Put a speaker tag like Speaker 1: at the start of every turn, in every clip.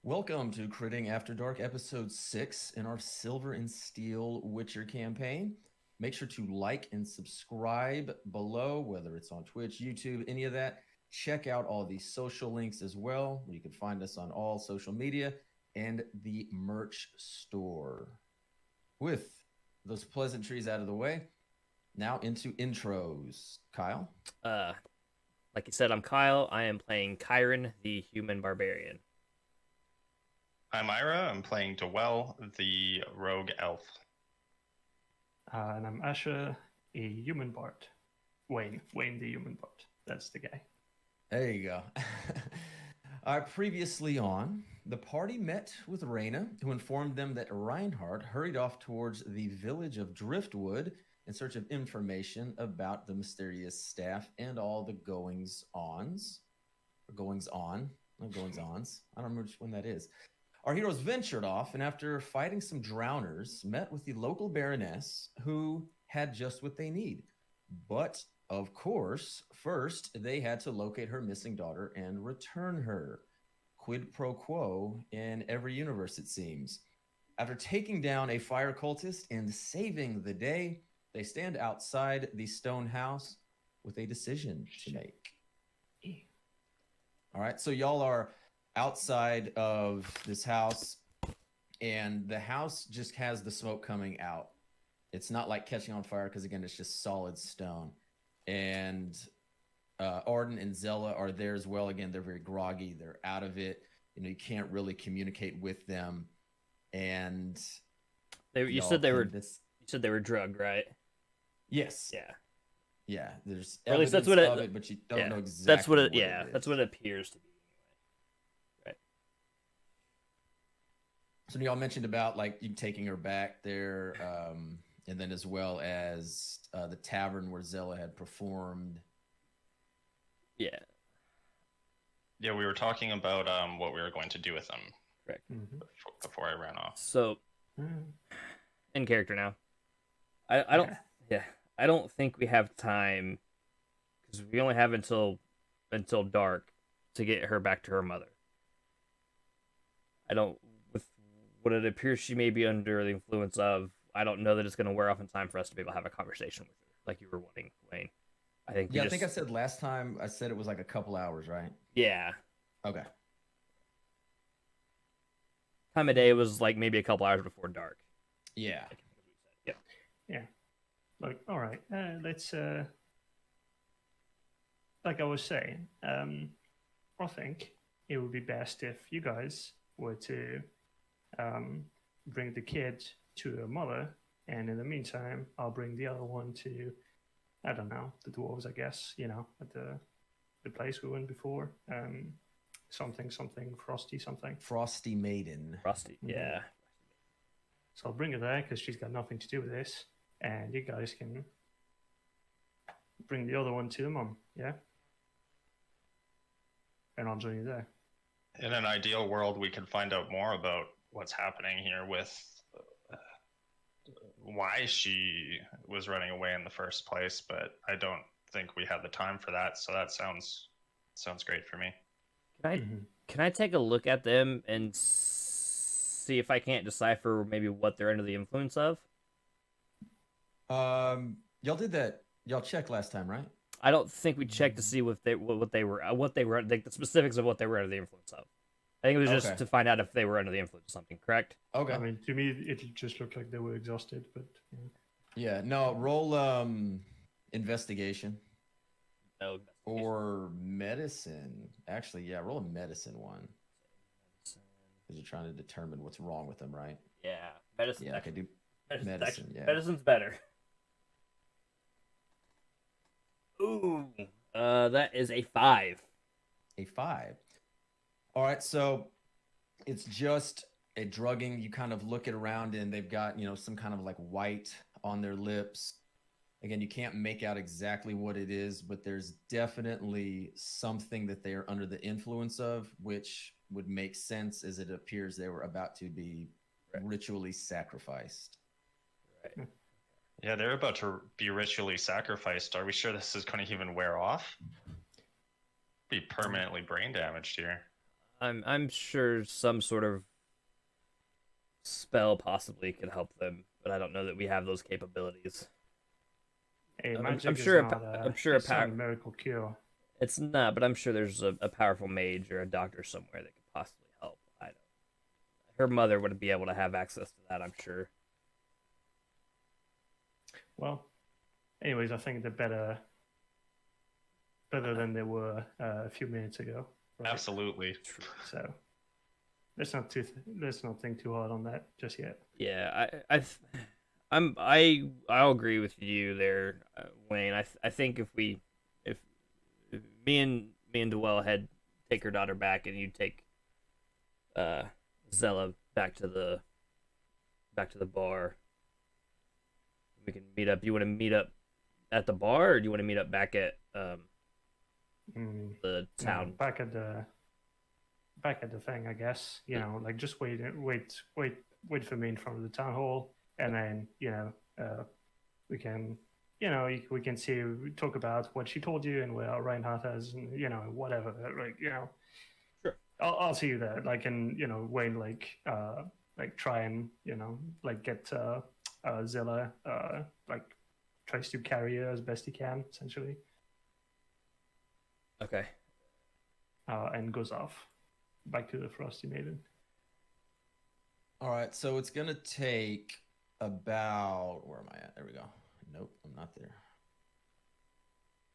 Speaker 1: Welcome to Critting After Dark, episode 6 in our Silver and Steel Witcher campaign. Make sure to like and subscribe below, whether it's on Twitch, YouTube, any of that. Check out all the social links as well. You can find us on all social media and the merch store. With those pleasantries out of the way, now into intros. Kyle?
Speaker 2: Like you said, I'm Kyle. I am playing Kyron, the human barbarian.
Speaker 3: I'm Ira. I'm playing Dwell, the rogue elf.
Speaker 4: And I'm Asher, a human bard. Wayne the human bard. That's the guy.
Speaker 1: There you go. Previously on, the party met with Reyna, who informed them that Reinhardt hurried off towards the village of Driftwood in search of information about the mysterious staff and all the goings-ons. Or goings-on. No goings-ons. I don't remember which one that is. Our heroes ventured off, and after fighting some drowners, met with the local Baroness, who had just what they need. But, of course, first they had to locate her missing daughter and return her. Quid pro quo in every universe, it seems. After taking down a fire cultist and saving the day, they stand outside the stone house with a decision to make. All right, so y'all are outside of this house, and the house just has the smoke coming out. It's not like catching on fire because, again, it's just solid stone. And Arden and Zella are there as well. Again, they're very groggy. They're out of it. You can't really communicate with them. And
Speaker 2: You said they were drugged, right?
Speaker 1: Yes.
Speaker 2: Yeah.
Speaker 1: Yeah. There's
Speaker 2: or at least that's
Speaker 1: evidence
Speaker 2: what
Speaker 1: of it, but you don't know exactly.
Speaker 2: That's what it.
Speaker 1: What
Speaker 2: Yeah,
Speaker 1: it is.
Speaker 2: that's what it appears to be. Right.
Speaker 1: So y'all mentioned about you taking her back there, and then as well as the tavern where Zella had performed.
Speaker 2: Yeah.
Speaker 3: Yeah, we were talking about what we were going to do with them.
Speaker 2: Correct.
Speaker 3: Before I ran off.
Speaker 2: So, in character now. I don't. Yeah. I don't think we have time because we only have until dark to get her back to her mother. I don't. With what it appears she may be under the influence of, I don't know that it's going to wear off in time for us to be able to have a conversation with her, like you were wanting, Wayne. I think.
Speaker 1: I think I said last time. I said it was like a couple hours, right?
Speaker 2: Yeah.
Speaker 1: Okay.
Speaker 2: Time of day was like maybe a couple hours before dark.
Speaker 1: Yeah.
Speaker 2: Yeah.
Speaker 4: Yeah. All right. Let's. Like I was saying, I think it would be best if you guys were to bring the kid to her mother, and in the meantime, I'll bring the other one to, I don't know, the dwarves, I guess. At the place we went before. Something frosty something.
Speaker 1: Frosty Maiden.
Speaker 2: Frosty. Yeah.
Speaker 4: So I'll bring her there because she's got nothing to do with this, and you guys can bring the other one to the mom, yeah? And I'll join you there.
Speaker 3: In an ideal world, we could find out more about what's happening here with why she was running away in the first place, but I don't think we have the time for that, so that sounds great for me.
Speaker 2: Can I take a look at them and see if I can't decipher maybe what they're under the influence of?
Speaker 1: Y'all did that. Y'all checked last time, right?
Speaker 2: I don't think we checked to see what they were like the specifics of what they were under the influence of. I think it was just to find out if they were under the influence of something. Correct?
Speaker 1: Okay.
Speaker 4: I mean, to me, it just looked like they were exhausted, but
Speaker 1: Yeah. No. Roll investigation.
Speaker 2: No.
Speaker 1: Or medicine. Actually, yeah. Roll a medicine one. Because you're trying to determine what's wrong with them, right?
Speaker 2: Yeah. Medicine.
Speaker 1: Yeah. I could do medicine.
Speaker 2: Actually,
Speaker 1: Yeah.
Speaker 2: Medicine's better. Ooh. That is a 5.
Speaker 1: A 5. All right, so it's just a drugging. You kind of look it around, and they've got some kind of white on their lips. Again, you can't make out exactly what it is, but there's definitely something that they are under the influence of, which would make sense as it appears they were about to be ritually sacrificed.
Speaker 2: Right.
Speaker 3: Yeah, they're about to be ritually sacrificed. Are we sure this is going to even wear off? Be permanently brain damaged here.
Speaker 2: I'm sure some sort of spell possibly could help them, but I don't know that we have those capabilities.
Speaker 4: Hey,
Speaker 2: I'm
Speaker 4: magic is
Speaker 2: sure
Speaker 4: not
Speaker 2: I'm sure
Speaker 4: it's not a miracle cure.
Speaker 2: it's not, but I'm sure there's a powerful mage or a doctor somewhere that could possibly help. I don't. Her mother would be able to have access to that, I'm sure.
Speaker 4: Well, anyways, I think they're better than they were a few minutes ago. Right?
Speaker 3: Absolutely.
Speaker 4: So let's not think too hard on that just yet.
Speaker 2: Yeah, I'll agree with you there, Wayne. I think if me and Dwell had take her daughter back, and you take uh Zella back to the bar, we can meet up. You want to meet up at the bar, or do you want to meet up back at the
Speaker 4: No,
Speaker 2: town?
Speaker 4: back at the thing, I guess. You know, like just wait for me in front of the town hall, and then we can we can talk about what she told you and where Reinhardt is, and whatever. Like
Speaker 2: Sure.
Speaker 4: I'll see you there. Like, and Wayne like try and like get Zilla like tries to carry her as best he can essentially,
Speaker 2: Okay.
Speaker 4: and goes off back to the Frosty Maiden.
Speaker 1: All right, so it's gonna take about, where am I at? There we go. Nope, I'm not there.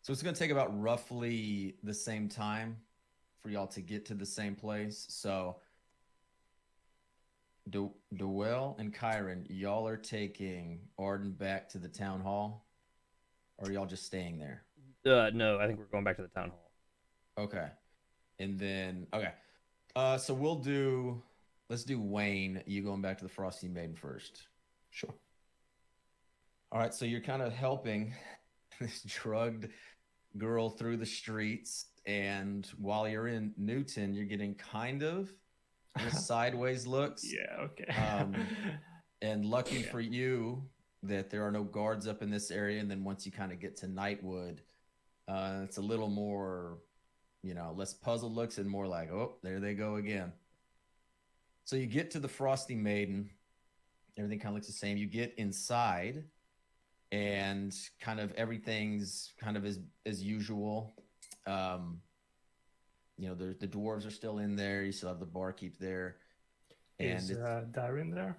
Speaker 1: So it's gonna take about roughly the same time for y'all to get to the same place. So Dwell and Kyron, y'all are taking Arden back to the town hall, or are y'all just staying there?
Speaker 2: No, I think we're going back to the town hall.
Speaker 1: Okay. And then so let's do Wayne, you going back to the Frosty Maiden first.
Speaker 4: Sure.
Speaker 1: All right, so you're kind of helping this drugged girl through the streets, and while you're in Newton, you're getting kind of sideways looks.
Speaker 4: Yeah, okay.
Speaker 1: And lucky for you that there are no guards up in this area, and then once you kind of get to Nightwood, it's a little more, less puzzle looks and more like, oh, there they go again. So you get to the Frosty Maiden, everything kind of looks the same. You get inside, and kind of everything's kind of as usual. The dwarves are still in there. You still have the barkeep there. And
Speaker 4: is Darren there?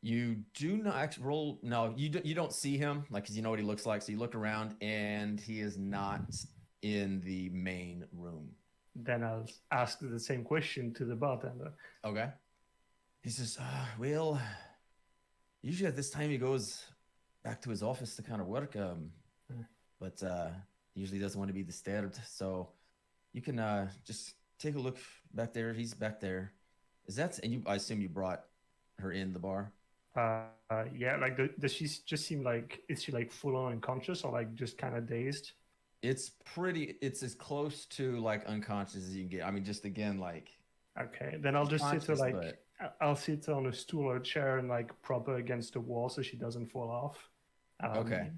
Speaker 1: You do not actually roll. No, you don't see him, like, because you know what he looks like. So you look around, and he is not in the main room.
Speaker 4: Then I'll ask the same question to the bartender.
Speaker 1: Okay. He says, well, usually at this time he goes back to his office to kind of work, but usually doesn't want to be disturbed. So you can just take a look back there. He's back there. I assume you brought her in the bar?
Speaker 4: Yeah, like does she just seem like, is she like full on unconscious or like just kind of dazed?
Speaker 1: It's as close to like unconscious as you can get. I mean, just again, like.
Speaker 4: Okay, then I'll just sit her
Speaker 1: Conscious,
Speaker 4: like
Speaker 1: but-
Speaker 4: I'll sit her on a stool or a chair and like prop her against the wall so she doesn't fall off.
Speaker 1: Okay.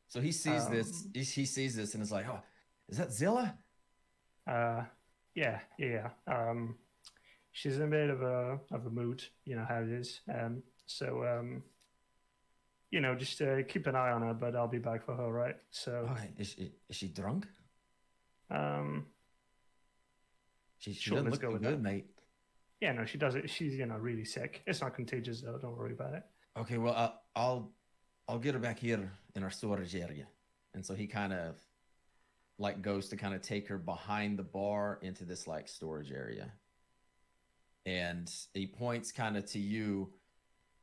Speaker 1: So he sees this. He sees this and is like, "Oh, is that Zilla?"
Speaker 4: Yeah. She's in a bit of a mood, you know how it is. So just keep an eye on her, but I'll be back for her, right? So.
Speaker 1: Oh, is she drunk? She
Speaker 4: Sure,
Speaker 1: doesn't
Speaker 4: let's
Speaker 1: look
Speaker 4: go
Speaker 1: too
Speaker 4: with
Speaker 1: good,
Speaker 4: that.
Speaker 1: mate.
Speaker 4: Yeah, no, she does it. She's really sick. It's not contagious though. Don't worry about it.
Speaker 1: Okay, well, I'll get her back here in our storage area. And so he kind of like goes to kind of take her behind the bar into this like storage area. And he points kind of to you,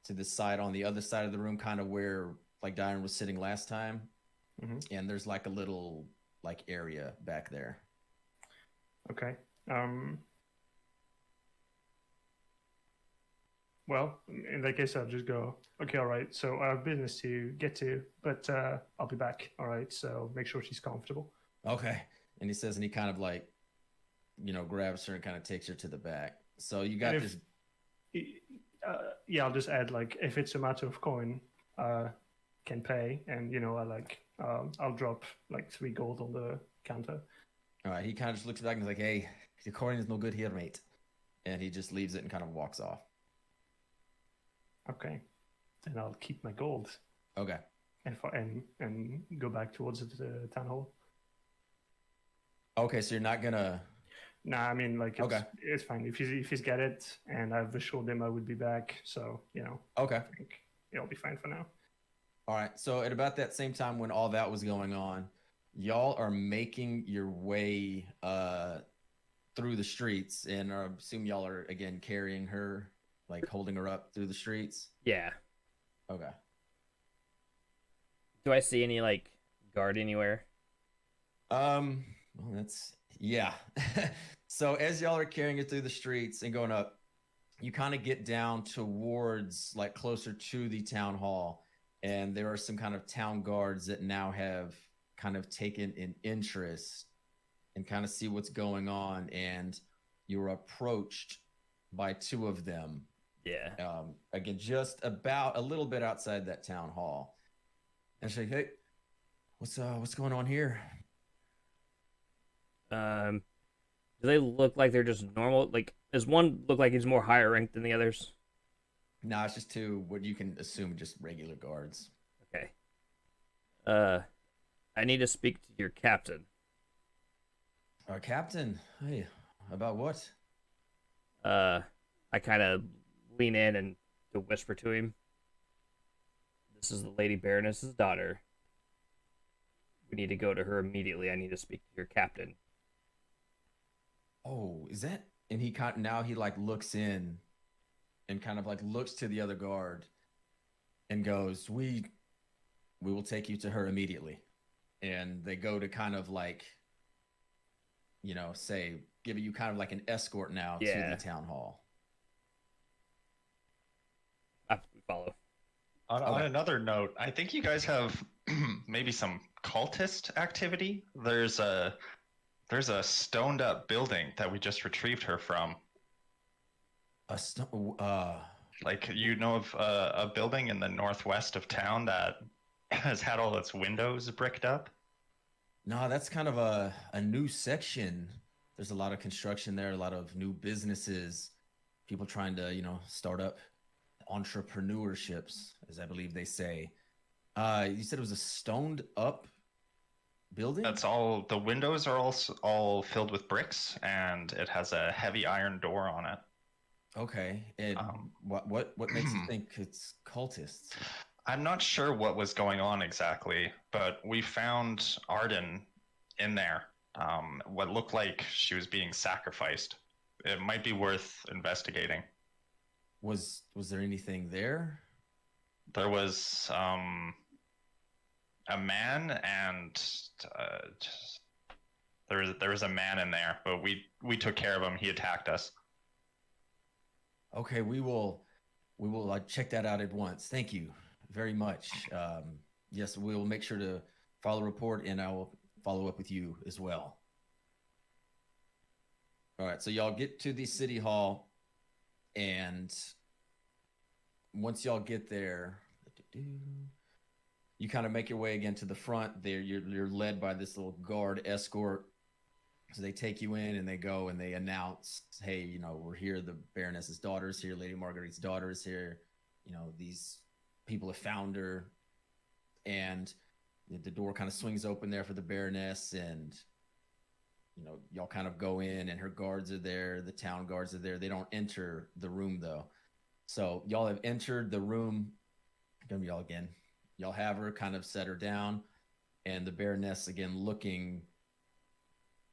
Speaker 1: to the side on the other side of the room, kind of where like Diane was sitting last time.
Speaker 4: Mm-hmm.
Speaker 1: And there's like a little like area back there.
Speaker 4: Okay. Well, in that case, I'll just go, okay, all right. So I have business to get to, but I'll be back. All right. So make sure she's comfortable.
Speaker 1: Okay. And he says, and he kind of like, grabs her and kind of takes her to the back. So you got this.
Speaker 4: Yeah, I'll just add, like, if it's a matter of coin, can pay. And, I'll drop like 3 gold on the counter.
Speaker 1: All right. He kind of just looks back and is like, hey, The coin is no good here, mate. And he just leaves it and kind of walks off.
Speaker 4: Okay, then I'll keep my gold
Speaker 1: Okay.
Speaker 4: and go back towards the town hall.
Speaker 1: Okay, so you're not gonna.
Speaker 4: Nah, I mean, like,
Speaker 1: Okay.
Speaker 4: it's fine. If he's got it, and I've assured him I would be back, so,
Speaker 1: Okay.
Speaker 4: I think it'll be fine for now.
Speaker 1: All right. So at about that same time when all that was going on, y'all are making your way through the streets, and I assume y'all are again carrying her, like holding her up through the streets.
Speaker 2: Yeah.
Speaker 1: Okay.
Speaker 2: Do I see any like guard anywhere?
Speaker 1: Well, that's yeah. So as y'all are carrying it through the streets and going up, you kind of get down towards like closer to the town hall, and there are some kind of town guards that now have kind of taken an interest and kind of see what's going on, and you're approached by two of them.
Speaker 2: Yeah.
Speaker 1: Again, just about a little bit outside that town hall, and say, "Hey, what's going on here?"
Speaker 2: Do they look like they're just normal? Like, does one look like he's more higher ranked than the others?
Speaker 1: No, it's just two. What you can assume, just regular guards.
Speaker 2: Okay. I need to speak to your captain.
Speaker 1: Our captain. Hey, about what?
Speaker 2: I kind of lean in and to whisper to him. This is the Lady Baroness's daughter. We need to go to her immediately. I need to speak to your captain.
Speaker 1: Oh, is that? And now he like looks in, and kind of like looks to the other guard, and goes, "We will take you to her immediately." And they go to kind of like, say, give you kind of like an escort now to the town hall.
Speaker 2: I follow.
Speaker 3: On another note, I think you guys have maybe some cultist activity. There's a stoned up building that we just retrieved her from. Like, of a building in the northwest of town that has had all its windows bricked up?
Speaker 1: No, that's kind of a new section. There's a lot of construction there, a lot of new businesses, people trying to, start up entrepreneurships, as I believe they say. You said it was a stoned up building?
Speaker 3: That's all. The windows are all filled with bricks, and it has a heavy iron door on it.
Speaker 1: Okay. And what makes you think it's cultists?
Speaker 3: I'm not sure what was going on exactly, but we found Arden in there. What looked like she was being sacrificed. It might be worth investigating.
Speaker 1: Was there anything there?
Speaker 3: There was a man, and there was a man in there, but we took care of him. He attacked us.
Speaker 1: Okay, we will check that out at once. Thank you very much. Yes, we will make sure to file a report, and I will follow up with you as well. All right, so y'all get to the city hall, and once y'all get there, you kind of make your way again to the front. There, you're led by this little guard escort. So they take you in, and they go and they announce, "Hey, we're here. The Baroness's daughter is here. Lady Marguerite's daughter is here. These people have found her." And the door kind of swings open there for the Baroness, and y'all kind of go in, and her guards are there. The town guards are there. They don't enter the room though. So y'all have entered the room. Y'all have her, kind of set her down, and the Baroness again looking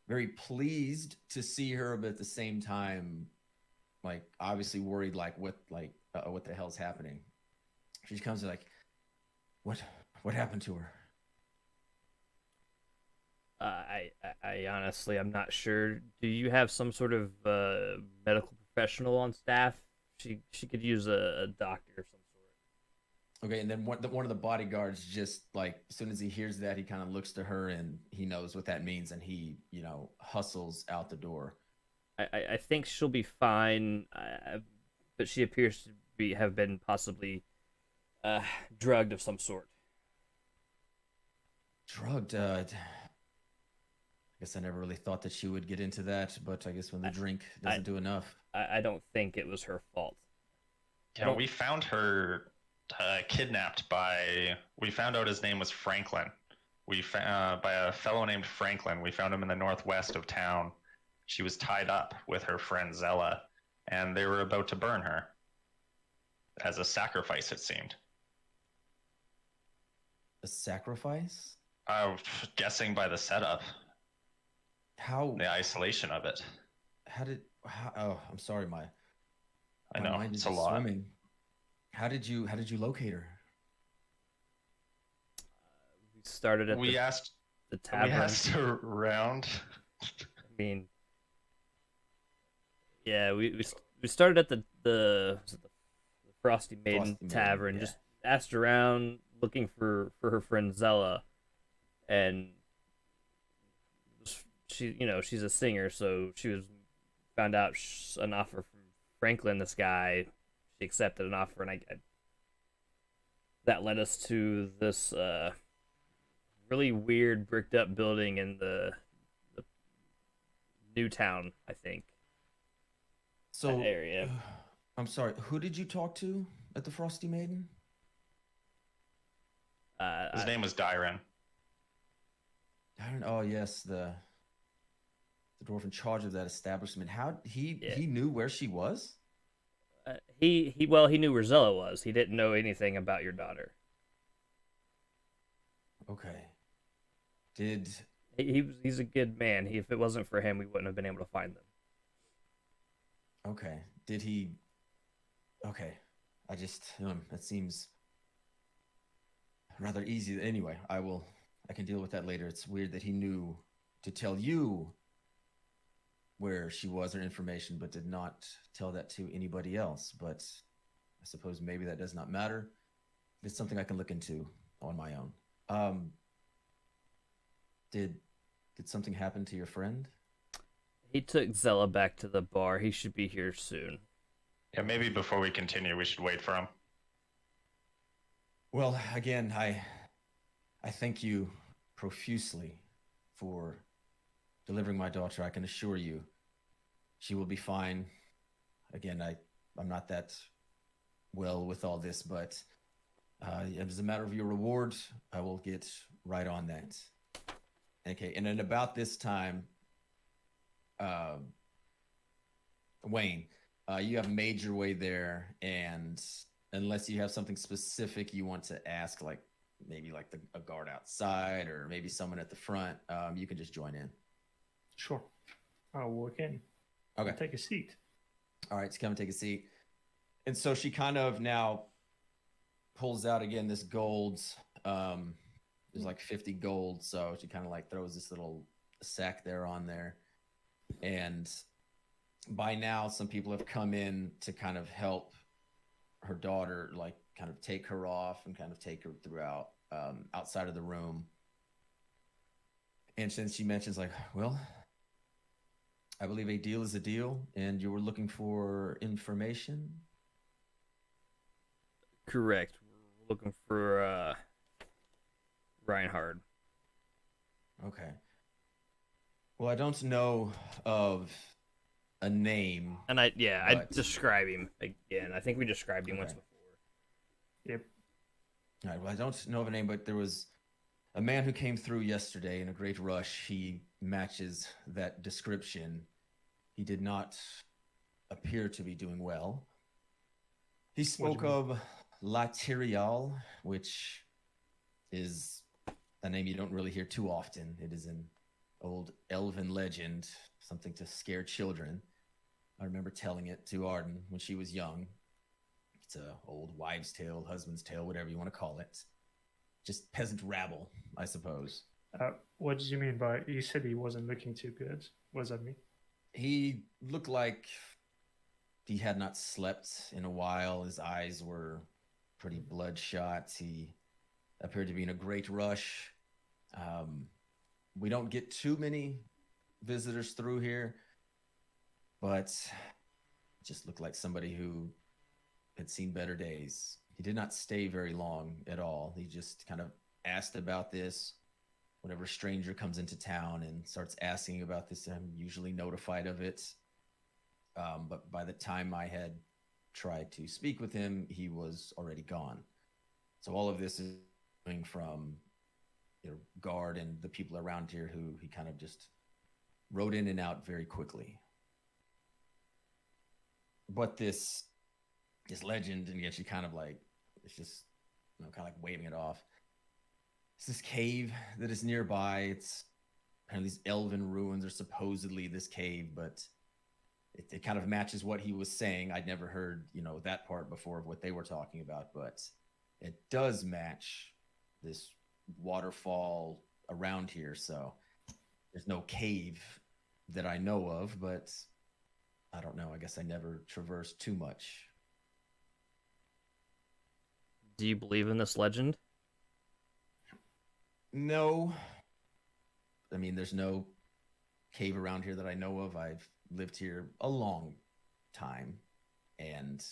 Speaker 1: very pleased to see her, but at the same time, like obviously worried, like what the hell's happening. She comes like, what happened to her?
Speaker 2: I honestly, I'm not sure. Do you have some sort of medical professional on staff? She could use a doctor of some sort.
Speaker 1: Okay, and then one of the bodyguards, just like as soon as he hears that, he kind of looks to her, and he knows what that means, and he hustles out the door.
Speaker 2: I think she'll be fine, but she appears to have been possibly drugged of some sort.
Speaker 1: Drugged? guess I never really thought that she would get into that, but I guess when the drink
Speaker 2: I,
Speaker 1: doesn't do enough.
Speaker 2: I don't think it was her fault.
Speaker 3: Yeah, we found her kidnapped by. We found out his name was Franklin. By a fellow named Franklin. We found him in the northwest of town. She was tied up with her friend Zella, and they were about to burn her as a sacrifice. It seemed.
Speaker 1: A sacrifice?
Speaker 3: Guessing by the setup,
Speaker 1: How?
Speaker 3: the isolation of it.
Speaker 1: Oh, I'm sorry,
Speaker 3: I
Speaker 1: my
Speaker 3: know
Speaker 1: mind
Speaker 3: it's
Speaker 1: is
Speaker 3: a lot.
Speaker 1: swimming. How did you locate her?
Speaker 2: We started at
Speaker 3: We
Speaker 2: the
Speaker 3: asked. We
Speaker 2: tavern.
Speaker 3: asked around.
Speaker 2: I mean, yeah, we started at the Frosty Maiden
Speaker 1: Frosty Maiden,
Speaker 2: Tavern.
Speaker 1: yeah.
Speaker 2: Just asked around looking for her friend Zella, and she's a singer, so she was found out an offer from Franklin, this guy. She accepted an offer, and I that led us to this really weird bricked up building in the new town, I think.
Speaker 1: So,
Speaker 2: That area.
Speaker 1: I'm sorry. Who did you talk to at the Frosty Maiden?
Speaker 3: His name was Dyron.
Speaker 1: I don't. Oh, yes, the dwarf in charge of that establishment. How he knew where she was?
Speaker 2: He knew where Zella was. He didn't know anything about your daughter.
Speaker 1: Okay. Did
Speaker 2: He's a good man. If it wasn't for him, we wouldn't have been able to find them.
Speaker 1: okay? Did he? Okay. I just that seems rather easy. Anyway, I can deal with that later. It's weird that he knew to tell you where she was or information, but did not tell that to anybody else. But I suppose maybe that does not matter. It's something I can look into on my own. Did something happen to your friend?
Speaker 2: He took Zella back to the bar. He should be here soon.
Speaker 3: Yeah, maybe before we continue, we should wait for him.
Speaker 1: Well, again, I thank you profusely for delivering my daughter. I can assure you she will be fine. Again, I'm not that well with all this, but as a matter of your reward, I will get right on that. Okay, and then about this time, Wayne, you have made your way there, and unless you have something specific you want to ask, like maybe like a guard outside or maybe someone at the front, you can just join in.
Speaker 4: Sure. I'll walk in.
Speaker 1: Okay.
Speaker 4: Take a seat.
Speaker 1: All right, so come and take a seat. And so she kind of now pulls out again this gold. There's like 50 gold, so she kind of like throws this little sack there on there. And by now, some people have come in to kind of help her daughter, like kind of take her off and kind of take her throughout outside of the room. And since she mentions like, well, I believe a deal is a deal, and you were looking for information.
Speaker 2: Correct. We're looking for Reinhard.
Speaker 1: Okay. Well, I don't know of a name.
Speaker 2: And I describe him again. I think we described him once before.
Speaker 4: Yep.
Speaker 1: All right. Well, I don't know of a name, but there was a man who came through yesterday in a great rush. He matches that description. He did not appear to be doing well. He spoke of Latirial, which is a name you don't really hear too often. It is an old elven legend, something to scare children. I remember telling it to Arden when she was young. It's a old wives' tale, husband's tale, whatever you want to call it. Just peasant rabble, I suppose.
Speaker 4: What did you mean by, you said he wasn't looking too good? What does that mean?
Speaker 1: He looked like he had not slept in a while. His eyes were pretty bloodshot. He appeared to be in a great rush. We don't get too many visitors through here, but it just looked like somebody who had seen better days. He did not stay very long at all. He just kind of asked about this, whenever a stranger comes into town and starts asking about this, I'm usually notified of it. But by the time I had tried to speak with him, he was already gone. So all of this is coming from guard and the people around here who he kind of just rode in and out very quickly. But this legend, and yet she kind of like, it's just kind of like waving it off. It's this cave that is nearby. It's kind of these elven ruins are supposedly this cave, but it kind of matches what he was saying. I'd never heard that part before of what they were talking about, but it does match this waterfall around here. So there's no cave that I know of, but I don't know. I guess I never traversed too much.
Speaker 2: Do you believe in this legend?
Speaker 1: No. I mean, there's no cave around here that I know of. I've lived here a long time, and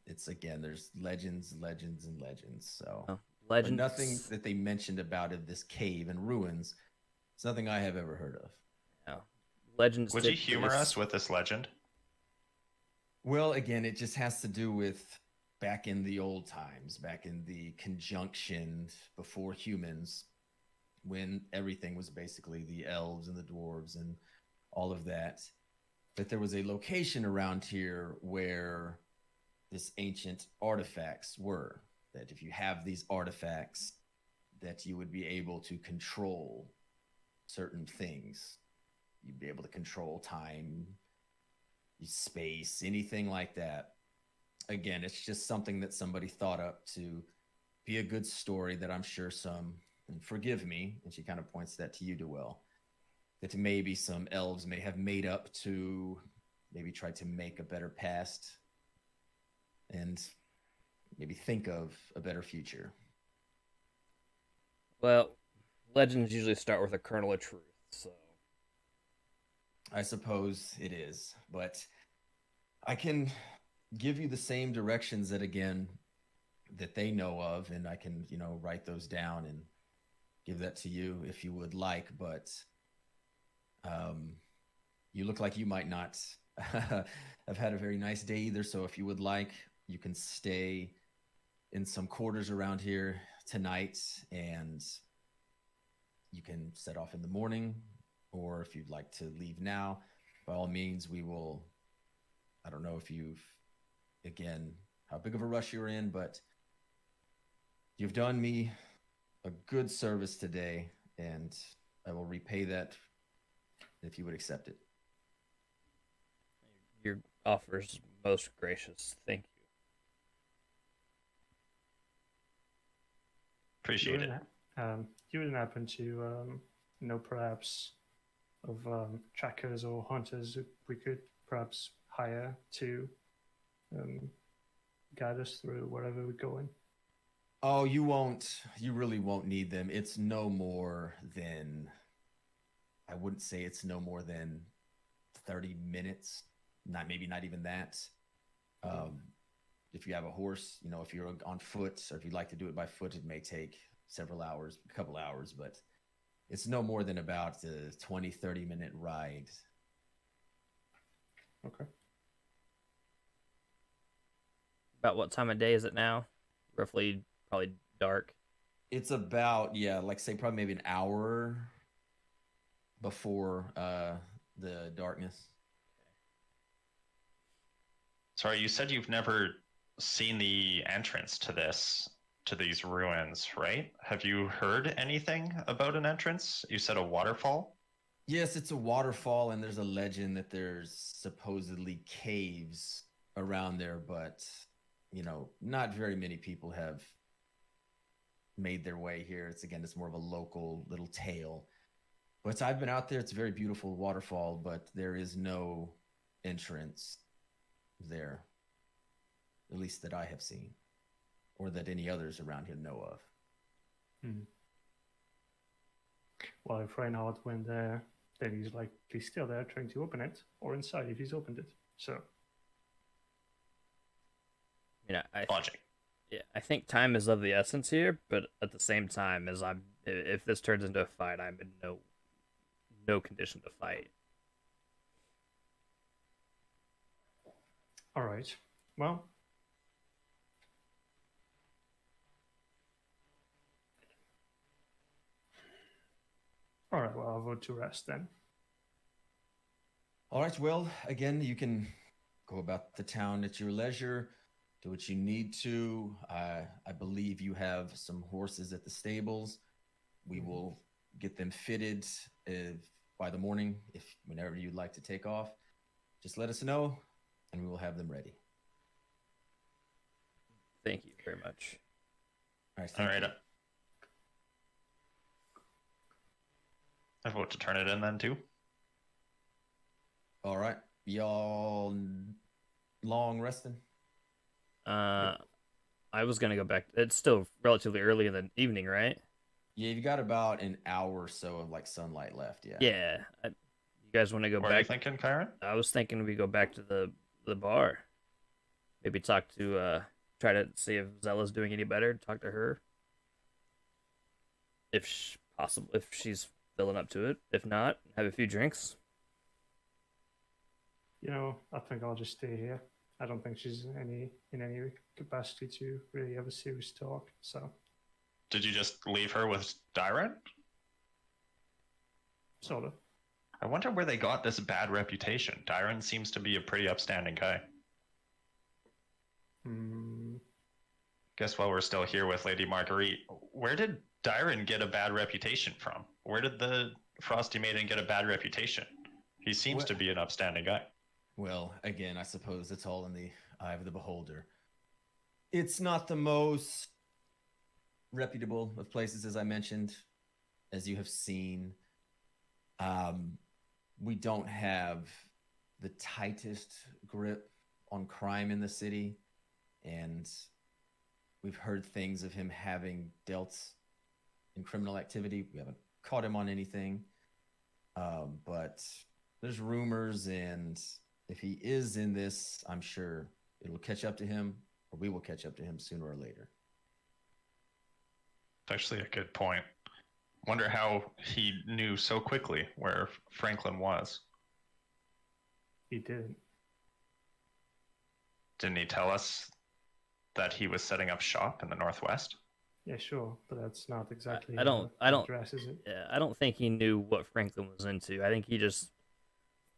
Speaker 1: it's, again, there's legends, and legends. So
Speaker 2: Legends.
Speaker 1: But nothing that they mentioned about it, this cave and ruins, it's nothing I have ever heard of.
Speaker 2: No. Legends.
Speaker 3: Would you humor us with this legend?
Speaker 1: Well, again, it just has to do with back in the old times, back in the conjunction before humans, when everything was basically the elves and the dwarves and all of that there was a location around here where this ancient artifacts were. That if you have these artifacts, that you would be able to control certain things. You'd be able to control time, space, anything like that. Again, it's just something that somebody thought up to be a good story that I'm sure and forgive me, and she kind of points that to you, Dewell, that maybe some elves may have made up to maybe try to make a better past and maybe think of a better future.
Speaker 2: Well, legends usually start with a kernel of truth, so
Speaker 1: I suppose it is, but I can give you the same directions that they know of, and I can, write those down and give that to you if you would like, but you look like you might not have had a very nice day either, so if you would like, you can stay in some quarters around here tonight, and you can set off in the morning, or if you'd like to leave now, by all means, we will. I don't know if how big of a rush you're in, but you've done me a good service today, and I will repay that if you would accept it.
Speaker 2: your offer's most gracious. Thank you.
Speaker 3: Appreciate it.
Speaker 4: You wouldn't happen to know perhaps of trackers or hunters that we could perhaps hire to guide us through wherever we're going?
Speaker 1: Oh, you really won't need them. It's no more than, I wouldn't say it's no more than 30 minutes, maybe not even that. If you have a horse, if you're on foot, or if you'd like to do it by foot, it may take a couple hours, but it's no more than about a 20-30 minute ride.
Speaker 4: Okay.
Speaker 2: About what time of day is it now? Roughly, probably dark.
Speaker 1: It's about, say probably maybe an hour before the darkness.
Speaker 3: Sorry, you said you've never seen the entrance to these ruins, right? Have you heard anything about an entrance? You said a waterfall?
Speaker 1: Yes, it's a waterfall, and there's a legend that there's supposedly caves around there, but not very many people have made their way here. It's more of a local little tale. But I've been out there. It's a very beautiful waterfall, but there is no entrance there, at least that I have seen, or that any others around here know of.
Speaker 4: Well, if Reinhardt went there, then he's likely still there trying to open it, or inside if he's opened it. So,
Speaker 2: Yeah,
Speaker 3: Logic.
Speaker 2: Yeah, I think time is of the essence here, but at the same time, as if this turns into a fight, I'm in no condition to fight.
Speaker 4: All right. Well, all right. Well, I'll vote to rest then.
Speaker 1: All right. Well, again, you can go about the town at your leisure. Do what you need to. I believe you have some horses at the stables. We will get them fitted by the morning. If whenever you'd like to take off, just let us know, and we will have them ready.
Speaker 2: Thank you very much.
Speaker 1: All right.
Speaker 3: All
Speaker 1: Thank
Speaker 3: right.
Speaker 1: you.
Speaker 3: I vote to turn it in then too.
Speaker 1: All right. Y'all long resting?
Speaker 2: I was gonna go back. It's still relatively early in the evening, right?
Speaker 1: Yeah, you've got about an hour or so of like sunlight left. Yeah.
Speaker 2: Yeah. You guys want to go
Speaker 3: What are you
Speaker 2: back?
Speaker 3: thinking, Kyron?
Speaker 2: I was thinking we go back to the bar. Maybe talk to try to see if Zella's doing any better. Talk to her. If possible, if she's filling up to it. If not, have a few drinks.
Speaker 4: I think I'll just stay here. I don't think she's in any capacity to really have a serious talk. So,
Speaker 3: Did you just leave her with Dyron?
Speaker 4: sort of.
Speaker 3: I wonder where they got this bad reputation. Dyron seems to be a pretty upstanding guy. Guess while we're still here with Lady Marguerite, where did Dyron get a bad reputation from? Where did the Frosty Maiden get a bad reputation? He seems to be an upstanding guy.
Speaker 1: Well, again, I suppose it's all in the eye of the beholder. It's not the most reputable of places, as I mentioned, as you have seen. We don't have the tightest grip on crime in the city, and we've heard things of him having dealt in criminal activity. We haven't caught him on anything, but there's rumors, and if he is in this, I'm sure it'll catch up to him, or we will catch up to him sooner or later.
Speaker 3: It's actually a good point. Wonder how he knew so quickly where Franklin was.
Speaker 4: He didn't.
Speaker 3: Didn't he tell us that he was setting up shop in the Northwest?
Speaker 4: Yeah, sure, but that's not exactly.
Speaker 2: I don't.
Speaker 4: Address, is it?
Speaker 2: Yeah, I don't think he knew what Franklin was into. I think he just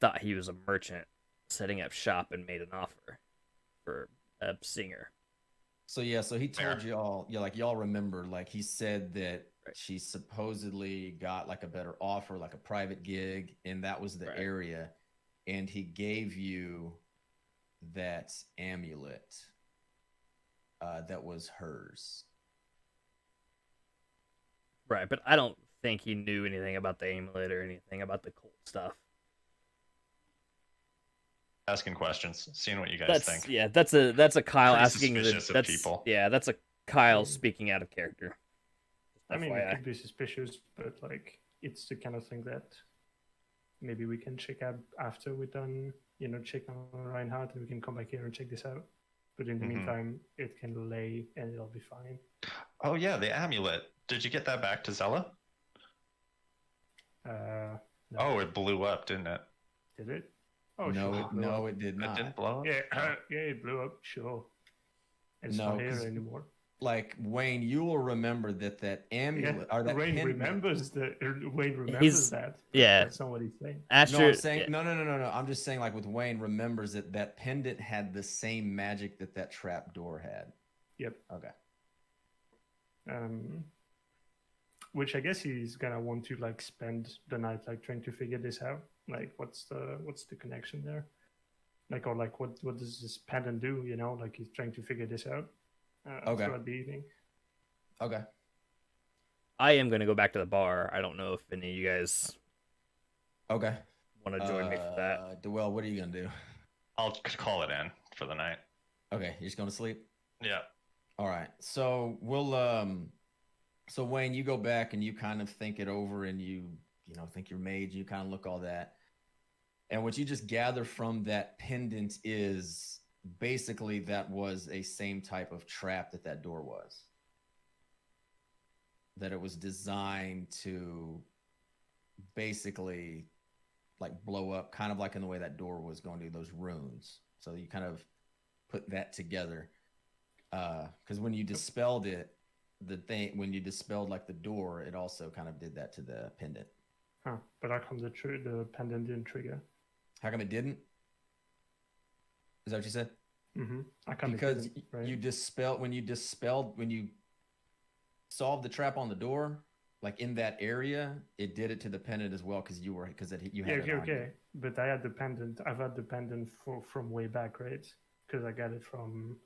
Speaker 2: thought he was a merchant setting up shop and made an offer for a singer.
Speaker 1: So he told y'all, y'all remember, like he said that she supposedly got like a better offer, like a private gig, and that was the area, and he gave you that amulet that was hers.
Speaker 2: Right, but I don't think he knew anything about the amulet or anything about the cult stuff.
Speaker 3: Asking questions, seeing what you guys think.
Speaker 2: Yeah, that's a Kyle
Speaker 3: Pretty
Speaker 2: asking.
Speaker 3: suspicious of people.
Speaker 2: Yeah, that's a Kyle speaking out of character.
Speaker 4: I mean,
Speaker 2: FYI.
Speaker 4: it could be suspicious, but like it's the kind of thing that maybe we can check out after we're done. Check on Reinhardt, and we can come back here and check this out. But in the meantime, it can lay, and it'll be fine.
Speaker 3: Oh yeah, the amulet. Did you get that back to Zella?
Speaker 4: No.
Speaker 3: Oh, it blew up, didn't it?
Speaker 4: Did it? Oh,
Speaker 1: No,
Speaker 4: sure.
Speaker 1: it did not.
Speaker 3: It didn't blow up?
Speaker 4: Yeah, it blew up, sure. It's
Speaker 1: No,
Speaker 4: not here
Speaker 1: 'cause-
Speaker 4: anymore.
Speaker 1: Like Wayne, you will remember that amulet or that
Speaker 4: Wayne
Speaker 1: pendant.
Speaker 4: remembers that.
Speaker 2: Yeah.
Speaker 4: That's not what he's saying.
Speaker 2: Asher,
Speaker 1: No, I'm saying
Speaker 2: yeah.
Speaker 1: no. I'm just saying, like with Wayne, remembers that pendant had the same magic that trap door had.
Speaker 4: Yep.
Speaker 1: Okay.
Speaker 4: Which I guess he's gonna want to like spend the night like trying to figure this out. Like, what's the connection there? Like, or like what does this pendant do? Like he's trying to figure this out.
Speaker 1: Okay.
Speaker 4: Throughout the evening.
Speaker 1: Okay.
Speaker 2: I am going to go back to the bar. I don't know if any of you guys
Speaker 1: Okay.
Speaker 2: want to join me for that.
Speaker 1: Dewell, what are you gonna do?
Speaker 3: I'll call it in for the night.
Speaker 1: Okay, you're just going to sleep.
Speaker 3: Yeah.
Speaker 1: All right. So we'll so Wayne, you go back and you kind of think it over, and you think you're Mage. You kind of look all that, and what you just gather from that pendant is basically that was a same type of trap that door was. That it was designed to basically like blow up, kind of like in the way that door was going to those runes. So you kind of put that together. Because when you dispelled it, when you dispelled like the door, it also kind of did that to the pendant.
Speaker 4: Huh. But how come the pendant didn't trigger?
Speaker 1: How come it didn't? Is that what you said?
Speaker 4: Mm-hmm.
Speaker 1: Because you dispelled when you solved the trap on the door, like in that area, it did it to the pendant as well because you had it on you.
Speaker 4: But I had the pendant. I've had the pendant from way back, right? Because I got it from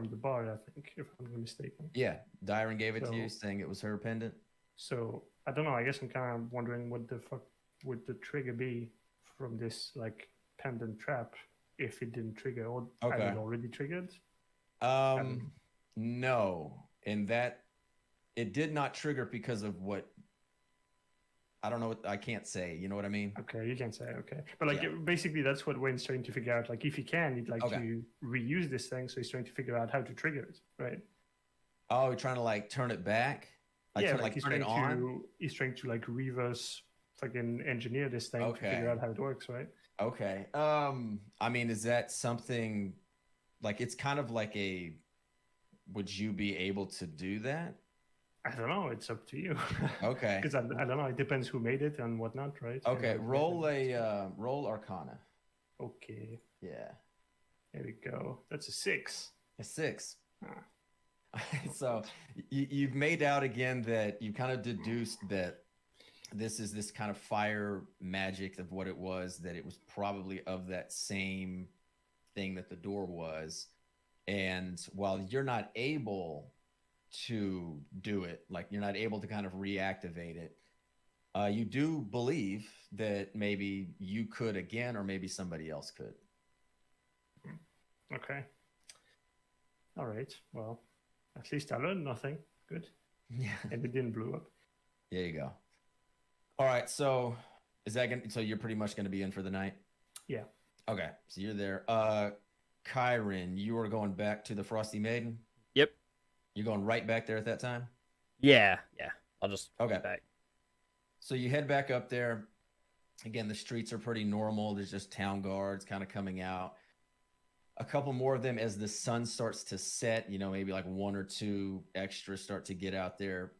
Speaker 4: the bar, I think, if I'm not mistaken.
Speaker 1: Yeah, Dyron gave it to you, saying it was her pendant.
Speaker 4: So I don't know. I guess I'm kind of wondering what the fuck would the trigger be from this like pendant trap if it didn't trigger, or had it already triggered?
Speaker 1: No, and that it did not trigger because of what. I don't know. I can't say. You know what I mean?
Speaker 4: Okay, you can say okay, but like basically that's what Wayne's trying to figure out. Like if he can, he'd like to reuse this thing, so he's trying to figure out how to trigger it, right?
Speaker 1: Oh, he's trying to like turn it back.
Speaker 4: He's trying to like reverse fucking engineer this thing to figure out how it works, right?
Speaker 1: Okay. I mean, is that something like it's kind of like a? Would you be able to do that?
Speaker 4: I don't know. It's up to you.
Speaker 1: Okay.
Speaker 4: Because I don't know. It depends who made it and whatnot, right?
Speaker 1: Okay. Roll Arcana.
Speaker 4: Okay.
Speaker 1: Yeah.
Speaker 4: There we go. That's a 6.
Speaker 1: A 6. So you've made out again that you kind of deduced that this is this kind of fire magic of what it was, that it was probably of that same thing that the door was. And while you're not able to do it, like you're not able to kind of reactivate it, you do believe that maybe you could again, or maybe somebody else could.
Speaker 4: Okay. All right. Well, at least I learned nothing. Good.
Speaker 1: Yeah.
Speaker 4: And it didn't blow up.
Speaker 1: There you go. All right. So so you're pretty much going to be in for the night?
Speaker 4: Yeah.
Speaker 1: Okay. So you're there. Kyron, you are going back to the Frosty Maiden?
Speaker 2: Yep.
Speaker 1: You're going right back there at that time?
Speaker 2: Yeah. I'll just
Speaker 1: go
Speaker 2: back.
Speaker 1: So you head back up there. Again, the streets are pretty normal. There's just town guards kind of coming out. A couple more of them as the sun starts to set, maybe like 1 or 2 extras start to get out there.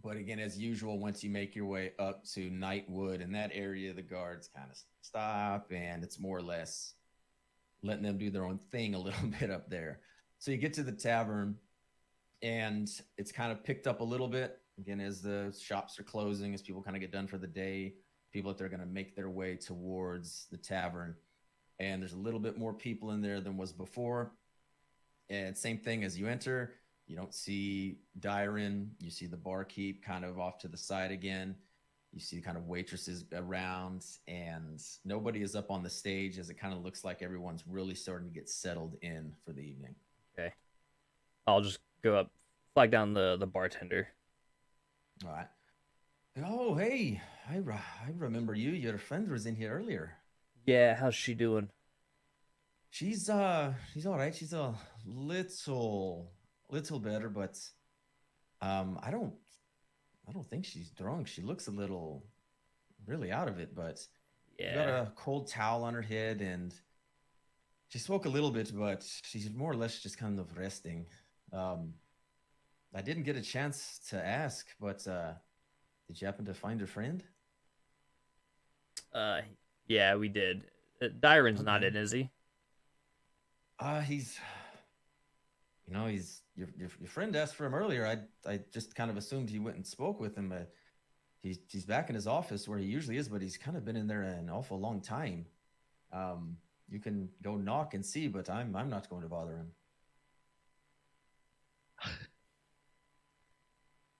Speaker 1: But again, as usual, once you make your way up to Nightwood and that area, the guards kind of stop, and it's more or less letting them do their own thing a little bit up there. So you get to the tavern, and it's kind of picked up a little bit. Again, as the shops are closing, as people kind of get done for the day, people that are going to make their way towards the tavern. And there's a little bit more people in there than was before. And same thing as you enter, you don't see Dyron. You see the barkeep kind of off to the side again. You see kind of waitresses around, and nobody is up on the stage, as it kind of looks like everyone's really starting to get settled in for the evening.
Speaker 2: Okay. I'll just go up, flag down the bartender.
Speaker 1: All right. Oh, hey, I remember you. Your friend was in here earlier.
Speaker 2: Yeah, how's she doing?
Speaker 1: She's all right. She's a little better, but I don't think she's drunk. She looks a little really out of it, but
Speaker 2: yeah.
Speaker 1: She got a cold towel on her head, and she spoke a little bit, but she's more or less just kind of resting. I didn't get a chance to ask, but did you happen to find her friend?
Speaker 2: Yeah, we did. Dyron's not in, is he?
Speaker 1: He's your friend asked for him earlier. I just kind of assumed he went and spoke with him. He's back in his office where he usually is, but he's kind of been in there an awful long time. You can go knock and see, but I'm not going to bother him.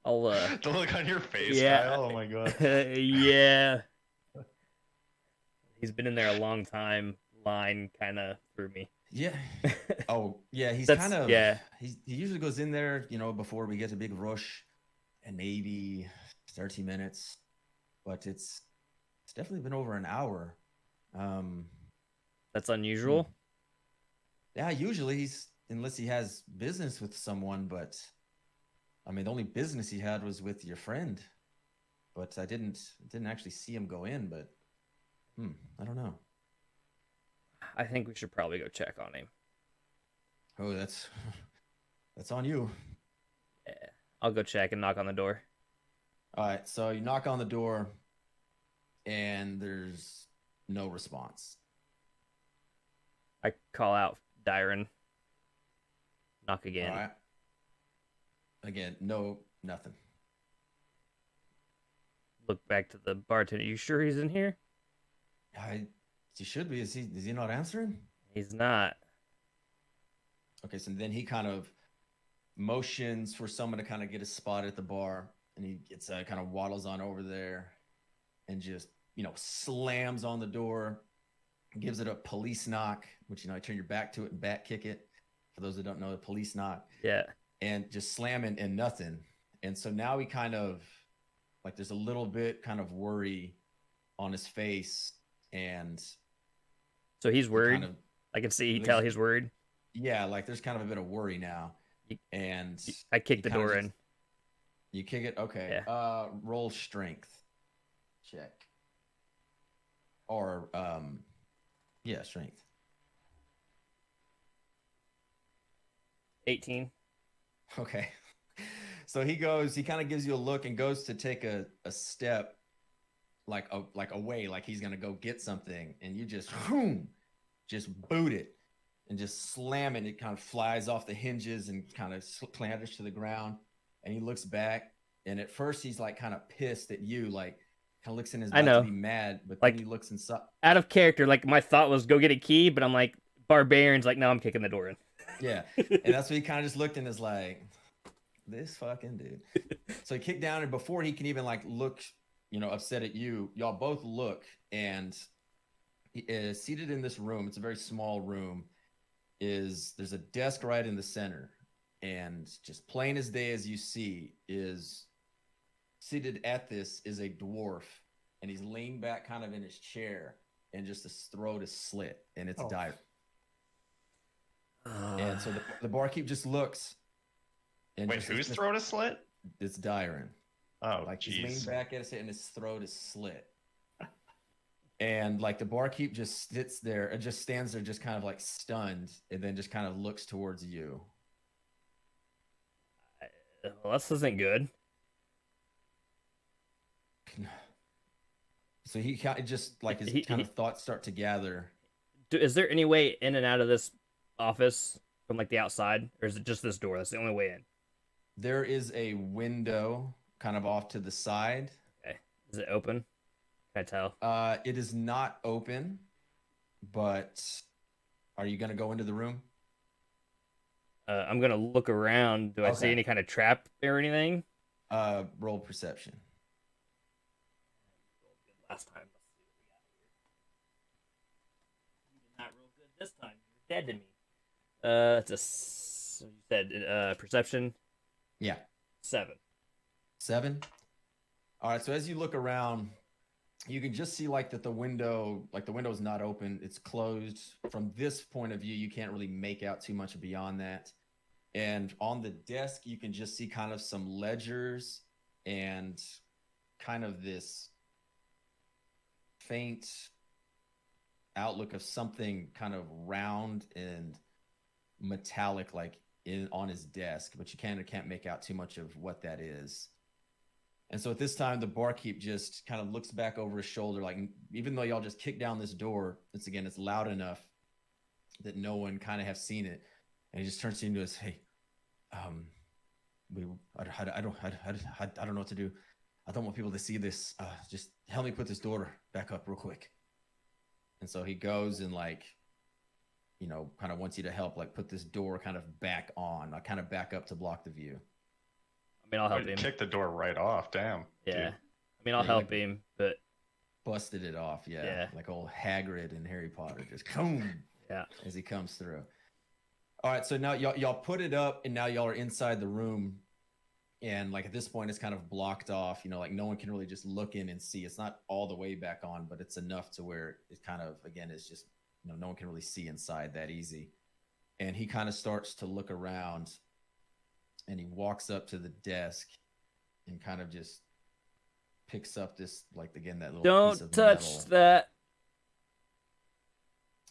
Speaker 2: I'll
Speaker 3: the look on your face,
Speaker 2: yeah.
Speaker 3: Kyle. Oh my god.
Speaker 2: Yeah. He's been in there a long time. Line kind of threw me.
Speaker 1: Yeah. Oh, yeah. He's kind of.
Speaker 2: Yeah.
Speaker 1: He usually goes in there, before we get a big rush, and maybe 30 minutes, but it's definitely been over an hour.
Speaker 2: That's unusual.
Speaker 1: Yeah, usually he's unless he has business with someone, but I mean the only business he had was with your friend. But I didn't actually see him go in, but I don't know.
Speaker 2: I think we should probably go check on him.
Speaker 1: Oh, that's that's on you.
Speaker 2: Yeah. I'll go check and knock on the door.
Speaker 1: All right, so you knock on the door and there's no response.
Speaker 2: I call out Dyron. Knock
Speaker 1: All
Speaker 2: again.
Speaker 1: right. Again, no, nothing.
Speaker 2: Look back to the bartender. You sure he's in here?
Speaker 1: He should be. Is he not answering?
Speaker 2: He's not.
Speaker 1: Okay, so then he kind of motions for someone to kind of get a spot at the bar, and he gets kind of waddles on over there, and just slams on the door, gives it a police knock, which you turn your back to it and back kick it. For those that don't know, the police knock.
Speaker 2: Yeah.
Speaker 1: And just slamming and nothing. And so now he kind of like there's a little bit kind of worry on his face, and
Speaker 2: so he's worried.
Speaker 1: Kind of,
Speaker 2: I can see, tell he's worried.
Speaker 1: Yeah, like there's kind of a bit of worry now. And
Speaker 2: I kick the door in.
Speaker 1: You kick it? Okay.
Speaker 2: Yeah.
Speaker 1: Roll strength check. Or yeah, strength.
Speaker 2: 18.
Speaker 1: Okay. So he kind of gives you a look and goes to take a step like away, like he's gonna go get something, and you just boot it and just slam it. It kind of flies off the hinges and kind of clatters to the ground. And he looks back, and at first he's like kind of pissed at you, like kind of looks in his butt to be mad, but then he looks inside.
Speaker 2: Out of character, like my thought was go get a key, but I'm like, Barbarian's like, no, I'm kicking the door in.
Speaker 1: Yeah, and that's what he kind of just looked and is like, this fucking dude. So he kicked down, and before he can even like look, upset at you, y'all both look, and he is seated in this room. It's a very small room. There's a desk right in the center, and just plain as day as you see is seated at this is a dwarf, and he's leaned back kind of in his chair, and just his throat is slit, and it's dire. And so the barkeep just looks. And
Speaker 3: wait, whose throat is slit?
Speaker 1: It's Dyron.
Speaker 3: Oh,
Speaker 1: like he's leaned back at us, and his throat is slit. And like the barkeep just sits there and just stands there, just kind of like stunned, and then just kind of looks towards you.
Speaker 2: Well, this isn't good.
Speaker 1: So he kind of just like his kind of thoughts start to gather.
Speaker 2: Is there any way in and out of this office from like the outside, or is it just this door? That's the only way in.
Speaker 1: There is a window kind of off to the side.
Speaker 2: Okay. Is it open? Can I tell?
Speaker 1: It is not open, but are you going to go into the room?
Speaker 2: I'm going to look around. Do I see any kind of trap or anything?
Speaker 1: Roll perception.
Speaker 2: Last time. You did not roll good this time. You're dead to me. So you said perception?
Speaker 1: Yeah.
Speaker 2: 7.
Speaker 1: 7? All right, so as you look around, you can just see like that the window is not open. It's closed. From this point of view, you can't really make out too much beyond that. And on the desk, you can just see kind of some ledgers and kind of this faint outlook of something kind of round and metallic like on his desk, but you can't make out too much of what that is. And so at this time, the barkeep just kind of looks back over his shoulder, like even though y'all just kicked down this door, it's loud enough that no one kind of have seen it, and he just turns to you and goes, "Hey, I don't know what to do. I don't want people to see this. Just help me put this door back up real quick." And so he goes and kind of wants you to help put this door kind of back on, kind of back up to block the view.
Speaker 2: I mean, I'll help him.
Speaker 3: Kick the door right off. Damn.
Speaker 2: Yeah.
Speaker 3: Dude.
Speaker 2: I mean, I'll help him, but
Speaker 1: busted it off. Yeah. Like old Hagrid in Harry Potter, just boom.
Speaker 2: Yeah.
Speaker 1: As he comes through. All right. So now y'all put it up, and now y'all are inside the room. And at this point, it's kind of blocked off, no one can really just look in and see. It's not all the way back on, but it's enough to where it kind of, again, it's just, no one can really see inside that easy. and he kind of starts to look around, and he walks up to the desk and kind of just picks up this, like, again, that little piece
Speaker 2: Don't
Speaker 1: of
Speaker 2: touch
Speaker 1: metal.
Speaker 2: that.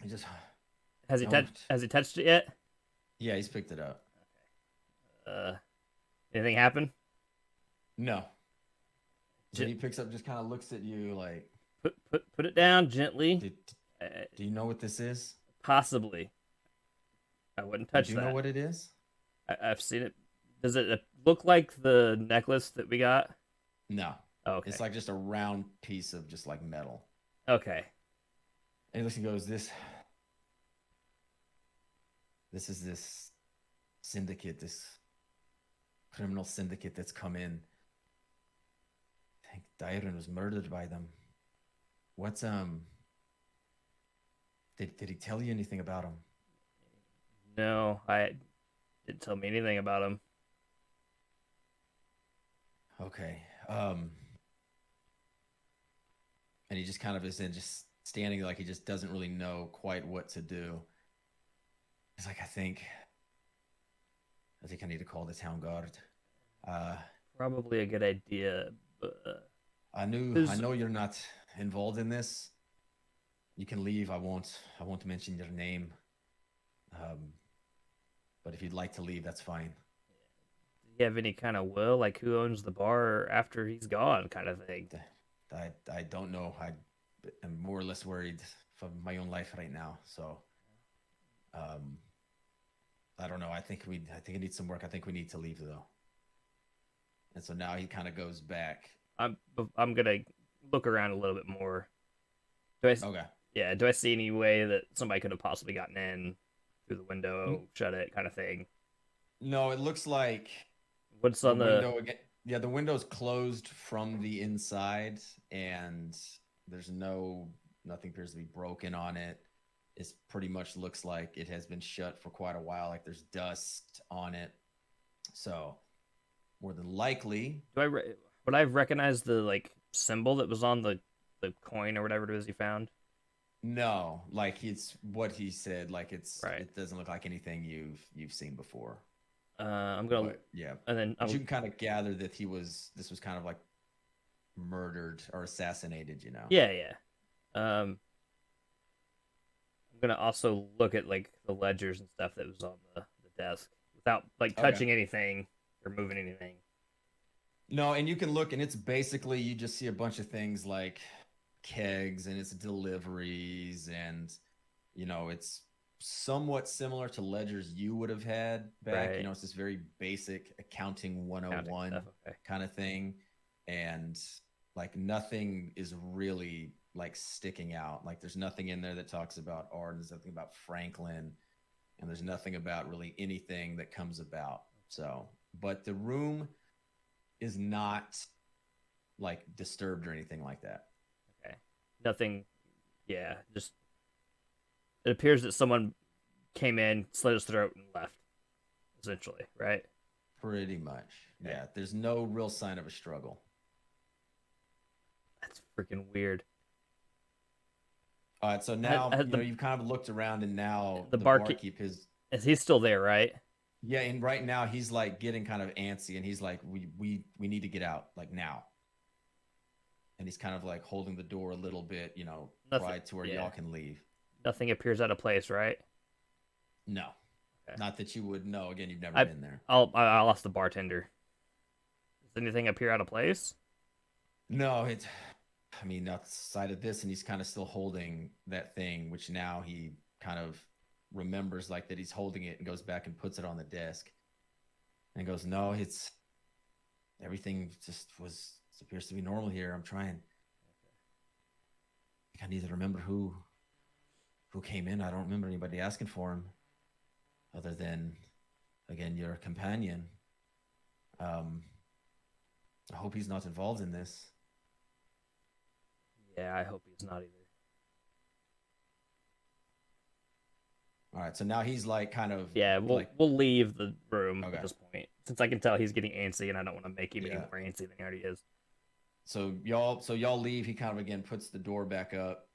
Speaker 1: He just
Speaker 2: Has he
Speaker 1: don't.
Speaker 2: touched it yet?
Speaker 1: Yeah, he's picked it up.
Speaker 2: Anything happen?
Speaker 1: No. So he picks up, just kind of looks at you like,
Speaker 2: Put it down gently.
Speaker 1: do you know what this is?
Speaker 2: Possibly. I wouldn't touch
Speaker 1: Do you
Speaker 2: that.
Speaker 1: know what it is?
Speaker 2: I've seen it. Does it look like the necklace that we got?
Speaker 1: No.
Speaker 2: Oh, okay.
Speaker 1: It's like just a round piece of just like metal.
Speaker 2: Okay.
Speaker 1: And he looks and goes, this is this syndicate, this criminal syndicate that's come in. I think Dyron was murdered by them. What's did he tell you anything about him?
Speaker 2: No, I didn't tell me anything about him.
Speaker 1: Okay. And he just kind of is in, just standing like he just doesn't really know quite what to do. He's like, I think I need to call the town guard.
Speaker 2: Probably a good idea, but
Speaker 1: I know you're not involved in this. You can leave. I won't mention your name. But if you'd like to leave, that's fine.
Speaker 2: do you have any kind of will, like who owns the bar after he's gone, kind of thing?
Speaker 1: I don't know. I am more or less worried for my own life right now. So, I don't know. I think it needs some work. I think we need to leave though. And so now he kind of goes back.
Speaker 2: I'm gonna look around a little bit more.
Speaker 1: Okay.
Speaker 2: Yeah. Do I see any way that somebody could have possibly gotten in through the window, shut it, kind of thing?
Speaker 1: No, it looks like
Speaker 2: What's on the
Speaker 1: window again. Yeah, the window's closed from the inside, and there's nothing appears to be broken on it. It pretty much looks like it has been shut for quite a while. Like there's dust on it, so more than likely.
Speaker 2: would I recognize the like symbol that was on the coin or whatever it was he found?
Speaker 1: No, like it's what he said. Like
Speaker 2: Right.
Speaker 1: it doesn't look like anything you've seen before.
Speaker 2: I'm gonna
Speaker 1: But, yeah,
Speaker 2: and then
Speaker 1: but you can kind of gather that this was kind of like murdered or assassinated. You know.
Speaker 2: yeah. I'm gonna also look at like the ledgers and stuff that was on the desk without like touching anything or moving anything.
Speaker 1: No, and you can look, and it's basically you just see a bunch of things like kegs, and it's deliveries, and it's somewhat similar to ledgers you would have had back.
Speaker 2: Right.
Speaker 1: It's this very basic accounting 101
Speaker 2: Stuff, okay.
Speaker 1: kind of thing, and like nothing is really like sticking out. Like there's nothing in there that talks about art, there's nothing about Franklin, and there's nothing about really anything that comes about. So, but the room is not like disturbed or anything like that.
Speaker 2: Okay. Nothing. Yeah. Just it appears that someone came in, slit his throat, and left. Essentially, right?
Speaker 1: Pretty much.
Speaker 2: Okay.
Speaker 1: Yeah. There's no real sign of a struggle.
Speaker 2: That's freaking weird.
Speaker 1: All right. So now you've kind of looked around, and now
Speaker 2: the
Speaker 1: barkeep
Speaker 2: is he still there, right?
Speaker 1: Yeah, and right now he's like getting kind of antsy, and he's like, we need to get out like now. And he's kind of like holding the door a little bit, right to where y'all can leave.
Speaker 2: Nothing appears out of place, right?
Speaker 1: No,
Speaker 2: okay.
Speaker 1: Not that you would know. Again, you've never been there.
Speaker 2: I'll ask the bartender. Does anything appear out of place?
Speaker 1: No, outside of this, and he's kind of still holding that thing, which now he kind of remembers like that he's holding it, and goes back and puts it on the desk and goes, no, everything just appears to be normal here. I'm trying. I need to remember who came in. I don't remember anybody asking for him other than, again, your companion. I hope he's not involved in this.
Speaker 2: Yeah, I hope he's not either.
Speaker 1: All right, so now he's like kind of
Speaker 2: we'll leave the room
Speaker 1: at
Speaker 2: this point, since I can tell he's getting antsy, and I don't want to make him any more antsy than he already is.
Speaker 1: So y'all leave. He kind of again puts the door back up.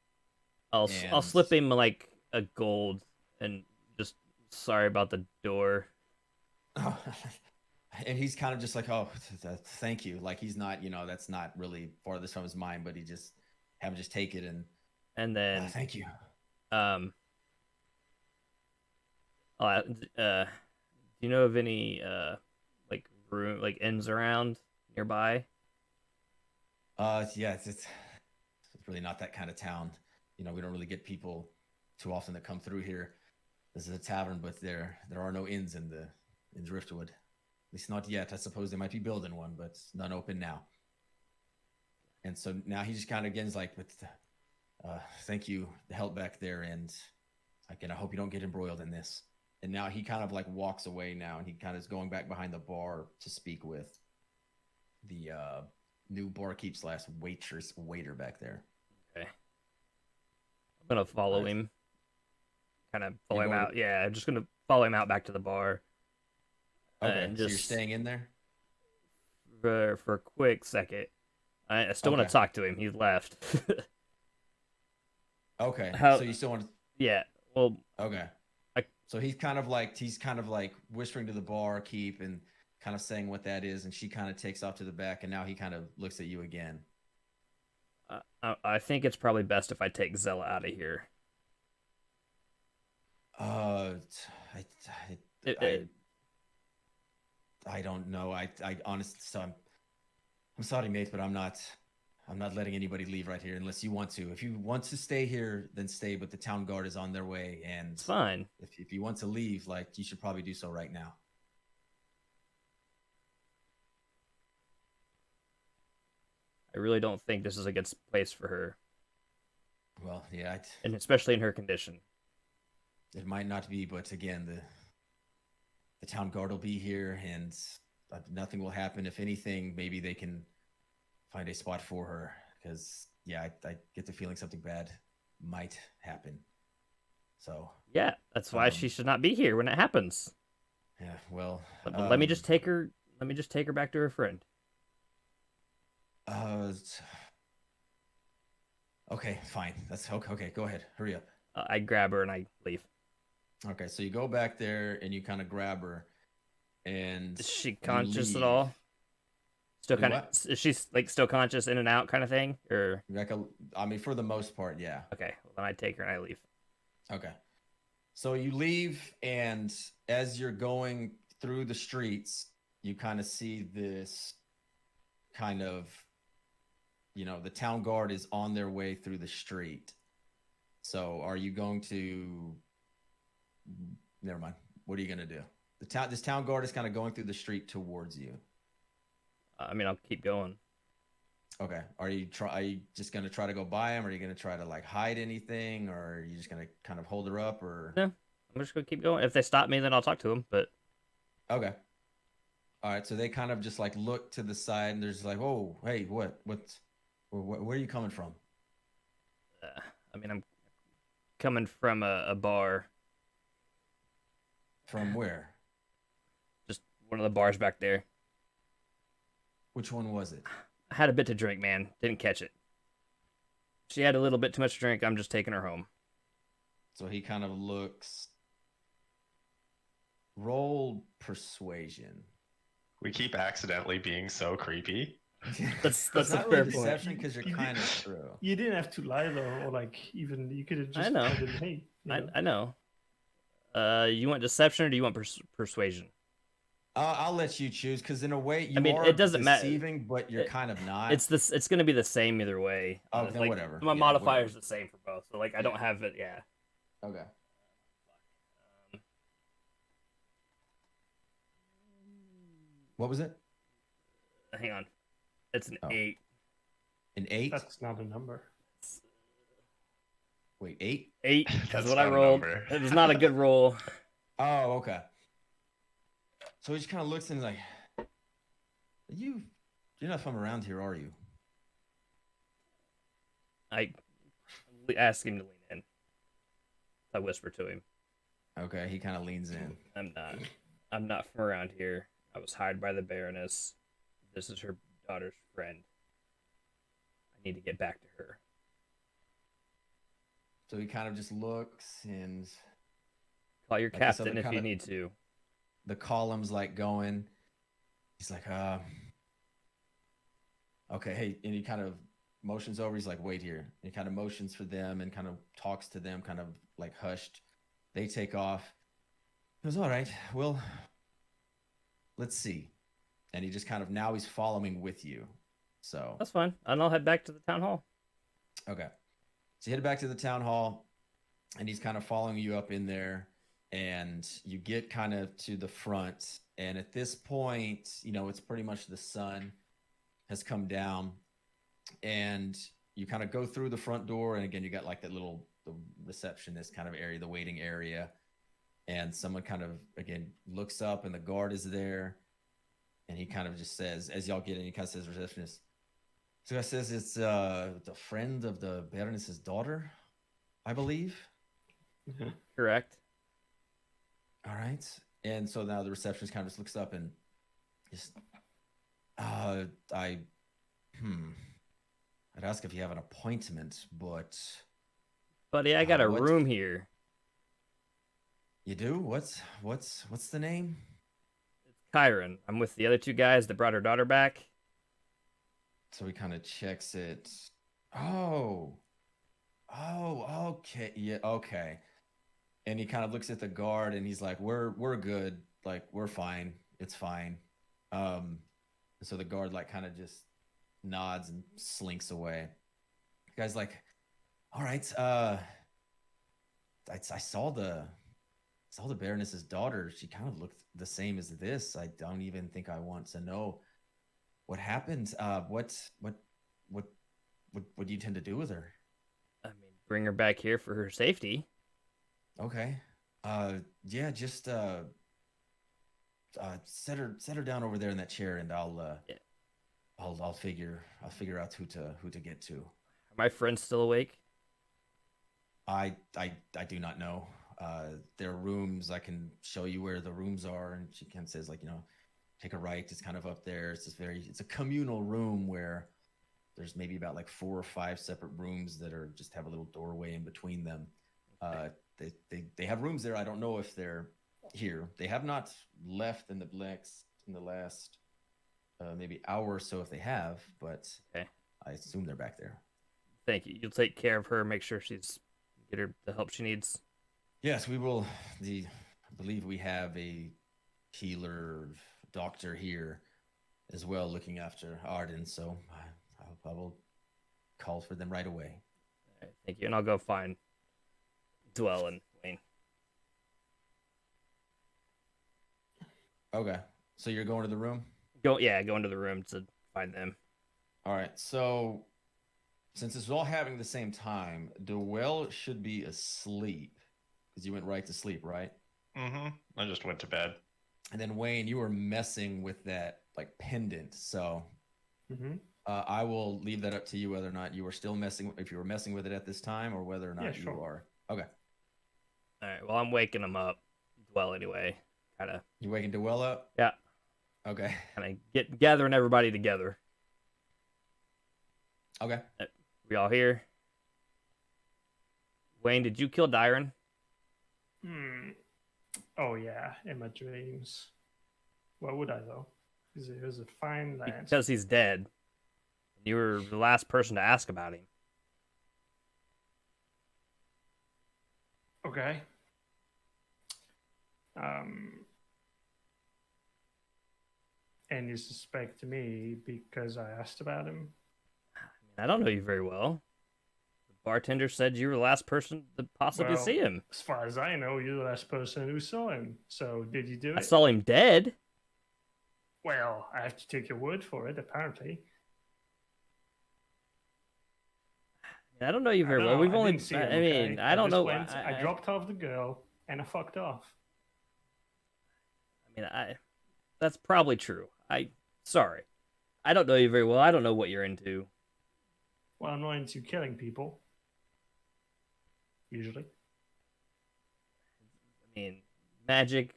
Speaker 2: I'll slip him like a gold and just sorry about the door.
Speaker 1: Oh, and he's kind of just like, oh, thank you. Like he's not, that's not really farthest from his mind, but he just have him just take it and
Speaker 2: And then,
Speaker 1: thank you.
Speaker 2: um, do you know of any like room like inns around nearby?
Speaker 1: Yeah, it's really not that kind of town. We don't really get people too often that come through here. This is a tavern, but there are no inns in Driftwood. At least not yet. I suppose they might be building one, but none open now. And so now he just kind of again is like, "But thank you, the help back there, and again, I hope you don't get embroiled in this." And now he kind of like walks away now, and he kind of is going back behind the bar to speak with the new barkeep / waiter back there.
Speaker 2: Okay. I'm gonna follow
Speaker 1: Alright.
Speaker 2: him. Kind of follow
Speaker 1: You're
Speaker 2: him
Speaker 1: going
Speaker 2: out. Yeah, I'm just gonna follow him out back to the bar.
Speaker 1: Okay,
Speaker 2: And
Speaker 1: so you're
Speaker 2: just
Speaker 1: staying in there?
Speaker 2: for a quick second. I still want
Speaker 1: Okay.
Speaker 2: to talk to him. He's left.
Speaker 1: Okay,
Speaker 2: How-
Speaker 1: so you still want to...
Speaker 2: Yeah. Well,
Speaker 1: Okay.
Speaker 2: I-
Speaker 1: So he's kind of like whispering to the barkeep and kind of saying what that is, and she kind of takes off to the back, and now he kind of looks at you again.
Speaker 2: I think it's probably best if I take Zella out of here.
Speaker 1: I,
Speaker 2: It-
Speaker 1: I,
Speaker 2: it-
Speaker 1: I don't know. I honestly, so I'm sorry, mate, but I'm not letting anybody leave right here unless you want to. If you want to stay here, then stay. But the town guard is on their way, and
Speaker 2: It's fine.
Speaker 1: if you want to leave, like you should probably do so right now.
Speaker 2: I really don't think this is a good place for her,
Speaker 1: Well, yeah,
Speaker 2: and especially in her condition.
Speaker 1: it might not be, but again, the town guard will be here, and nothing will happen. If anything, maybe they can find a spot for her. Because yeah, I get the feeling something bad might happen. So
Speaker 2: Yeah, that's why
Speaker 1: Um,
Speaker 2: she should not be here when it happens.
Speaker 1: yeah, well,
Speaker 2: But let me just take her. Let me just take her back to her friend.
Speaker 1: Uh, okay, fine. That's okay. Okay, go ahead. Hurry up.
Speaker 2: I grab her and I leave.
Speaker 1: Okay, so you go back there and you kind of grab her, and
Speaker 2: Is she
Speaker 1: you
Speaker 2: conscious at
Speaker 1: leave.
Speaker 2: all? Still
Speaker 1: Do
Speaker 2: kind of.
Speaker 1: what?
Speaker 2: Is she like still conscious, in and out, kind of thing? Or
Speaker 1: Like I mean, for the most part, yeah.
Speaker 2: okay, well, then I take her and I leave.
Speaker 1: Okay. So you leave, and as you're going through the streets, you kind of see this kind of, the town guard is on their way through the street. So are you going to, never mind. What are you going to do? This town guard is kind of going through the street towards you.
Speaker 2: I mean, I'll keep going.
Speaker 1: Okay. Are you just going to try to go by him? Or are you going to try to like hide anything? Or are you just going to kind of hold her up or?
Speaker 2: No, I'm just gonna keep going. If they stop me, then I'll talk to them. But
Speaker 1: Okay. All right. So they kind of just like look to the side and there's like, oh, hey, where are you coming from?
Speaker 2: I mean, I'm coming from a bar,
Speaker 1: From where?
Speaker 2: just one of the bars back there.
Speaker 1: Which one was it?
Speaker 2: I had a bit to drink, man. Didn't catch it. She had a little bit too much to drink. I'm just taking her home.
Speaker 1: So he kind of looks. Roll persuasion.
Speaker 3: We keep accidentally being so creepy.
Speaker 2: That's
Speaker 1: It's
Speaker 2: a
Speaker 1: not
Speaker 2: fair
Speaker 1: really
Speaker 2: point.
Speaker 1: deception because you're kind of true.
Speaker 4: You didn't have to lie though, or like even you could have just
Speaker 2: I know.
Speaker 4: told him, hey.
Speaker 2: I know. You want deception or do you want persuasion?
Speaker 1: I'll let you choose because in a way you
Speaker 2: I mean,
Speaker 1: are
Speaker 2: it doesn't matter.
Speaker 1: deceiving, but you're kind of not.
Speaker 2: It's this. It's gonna be the same either way.
Speaker 1: Oh, then whatever.
Speaker 2: My
Speaker 1: Yeah,
Speaker 2: modifier's
Speaker 1: whatever.
Speaker 2: the same for both, so like I don't have it. Yeah.
Speaker 1: Okay. What was it?
Speaker 2: Hang on. It's an
Speaker 1: Oh.
Speaker 2: 8.
Speaker 1: An 8?
Speaker 4: That's not a number.
Speaker 1: Wait, 8?
Speaker 2: 8. That's
Speaker 3: That's
Speaker 2: what I
Speaker 3: not a
Speaker 2: rolled.
Speaker 3: number.
Speaker 2: It was not a good roll.
Speaker 1: Oh, okay. So he just kind of looks and is like, you're not from around here, are you?
Speaker 2: I asked him to lean in. I whisper to him.
Speaker 1: Okay, he kind of leans in.
Speaker 2: I'm not from around here. I was hired by the Baroness. This is her daughter's friend. I need to get back to her.
Speaker 1: So he kind of just looks and
Speaker 2: Call your
Speaker 1: Like this
Speaker 2: captain
Speaker 1: other
Speaker 2: if you
Speaker 1: kinda-
Speaker 2: need to.
Speaker 1: The column's like going. He's like, okay, hey, and he kind of motions over. He's like, wait here. And he kind of motions for them and kind of talks to them, kind of like hushed. They take off. He goes, all right, well, let's see. And he just kind of, now he's following with you. So,
Speaker 2: That's fine. And I'll head back to the town hall.
Speaker 1: okay. So you head back to the town hall, and he's kind of following you up in there. And you get kind of to the front. And at this point, you know, it's pretty much the sun has come down. And you kind of go through the front door. And again, you got like that little the receptionist kind of area, the waiting area. And someone kind of, again, looks up, and the guard is there. And he kind of just says, as y'all get in, he kind of says, receptionist. So he says it's the friend of the Baroness's daughter, I believe.
Speaker 2: Correct.
Speaker 1: All right. And so now the receptionist kind of just looks up and just, I'd ask if you have an appointment, but
Speaker 2: Buddy, I got a
Speaker 1: what?
Speaker 2: room here.
Speaker 1: You do? What's the name?
Speaker 2: It's Kyron. I'm with the other two guys that brought her daughter back.
Speaker 1: So he kind of checks it. Oh, okay. Yeah, okay. And he kind of looks at the guard, and he's like, we're good. Like, we're fine. It's fine. So the guard like kind of just nods and slinks away. The guy's like, all right, I saw the Baroness's daughter. She kind of looked the same as this. I don't even think I want to know what happened. What do you tend to do with her?
Speaker 2: I mean, bring her back here for her safety.
Speaker 1: Okay. Yeah, just set her down over there in that chair, and I'll figure out who to get to.
Speaker 2: Are my friends still awake?
Speaker 1: I do not know. There are rooms. I can show you where the rooms are. And she kind of says, like, you know, take a right. It's kind of up there. It's a communal room where there's maybe about like 4 or 5 separate rooms that are just have a little doorway in between them. They have rooms there. I don't know if they're here. They have not left in the last maybe hour or so if they have, but
Speaker 2: okay.
Speaker 1: I assume they're back there.
Speaker 2: Thank you. You'll take care of her, make sure get her the help she needs.
Speaker 1: Yes, we will. I believe we have a healer doctor here as well looking after Arden, so I will call for them right away.
Speaker 2: All right, thank you. And I'll go find Dwell and Wayne.
Speaker 1: Okay. So you're going to the room?
Speaker 2: Go into the room to find them.
Speaker 1: All right. So since it's all happening at the same time, Dwell should be asleep because you went right to sleep, right?
Speaker 3: Mm-hmm. I just went to bed.
Speaker 1: And then Wayne, you were messing with that like pendant. So I will leave that up to you whether or not you were still if you were messing with it at this time or whether or not you are. Okay.
Speaker 2: All right. Well, I'm waking them up. Dwell anyway.
Speaker 1: You waking Dwell up?
Speaker 2: Yeah.
Speaker 1: Okay.
Speaker 2: Kind of gathering everybody together.
Speaker 1: Okay.
Speaker 2: We all here? Wayne, did you kill Dyron?
Speaker 4: Oh yeah, in my dreams. Why would I though? Because it was a fine lad.
Speaker 2: Because he's dead. You were the last person to ask about him.
Speaker 4: Okay. And you suspect me because I asked about him?
Speaker 2: I don't know you very well. The bartender said you were the last person to possibly see him.
Speaker 4: As far as I know, you're the last person who saw him. So did you do it?
Speaker 2: I saw him dead.
Speaker 4: Well, I have to take your word for it, apparently.
Speaker 2: I don't know you very well. We've only
Speaker 4: seen him,
Speaker 2: I mean,
Speaker 4: okay?
Speaker 2: I don't know.
Speaker 4: I dropped off the girl and I fucked off.
Speaker 2: I mean, that's probably true. Sorry. I don't know you very well. I don't know what you're into.
Speaker 4: Well, I'm not into killing people. Usually.
Speaker 2: I mean, magic.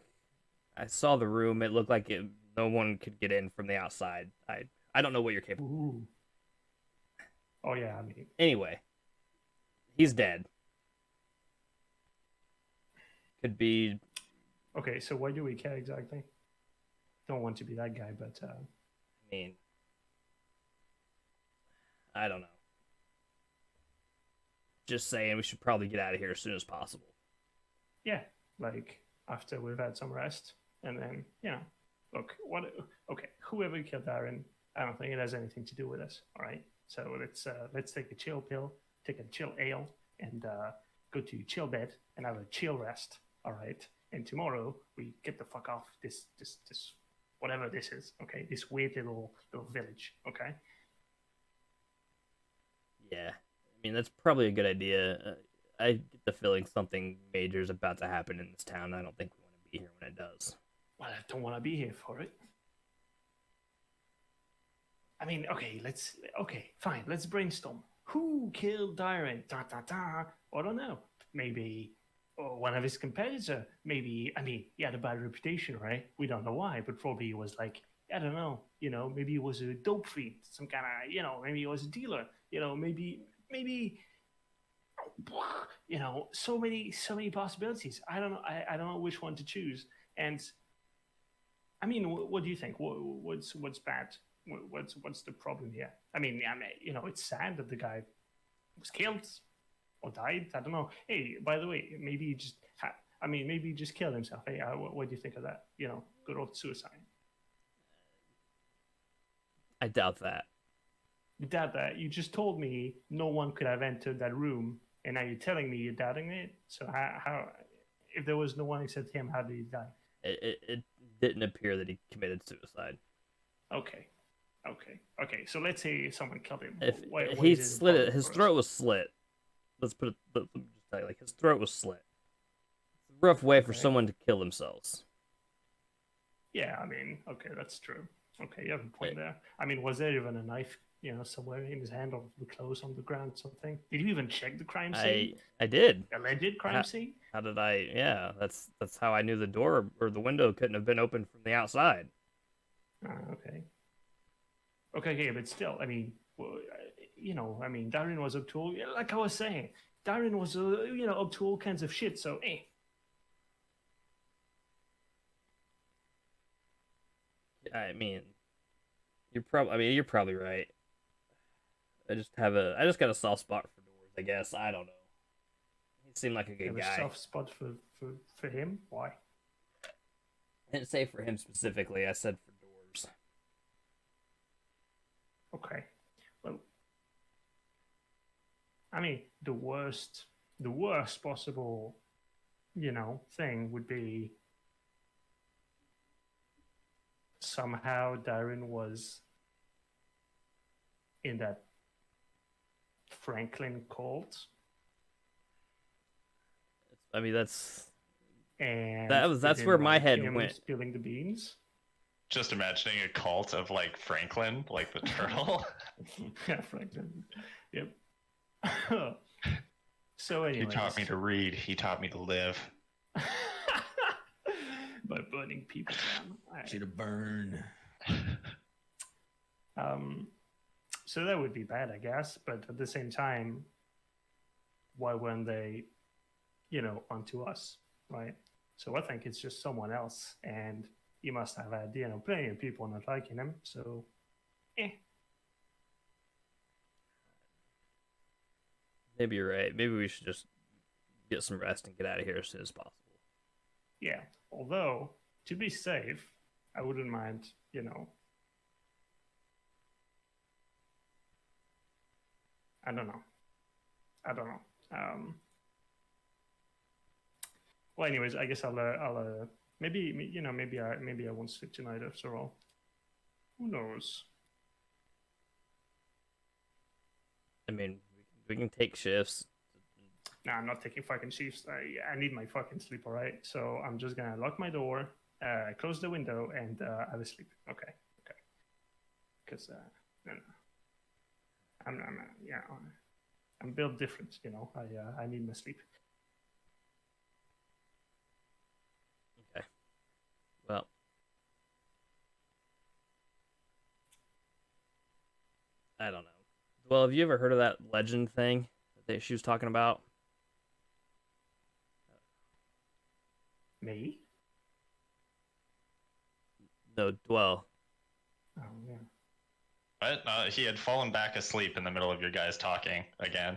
Speaker 2: I saw the room. It looked like no one could get in from the outside. I don't know what you're capable of.
Speaker 4: Ooh. Oh, yeah, I mean.
Speaker 2: Anyway. He's dead. could be.
Speaker 4: Okay, so why do we care exactly? Don't want to be that guy, but
Speaker 2: I mean, I don't know. Just saying, we should probably get out of here as soon as possible.
Speaker 4: yeah, like after we've had some rest, and then look, okay, whoever killed Darren, I don't think it has anything to do with us. All right, so let's take a chill pill, take a chill ale, and go to chill bed and have a chill rest. All right, and tomorrow we get the fuck off this whatever this is. Okay, this weird little village. Okay.
Speaker 2: Yeah, I mean that's probably a good idea. I get the feeling something major is about to happen in this town. I don't think we want to be here when it does.
Speaker 4: Well, I don't want to be here for it. I mean, okay, fine. Let's brainstorm. Who killed Darren? Da da da. I don't know. Maybe one of his competitor. Maybe. I mean, he had a bad reputation, right? We don't know why, but probably he was like, I don't know. Maybe he was a dope fiend, some kind of. Maybe he was a dealer. Maybe. So many possibilities. I don't know. I don't know which one to choose. And I mean, what do you think? What's bad? What's the problem here? I mean, it's sad that the guy was killed or died. I don't know. Hey, by the way, maybe he just maybe he just killed himself. Hey, what do you think of that? Good old suicide.
Speaker 2: I doubt that.
Speaker 4: You doubt that? You just told me no one could have entered that room, and now you're telling me you're doubting it. So how if there was no one except him, how did he die?
Speaker 2: It didn't appear that he committed suicide.
Speaker 4: Okay. So let's say someone killed him.
Speaker 2: If he slit it, his throat was slit. Let's put it. Let me just tell you, his throat was slit. It's a rough way for someone to kill themselves.
Speaker 4: Yeah, I mean, okay, that's true. Okay, you have a point there. I mean, was there even a knife, somewhere in his hand, or the clothes on the ground, something? Did you even check the crime scene?
Speaker 2: I did.
Speaker 4: Alleged crime scene?
Speaker 2: How did I? Yeah, that's how I knew the door or the window couldn't have been opened from the outside.
Speaker 4: Okay. Okay, but still, I mean, Darren was up to all, like I was saying, Darren was, up to all kinds of shit. So,
Speaker 2: I mean, you're probably right. I just got a soft spot for doors. I guess I don't know. He seemed like a good guy.
Speaker 4: A soft spot for him. Why?
Speaker 2: I didn't say for him specifically. I said for doors.
Speaker 4: Okay. Well, I mean, the worst possible, thing would be somehow Darren was in that Franklin cult.
Speaker 2: I mean, that's
Speaker 4: and
Speaker 2: where my head went.
Speaker 4: Spilling the beans.
Speaker 3: Just imagining a cult of Franklin, like the turtle.
Speaker 4: Yeah, Franklin. Yep. So anyway,
Speaker 3: he taught me to read. He taught me to live.
Speaker 4: By burning people down.
Speaker 1: Should have burned.
Speaker 4: So that would be bad, I guess. But at the same time, why weren't they, onto us, right? So I think it's just someone else, and he must have had, plenty of people not liking him. So,
Speaker 2: Maybe you're right. Maybe we should just get some rest and get out of here as soon as possible.
Speaker 4: Yeah. Although, to be safe, I wouldn't mind, I don't know. Well, anyways, I guess I'll maybe I won't sleep tonight after all. Who knows?
Speaker 2: I mean, we can take shifts.
Speaker 4: Nah, I'm not taking fucking shifts. I need my fucking sleep, all right? So I'm just gonna lock my door, close the window, and have a sleep. Okay. Because no. I'm built different, I need my sleep.
Speaker 2: Okay. Well, I don't know. Well, have you ever heard of that legend thing that she was talking about?
Speaker 4: Me?
Speaker 2: No, Dwell.
Speaker 4: Oh yeah.
Speaker 3: What? He had fallen back asleep in the middle of your guys talking again.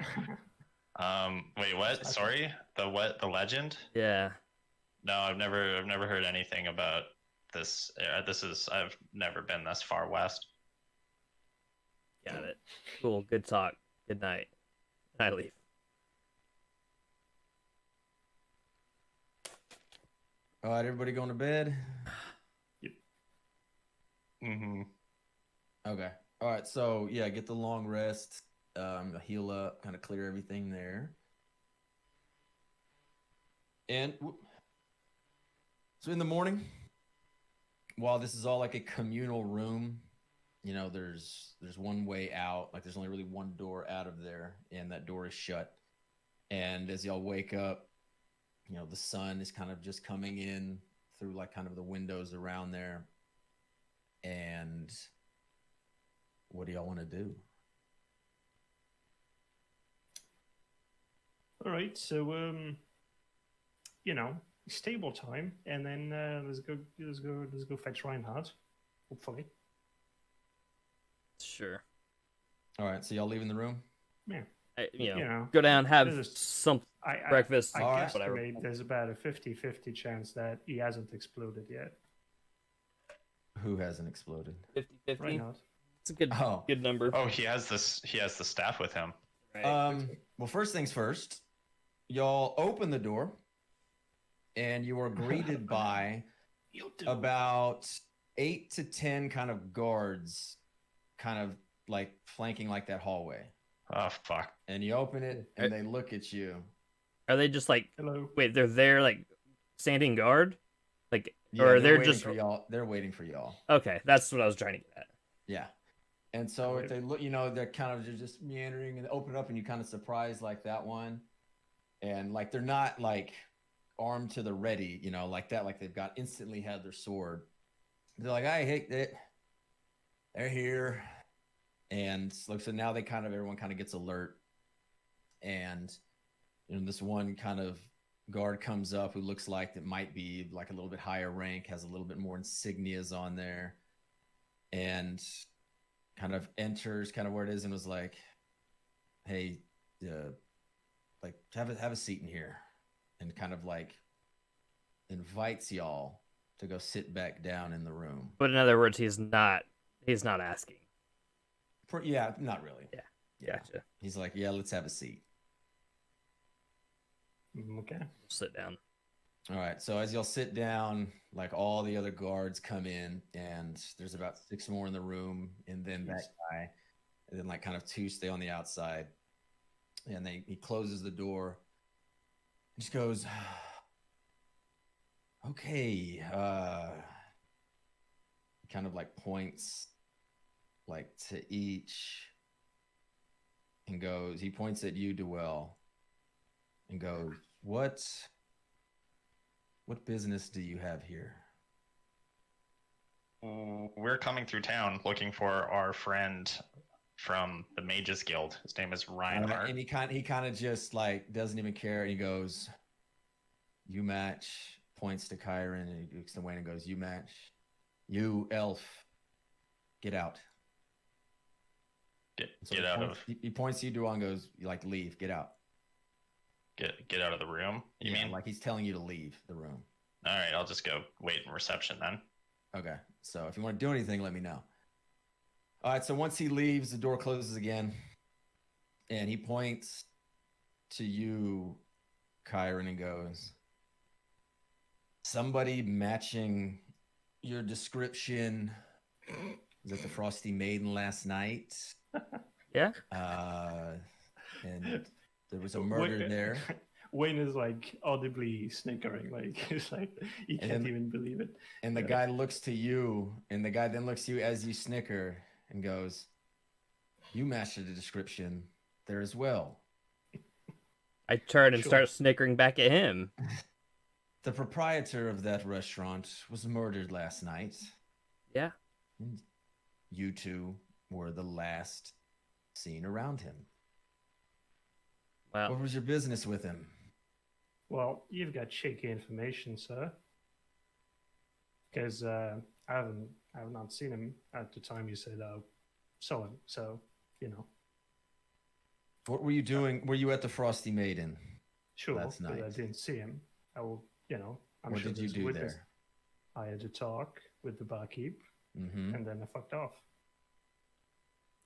Speaker 3: Wait, what? Sorry? The what? The legend?
Speaker 2: Yeah.
Speaker 3: No, I've never heard anything about this. I've never been this far west.
Speaker 2: Got it. Cool. Good talk. Good night. I leave.
Speaker 1: All right, everybody going to bed?
Speaker 3: Mm-hmm.
Speaker 1: Okay. All right. So yeah, get the long rest, heal up, kind of clear everything there. And so in the morning, while this is all like a communal room, you know, there's one way out. Like there's only really one door out of there, and that door is shut. And as y'all wake up, you know, the sun is kind of just coming in through like kind of the windows around there. And what do y'all want to do?
Speaker 4: All right, so you know, stable time, and then let's go fetch Reinhardt. Hopefully.
Speaker 2: Sure.
Speaker 1: All right, so y'all leaving the room?
Speaker 4: Yeah.
Speaker 2: You
Speaker 4: You know,
Speaker 2: go down, have
Speaker 4: this is-
Speaker 2: some
Speaker 4: I
Speaker 2: breakfast,
Speaker 4: I
Speaker 1: All right.
Speaker 4: guess
Speaker 2: whatever.
Speaker 4: there's about a 50-50 chance that he hasn't exploded yet.
Speaker 1: Who hasn't exploded?
Speaker 2: 50-50.
Speaker 4: Reinhardt.
Speaker 2: It's a good
Speaker 1: Oh.
Speaker 2: good number.
Speaker 3: Oh, he has this. He has the staff with him.
Speaker 2: Right.
Speaker 1: Well, first things first, y'all open the door, and you are greeted by
Speaker 4: You do.
Speaker 1: about 8 to 10 kind of guards, kind of like flanking like that hallway.
Speaker 3: Oh fuck.
Speaker 1: And you open it, and they look at you.
Speaker 2: Are they just like
Speaker 4: Hello.
Speaker 2: wait, they're there like standing guard? Like
Speaker 1: Yeah,
Speaker 2: or they're
Speaker 1: waiting
Speaker 2: just
Speaker 1: for y'all. They're waiting for y'all.
Speaker 2: okay, that's what I was trying to get at.
Speaker 1: Yeah. And so if they look, you know, they're kind of just meandering and open up, and you kind of surprise like that one. And like they're not like armed to the ready, you know, like that, like they've got instantly had their sword. They're like, I hate it. They're here. And like so now everyone kind of gets alert. And you know, this one kind of guard comes up who looks like it might be like a little bit higher rank, has a little bit more insignias on there, and kind of enters kind of where it is and was like, hey, like have a seat in here, and kind of like invites y'all to go sit back down in the room.
Speaker 2: But in other words, he's not asking.
Speaker 1: Yeah, not really.
Speaker 2: Yeah.
Speaker 1: Yeah.
Speaker 2: Gotcha.
Speaker 1: He's like, yeah, let's have a seat.
Speaker 4: Okay.
Speaker 2: Sit down.
Speaker 1: All right. So as y'all sit down, like all the other guards come in, and there's about 6 more in the room, and then that guy, and then like kind of 2 stay on the outside. And he closes the door. He just goes, okay. Kind of like points like to each and goes, he points at you, Duell, and goes, what business do you have here?
Speaker 3: We're coming through town looking for our friend from the Mages Guild. His name is Reinhardt.
Speaker 1: And he kind of just like doesn't even care. And he goes, you match, points to Kyron, and he looks to Wayne and goes, you match. You elf, get out.
Speaker 3: Get out of.
Speaker 1: He points to you, Duell, and goes, like, leave, get out.
Speaker 3: Get out of the room. You mean?
Speaker 1: Like he's telling you to leave the room.
Speaker 3: All right, I'll just go wait in reception then.
Speaker 1: Okay. So if you want to do anything, let me know. All right. So once he leaves, the door closes again, and he points to you, Kyron, and goes, somebody matching your description. Was it the Frosty Maiden last night?
Speaker 2: Yeah.
Speaker 1: And there was a murder there.
Speaker 4: Wayne is like audibly snickering, like it's like he can't even believe it.
Speaker 1: And the guy looks to you, and the guy then looks to you as you snicker and goes, you matched the description there as well.
Speaker 2: I turn and start snickering back at him.
Speaker 1: The proprietor of that restaurant was murdered last night.
Speaker 2: Yeah.
Speaker 1: You two were the last seen around him.
Speaker 2: Well,
Speaker 1: What was your business with him?
Speaker 4: Well, you've got shaky information, sir. Because I have not seen him at the time you said saw him. So, you know,
Speaker 1: What were you doing? Were you at the Frosty Maiden?
Speaker 4: sure,
Speaker 1: Last
Speaker 4: but I
Speaker 1: night.
Speaker 4: didn't see him. I will, you know, I'm
Speaker 1: What
Speaker 4: sure
Speaker 1: did you
Speaker 4: there's a
Speaker 1: do
Speaker 4: witness.
Speaker 1: there?
Speaker 4: I had a talk with the barkeep,
Speaker 1: Mm-hmm.
Speaker 4: and then I fucked off.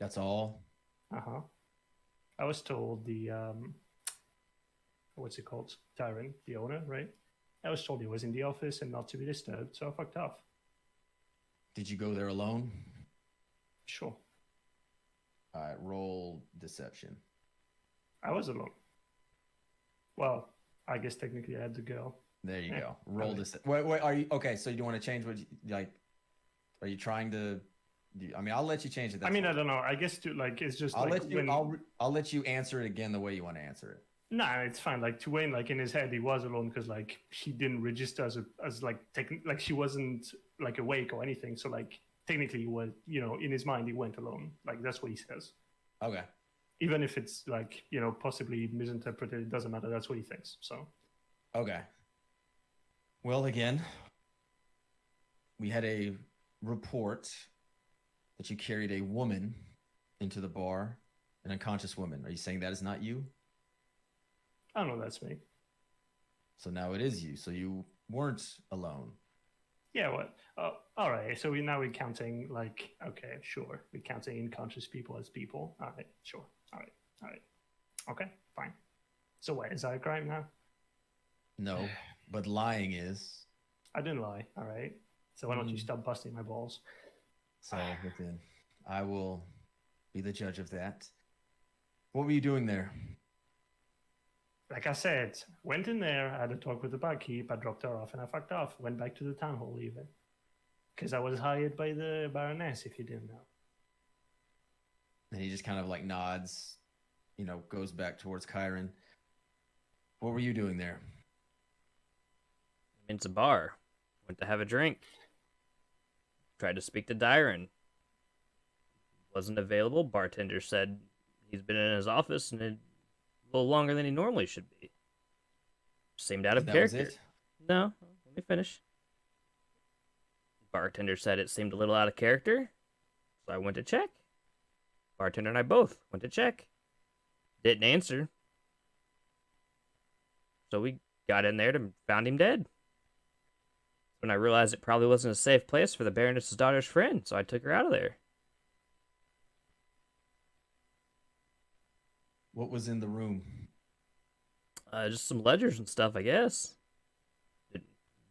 Speaker 1: That's all?
Speaker 4: Uh-huh. I was told the what's it called? Darren, the owner, right? I was told he was in the office and not to be disturbed, so I fucked off.
Speaker 1: Did you go there alone?
Speaker 4: Sure.
Speaker 1: All right, roll deception.
Speaker 4: I was alone. Well, I guess technically I had the girl.
Speaker 1: There you
Speaker 4: Yeah,
Speaker 1: go. Roll
Speaker 4: okay.
Speaker 1: this. Wait, are you okay? So you want to change what you like? Are you trying to? I mean, I'll let you change it.
Speaker 4: I mean, I
Speaker 1: fine.
Speaker 4: don't know. I guess to like it's just
Speaker 1: I'll
Speaker 4: like
Speaker 1: let you.
Speaker 4: when
Speaker 1: I'll let you answer it again the way you want to answer it.
Speaker 4: nah, it's fine. Like to Wayne, like in his head, he was alone because like she didn't register as like like she wasn't like awake or anything. So like technically, he was in his mind he went alone. Like that's what he says.
Speaker 1: Okay.
Speaker 4: Even if it's like possibly misinterpreted, it doesn't matter. That's what he thinks. So
Speaker 1: Okay. Well, again, we had a report that you carried a woman into the bar, an unconscious woman. Are you saying that is not you?
Speaker 4: I don't know. That's me.
Speaker 1: So now it is you. So you weren't alone.
Speaker 4: Yeah. What? All right. So we're counting like okay, sure. We're counting unconscious people as people. All right. Sure. All right. All right. Okay. Fine. So what is that a crime now?
Speaker 1: No, but lying is.
Speaker 4: I didn't lie. All right. So why don't you stop busting my balls?
Speaker 1: So within, I will be the judge of that. What were you doing there?
Speaker 4: Like I said, went in there, I had a talk with the barkeep, I dropped her off, and I fucked off. Went back to the town hall even. Because I was hired by the Baroness, if you didn't know.
Speaker 1: And he just kind of like nods, goes back towards Kyron. What were you doing there?
Speaker 2: It's a bar. Went to have a drink. Tried to speak to Dyron. Wasn't available. Bartender said he's been in his office and a little longer than he normally should be. Seemed out of
Speaker 1: That was
Speaker 2: character.
Speaker 1: it?
Speaker 2: No, let me finish. Bartender said it seemed a little out of character, so I went to check. Bartender and I both went to check. Didn't answer. So we got in there and found him dead. When I realized it probably wasn't a safe place for the Baroness's daughter's friend, so I took her out of there.
Speaker 1: What was in the room?
Speaker 2: Just some ledgers and stuff, I guess.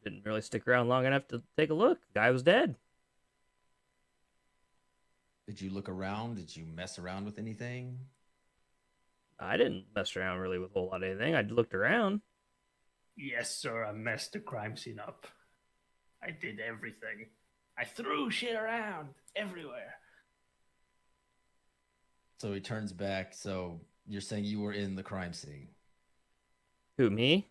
Speaker 2: Didn't really stick around long enough to take a look. The guy was dead.
Speaker 1: Did you look around? Did you mess around with anything?
Speaker 2: I didn't mess around really with a whole lot of anything. I looked around.
Speaker 4: Yes, sir, I messed the crime scene up. I did everything. I threw shit around everywhere.
Speaker 1: So he turns back. So you're saying you were in the crime scene?
Speaker 2: Who, me?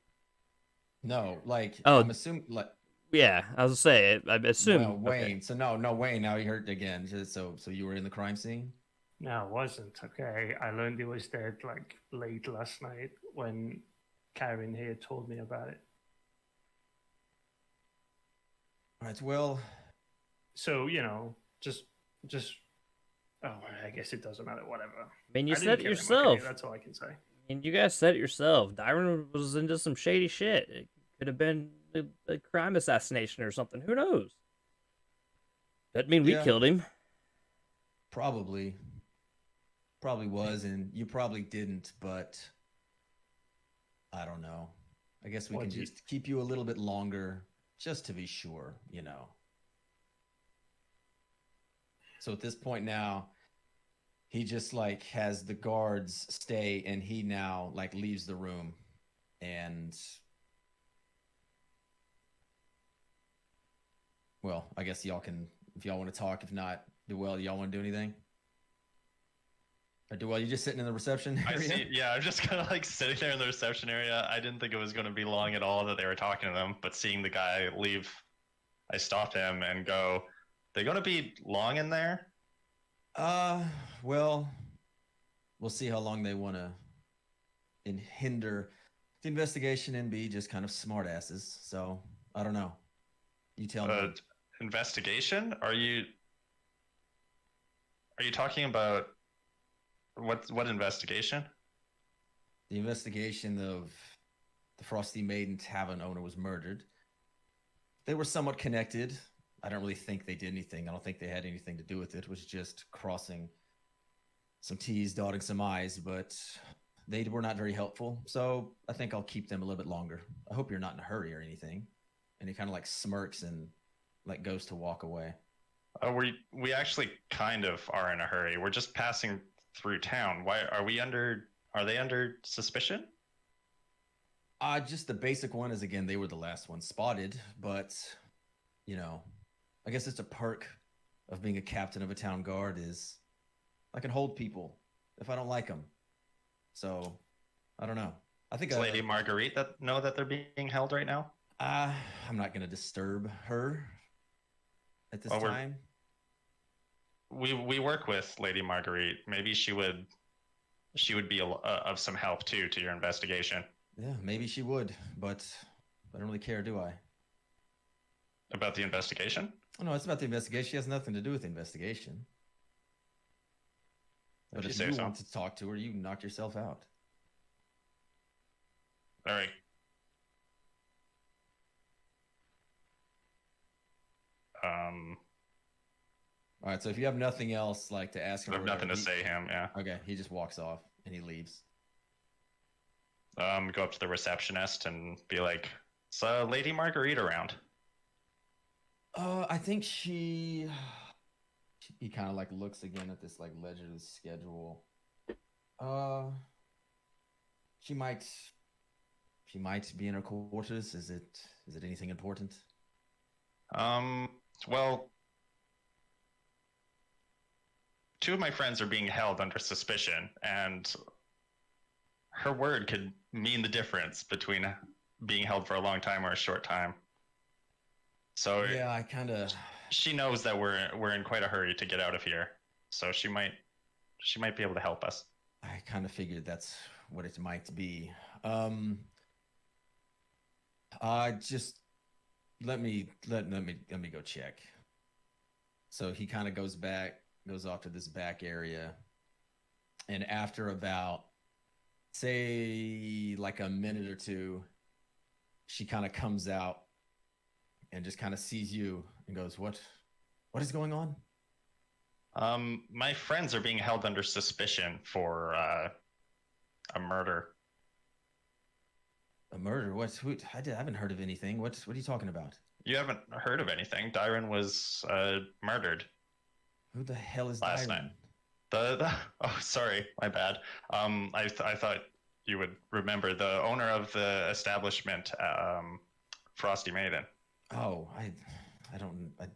Speaker 1: No, like
Speaker 2: Oh.
Speaker 1: I'm assuming. Like,
Speaker 2: Yeah, I was gonna say, I assume.
Speaker 1: well, Wayne.
Speaker 2: Okay.
Speaker 1: So no, Wayne. Now he hurt again. So you were in the crime scene?
Speaker 4: No, it wasn't. Okay, I learned he was dead like late last night when Karen here told me about it.
Speaker 1: All right. Well,
Speaker 4: So just. Oh, I guess it doesn't matter. Whatever.
Speaker 2: I mean, you
Speaker 4: I didn't
Speaker 2: said it
Speaker 4: kill him,
Speaker 2: yourself.
Speaker 4: okay? That's all I can say.
Speaker 2: I mean, you guys said it yourself. Dyron was into some shady shit. It could have been a crime assassination or something. Who knows? Doesn't mean we
Speaker 1: Yeah.
Speaker 2: killed him.
Speaker 1: probably was, and you probably didn't. But I don't know. I guess we
Speaker 4: Well,
Speaker 1: can
Speaker 4: do you-
Speaker 1: just keep you a little bit longer, just to be sure. So at this point now, he just like has the guards stay, and he now like leaves the room, and well, I guess y'all can, if y'all want to talk. If not, Duell, y'all want to do anything? Or Duell, you just sitting in the reception
Speaker 3: I
Speaker 1: area?
Speaker 3: see. Yeah, I'm just kind of like sitting there in the reception area. I didn't think it was going to be long at all that they were talking to them, but seeing the guy leave, I stopped him and go, "They're going to be long in there?"
Speaker 1: Well, we'll see how long they want to hinder. The investigation and B just kind of smartasses. So I don't know. You tell me.
Speaker 3: Investigation? Are you talking about what investigation?
Speaker 1: The investigation of the Frosty Maiden Tavern owner was murdered. They were somewhat connected. I don't really think they did anything. I don't think they had anything to do with it. It was just crossing some T's, dotting some I's, but they were not very helpful. So I think I'll keep them a little bit longer. I hope you're not in a hurry or anything. And he kind of like smirks and like goes to walk away.
Speaker 3: We actually kind of are in a hurry. We're just passing through town. Why are we under? Are they under suspicion?
Speaker 1: Just the basic one is, again, they were the last one spotted, but you know, I guess it's a perk of being a captain of a town guard is I can hold people if I don't like them. So I don't know. I think
Speaker 3: Does Lady Marguerite know that they're being held right now?
Speaker 1: I'm not going to disturb her at this time.
Speaker 3: We work with Lady Marguerite. Maybe she would be of some help too to your investigation.
Speaker 1: Yeah, maybe she would, but I don't really care, do I?
Speaker 3: About the investigation?
Speaker 1: Oh, no, it's about the investigation. She has nothing to do with the investigation. But if you want to talk to her, you knock yourself out.
Speaker 3: All right.
Speaker 1: All right, so if you have nothing else like to ask him,
Speaker 3: I have nothing to say him, yeah.
Speaker 1: Okay, he just walks off and he leaves.
Speaker 3: Go up to the receptionist and be like, "So, Lady Marguerite around?"
Speaker 1: I think he kind of like looks again at this like ledger of the schedule. She might be in her quarters. Is it anything important?
Speaker 3: Well, two of my friends are being held under suspicion, and her word could mean the difference between being held for a long time or a short time. So
Speaker 1: yeah,
Speaker 3: she knows that we're in quite a hurry to get out of here, so she might be able to help us.
Speaker 1: I kind of figured that's what it might be. Just let me go check. So he kind of goes off to this back area, and after about, say, like a minute or two, she kind of comes out and just kind of sees you and goes, what is going on?
Speaker 3: My friends are being held under suspicion for a murder.
Speaker 1: A murder? I haven't heard of anything. What are you talking about?
Speaker 3: You haven't heard of anything? Dyron was murdered.
Speaker 1: Who the hell is
Speaker 3: last
Speaker 1: Dyron?
Speaker 3: night? Oh, sorry, my bad. I thought you would remember the owner of the establishment, Frosty Maiden.
Speaker 1: Oh, I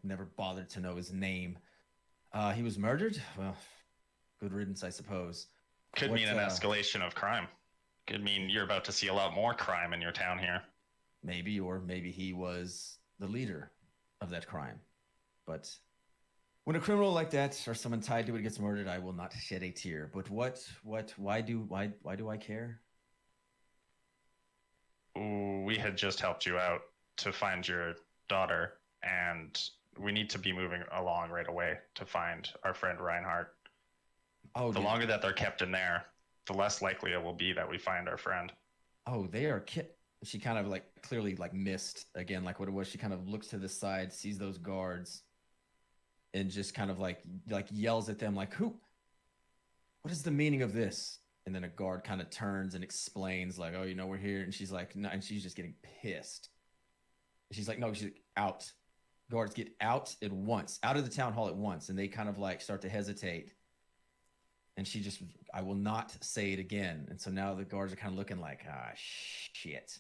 Speaker 1: never bothered to know his name. He was murdered? Well, good riddance, I suppose.
Speaker 3: Could mean an escalation of crime. Could mean you're about to see a lot more crime in your town here.
Speaker 1: Maybe, or maybe he was the leader of that crime. But when a criminal like that or someone tied to it gets murdered, I will not shed a tear. But why do I care?
Speaker 3: We had just helped you out to find your daughter, and we need to be moving along right away to find our friend Reinhardt. Oh, the longer that they're kept in there, the less likely it will be that we find our friend.
Speaker 1: Oh, they are she kind of like clearly like missed again, like what it was. She kind of looks to the side, sees those guards, and just kind of like yells at them like, "Who? What is the meaning of this?" And then a guard kind of turns and explains like, "Oh, we're here." And she's like, "No," and she's just getting pissed. She's like, "No, she's like, out. Guards, get out at once, out of the town hall at once." And they kind of like start to hesitate. And she just, "I will not say it again." And so now the guards are kind of looking like, shit.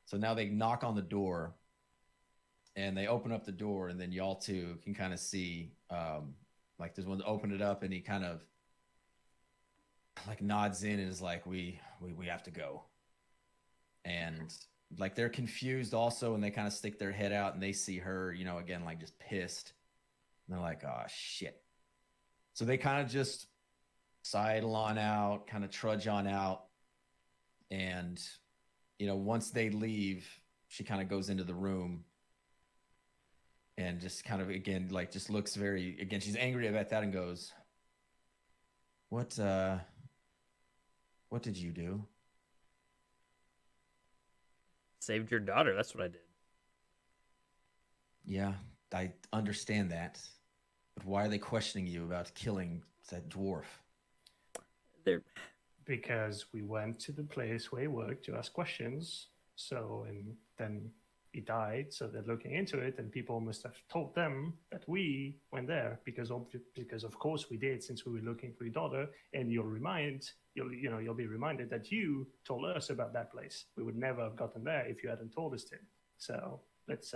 Speaker 1: So now they knock on the door and they open up the door, and then y'all two can kind of see, like there's one to open it up, and he kind of like nods in and is like, we have to go. And like they're confused also, and they kind of stick their head out and they see her, again, like just pissed. And they're like, "Oh shit." So they kind of just sidle on out, kind of trudge on out, and once they leave, she kind of goes into the room and just kind of, again, like, just looks very, again, she's angry about that and goes, what did you do?
Speaker 2: Saved your daughter. That's what I did.
Speaker 1: Yeah, I understand that. But why are they questioning you about killing that dwarf?
Speaker 2: They're
Speaker 4: Because we went to the place where he worked to ask questions. So, and then he died. So they're looking into it, and people must have told them that we went there because of course we did, since we were looking for your daughter. And you'll be reminded that you told us about that place. We would never have gotten there if you hadn't told us to. So let's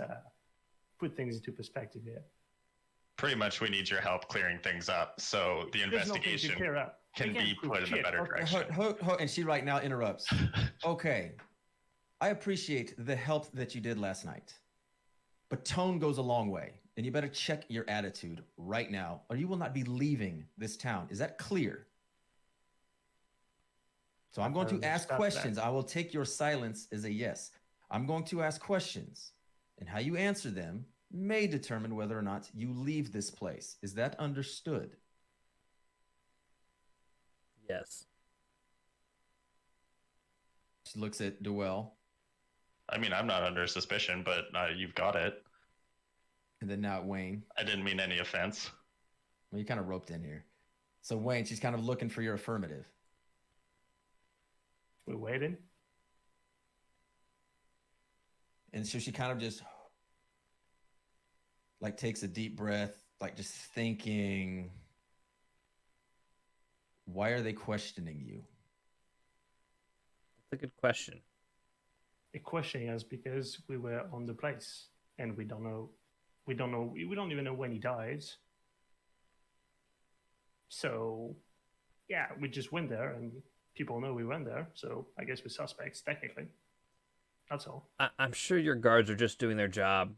Speaker 4: put things into perspective here.
Speaker 3: Pretty much, we need your help clearing things up so the
Speaker 4: There's nothing to
Speaker 3: investigation
Speaker 4: clear up.
Speaker 3: can
Speaker 4: We can't
Speaker 3: be
Speaker 4: prove
Speaker 3: put in a
Speaker 4: shit.
Speaker 3: better direction.
Speaker 1: And she right now interrupts. Okay, I appreciate the help that you did last night, but tone goes a long way, and you better check your attitude right now, or you will not be leaving this town. Is that clear? So I'm going to ask questions. I will take your silence as a yes. I'm going to ask questions, and how you answer them may determine whether or not you leave this place. Is that understood?
Speaker 2: yes.
Speaker 1: She looks at Duell,
Speaker 3: I mean, I'm not under suspicion, but you've got it.
Speaker 1: and then now at Wayne.
Speaker 3: I didn't mean any offense.
Speaker 1: Well, you kind of roped in here. So Wayne, she's kind of looking for your affirmative.
Speaker 4: We're waiting.
Speaker 1: And so she kind of just like takes a deep breath, like just thinking, why are they questioning you?
Speaker 2: That's a good question.
Speaker 4: They're questioning us because we were on the place, and we don't even know when he died. So, yeah, we just went there, and people know we went there. So I guess we're suspects technically. That's all.
Speaker 2: I'm sure your guards are just doing their job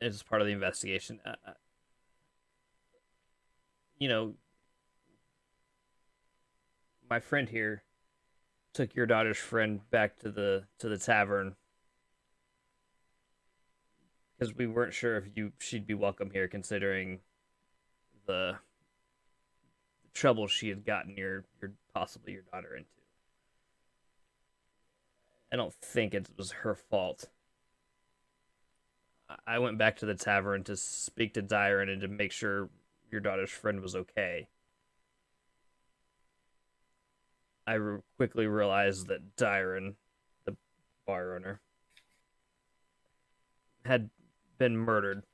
Speaker 2: as part of the investigation. My friend here took your daughter's friend back to the tavern because we weren't sure if she'd be welcome here, considering the trouble she had gotten possibly your daughter into. I don't think it was her fault. I went back to the tavern to speak to Dyron and to make sure your daughter's friend was okay. I quickly realized that Dyron, the bar owner, had been murdered.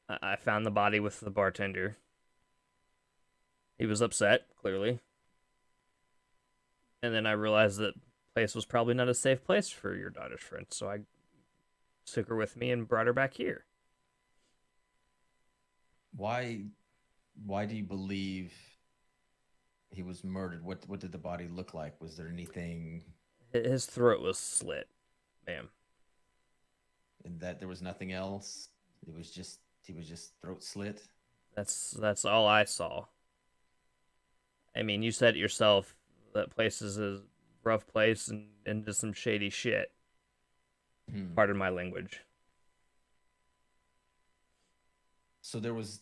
Speaker 2: I found the body with the bartender. He was upset, clearly. And then I realized that place was probably not a safe place for your daughter's friend, so I took her with me and brought her back here.
Speaker 1: Why do you believe he was murdered? What did the body look like? Was there anything?
Speaker 2: His throat was slit, ma'am.
Speaker 1: And that there was nothing else? He was just throat slit?
Speaker 2: That's all I saw. I mean, you said it yourself. That place is a rough place and into some shady shit. Pardon my language.
Speaker 1: So there was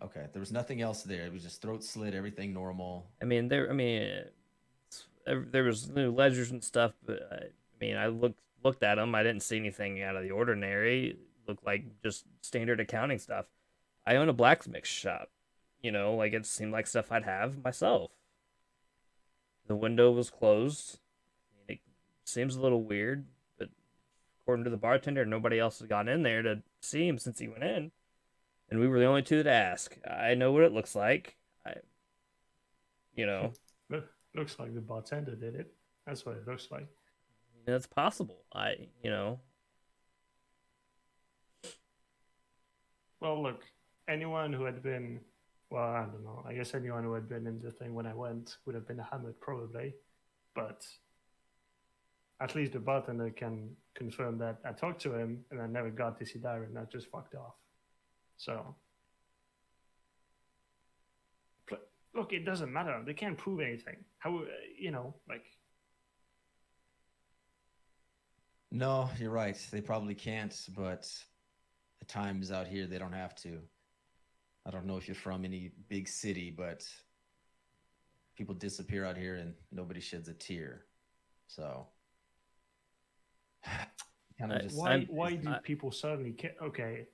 Speaker 1: okay. There was nothing else there. It was just throat slit, everything normal.
Speaker 2: There was new ledgers and stuff, but I looked at them. I didn't see anything out of the ordinary. It looked like just standard accounting stuff. I own a blacksmith shop. It seemed like stuff I'd have myself. The window was closed. It seems a little weird, but according to the bartender, nobody else had gone in there to see him since he went in. And we were the only two to ask. I know what it looks like.
Speaker 4: Looks like the bartender did it. That's what it looks like.
Speaker 2: It's possible.
Speaker 4: Well, look, anyone who had been, well, I don't know. I guess anyone who had been in the thing when I went would have been hammered probably. But at least the bartender can confirm that I talked to him and I never got to see Darren. I just fucked off. So, look, it doesn't matter. They can't prove anything. How, like.
Speaker 1: No, you're right. They probably can't, but at times out here they don't have to. I don't know if you're from any big city, but people disappear out here and nobody sheds a tear. So, kind of just
Speaker 4: Why do people suddenly care? Okay,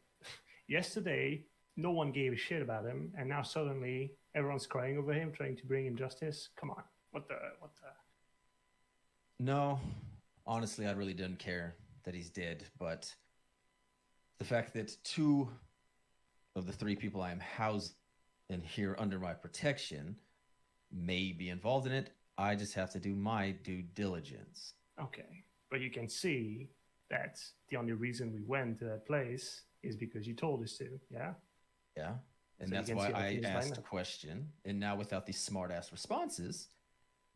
Speaker 4: yesterday no one gave a shit about him, and now suddenly everyone's crying over him, trying to bring him justice. Come on, what the?
Speaker 1: No, honestly, I really didn't care that he's dead, but the fact that 2 of the 3 people I am housed in here under my protection may be involved in it, I just have to do my due diligence.
Speaker 4: Okay, but you can see that the only reason we went to that place is because you told us to, yeah?
Speaker 1: Yeah, and
Speaker 4: So
Speaker 1: that's
Speaker 4: you can
Speaker 1: why
Speaker 4: see how
Speaker 1: I
Speaker 4: things line
Speaker 1: asked a
Speaker 4: up.
Speaker 1: question, and now without these smart-ass responses,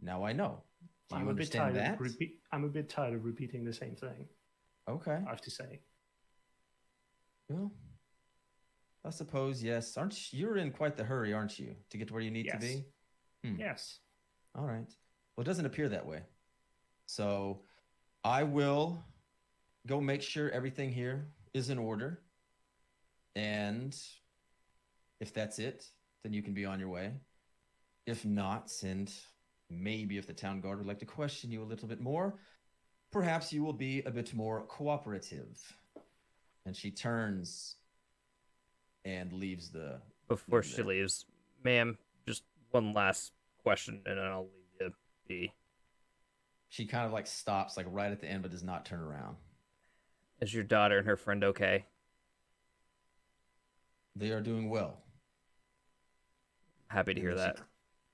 Speaker 1: now I know. Do you
Speaker 4: I'm a bit
Speaker 1: understand
Speaker 4: tired
Speaker 1: that?
Speaker 4: I'm a bit tired of repeating the same thing,
Speaker 1: Okay.
Speaker 4: I have to say.
Speaker 1: Well, I suppose, yes. You're in quite the hurry, aren't you, to get to where you need to
Speaker 4: Yes.
Speaker 1: be?
Speaker 4: Yes.
Speaker 1: All right. Well, it doesn't appear that way. So I will go make sure everything here is in order. And if that's it, then you can be on your way. If not, and maybe if the town guard would like to question you a little bit more, perhaps you will be a bit more cooperative. And she turns and leaves the...
Speaker 2: Before she leaves, ma'am, just one last question, and then I'll leave you be.
Speaker 1: She kind of like stops like right at the end, but does not turn around.
Speaker 2: Is your daughter and her friend okay?
Speaker 1: They are doing well.
Speaker 2: Happy to hear that.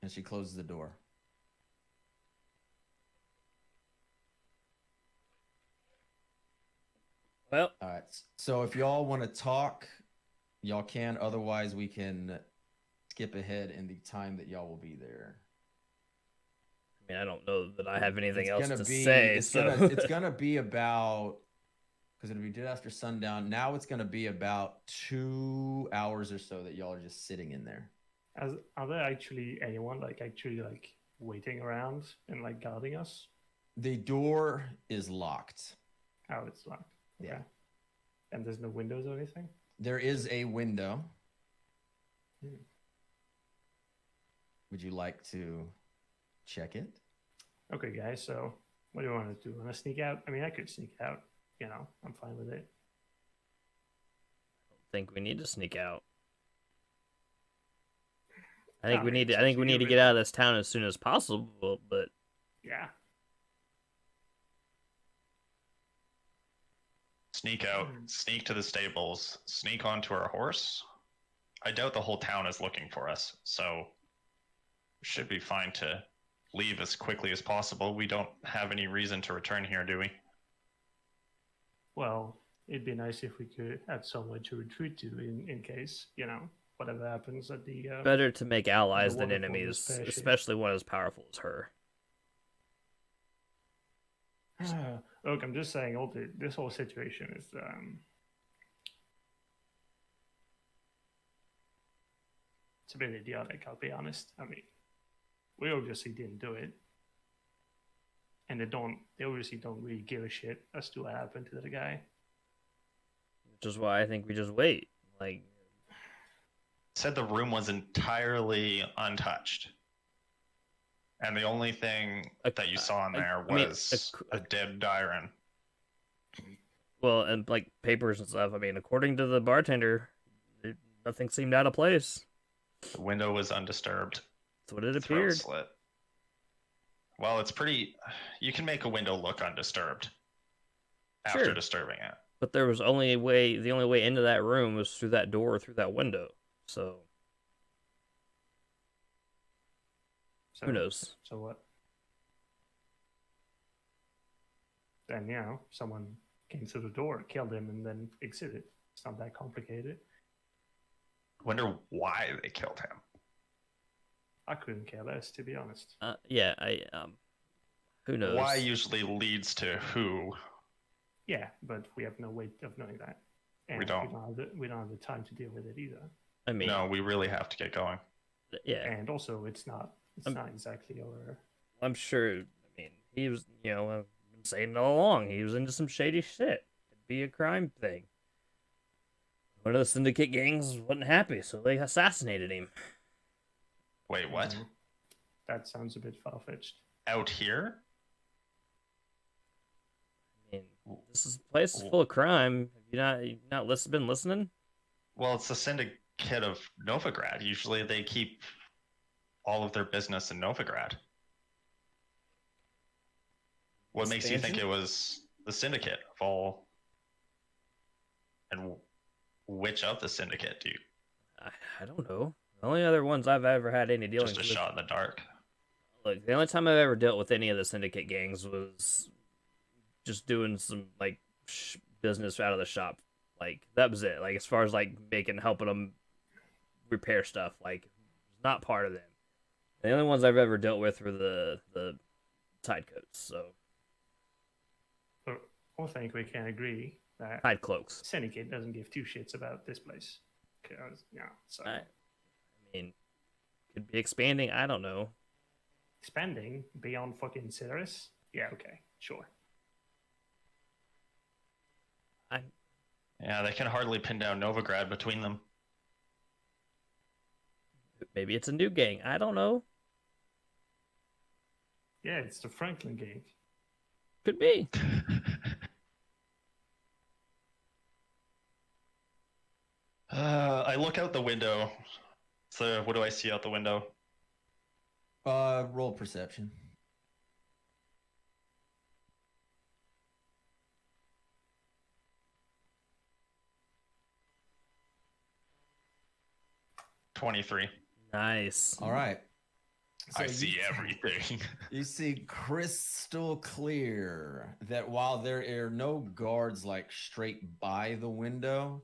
Speaker 1: And she closes the door.
Speaker 2: Well,
Speaker 1: all right. So if y'all want to talk, y'all can. Otherwise, we can skip ahead in the time that y'all will be there.
Speaker 2: I mean, I don't know that I have anything else to
Speaker 1: say.
Speaker 2: It's
Speaker 1: gonna be about, because it'll be dead after sundown. Now it's gonna be about 2 hours or so that y'all are just sitting in there.
Speaker 4: Are there actually anyone like waiting around and like guarding us?
Speaker 1: The door is locked.
Speaker 4: Oh, it's locked. Okay.
Speaker 1: Yeah.
Speaker 4: And there's no windows or anything?
Speaker 1: There is a window. Would you like to check it?
Speaker 4: Okay, guys. So what do you want to do? Want to sneak out? I mean, I could sneak out. You know, I'm fine with it.
Speaker 2: I don't think we need to sneak out. I think we need to get out of this town as soon as possible, but
Speaker 4: yeah.
Speaker 3: Sneak out, sneak to the stables, sneak onto our horse. I doubt the whole town is looking for us, so should be fine to leave as quickly as possible. We don't have any reason to return here, do we?
Speaker 4: Well, it'd be nice if we could have somewhere to retreat to in case, you know, whatever happens at the...
Speaker 2: better to make allies than enemies, especially one as powerful as her.
Speaker 4: Look, I'm just saying, this whole situation is... it's a bit idiotic, I'll be honest. I mean, we obviously didn't do it. And they obviously don't really give a shit as to what happened to the guy.
Speaker 2: Which is why I think we just wait. Like,
Speaker 3: said the room was entirely untouched. And the only thing that you saw in there was a dead Dyran.
Speaker 2: Well, and like papers and stuff. I mean, according to the bartender, nothing seemed out of place.
Speaker 3: The window was undisturbed.
Speaker 2: That's what it appeared.
Speaker 3: Slit. Well, it's pretty... You can make a window look undisturbed after disturbing it.
Speaker 2: But there was the only way into that room was through that door, through that window. So who knows?
Speaker 4: So what? Then, you know, someone came through the door, killed him, and then exited. It's not that complicated.
Speaker 3: Wonder why they killed him.
Speaker 4: I couldn't care less, to be honest.
Speaker 2: Yeah, who knows?
Speaker 3: Why usually leads to who.
Speaker 4: Yeah, but we have no way of knowing that. And
Speaker 3: we don't
Speaker 4: have the time to deal with it either.
Speaker 2: I mean,
Speaker 3: no, we really have to get going.
Speaker 2: Yeah,
Speaker 4: And also, it's not exactly our.
Speaker 2: I'm sure. I mean, he was, I've been saying it all along. He was into some shady shit. It'd be a crime thing. One of the syndicate gangs wasn't happy, so they assassinated him.
Speaker 3: Wait, what?
Speaker 4: Mhm. That sounds a bit far fetched.
Speaker 3: Out here?
Speaker 2: I mean, this is a place full of crime. Have you not been listening?
Speaker 3: Well, it's the Syndicate of Novigrad. Usually they keep all of their business in Novigrad. What makes you think it was the Syndicate of all? And which of the Syndicate do you?
Speaker 2: I don't know. The only other ones I've ever had any dealings
Speaker 3: Just a
Speaker 2: with.
Speaker 3: shot in the dark.
Speaker 2: Look, the only time I've ever dealt with any of the syndicate gangs was just doing some like business out of the shop. Like that was it. Like as far as like helping them repair stuff, like not part of them. The only ones I've ever dealt with were the tide coats. So
Speaker 4: I think we can agree that
Speaker 2: tide cloaks.
Speaker 4: Syndicate doesn't give two shits about this place. So
Speaker 2: I mean, could be expanding. I don't know.
Speaker 4: expanding beyond fucking Citrus? Yeah, okay, sure.
Speaker 3: Yeah, they can hardly pin down Novigrad between them.
Speaker 2: Maybe it's a new gang. I don't know.
Speaker 4: Yeah, it's the Franklin gang.
Speaker 2: Could be.
Speaker 3: I look out the window. So what do I see out the window?
Speaker 1: Roll perception.
Speaker 3: $23.
Speaker 2: Nice.
Speaker 1: All right.
Speaker 3: I see everything.
Speaker 1: You see crystal clear that while there are no guards like straight by the window,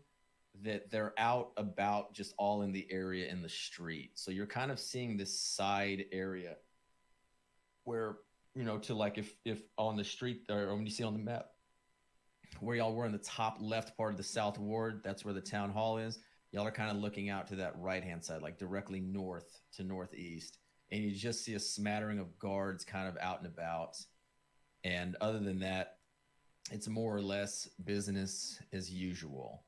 Speaker 1: that they're out about just all in the area in the street. So you're kind of seeing this side area where, to like if on the street or when you see on the map where y'all were in the top left part of the South Ward, that's where the town hall is. Y'all are kind of looking out to that right-hand side, like directly north to northeast. And you just see a smattering of guards kind of out and about. And other than that, it's more or less business as usual.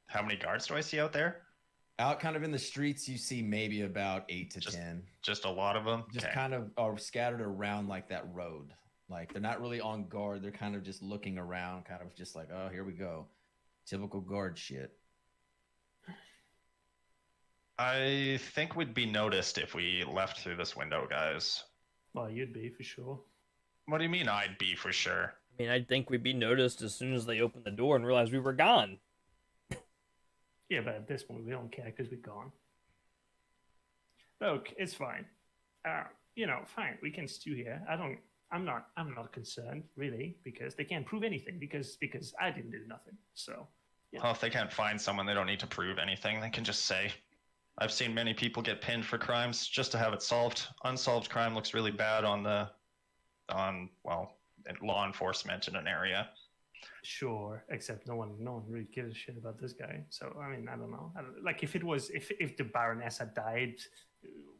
Speaker 3: How many guards do I see out there?
Speaker 1: Out kind of in the streets, you see maybe about 8 to 10.
Speaker 3: Just a lot of them?
Speaker 1: Just kind of are scattered around like that road. Like they're not really on guard. They're kind of just looking around, kind of just like, oh, here we go. Typical guard shit.
Speaker 3: I think we'd be noticed if we left through this window, guys.
Speaker 4: Well, you'd be for sure.
Speaker 3: What do you mean I'd be for sure?
Speaker 2: I mean, I think we'd be noticed as soon as they opened the door and realized we were gone.
Speaker 4: Yeah, but at this point, we don't care because we're gone. Look, it's fine. Fine. We can stew here. I'm not concerned really because they can't prove anything because I didn't do nothing. So. Yeah.
Speaker 3: Well, if they can't find someone, they don't need to prove anything. They can just say. I've seen many people get pinned for crimes just to have it solved. Unsolved crime looks really bad on law enforcement in an area.
Speaker 4: Sure, except no one really gives a shit about this guy. So I mean, I don't know. Like if the Baroness had died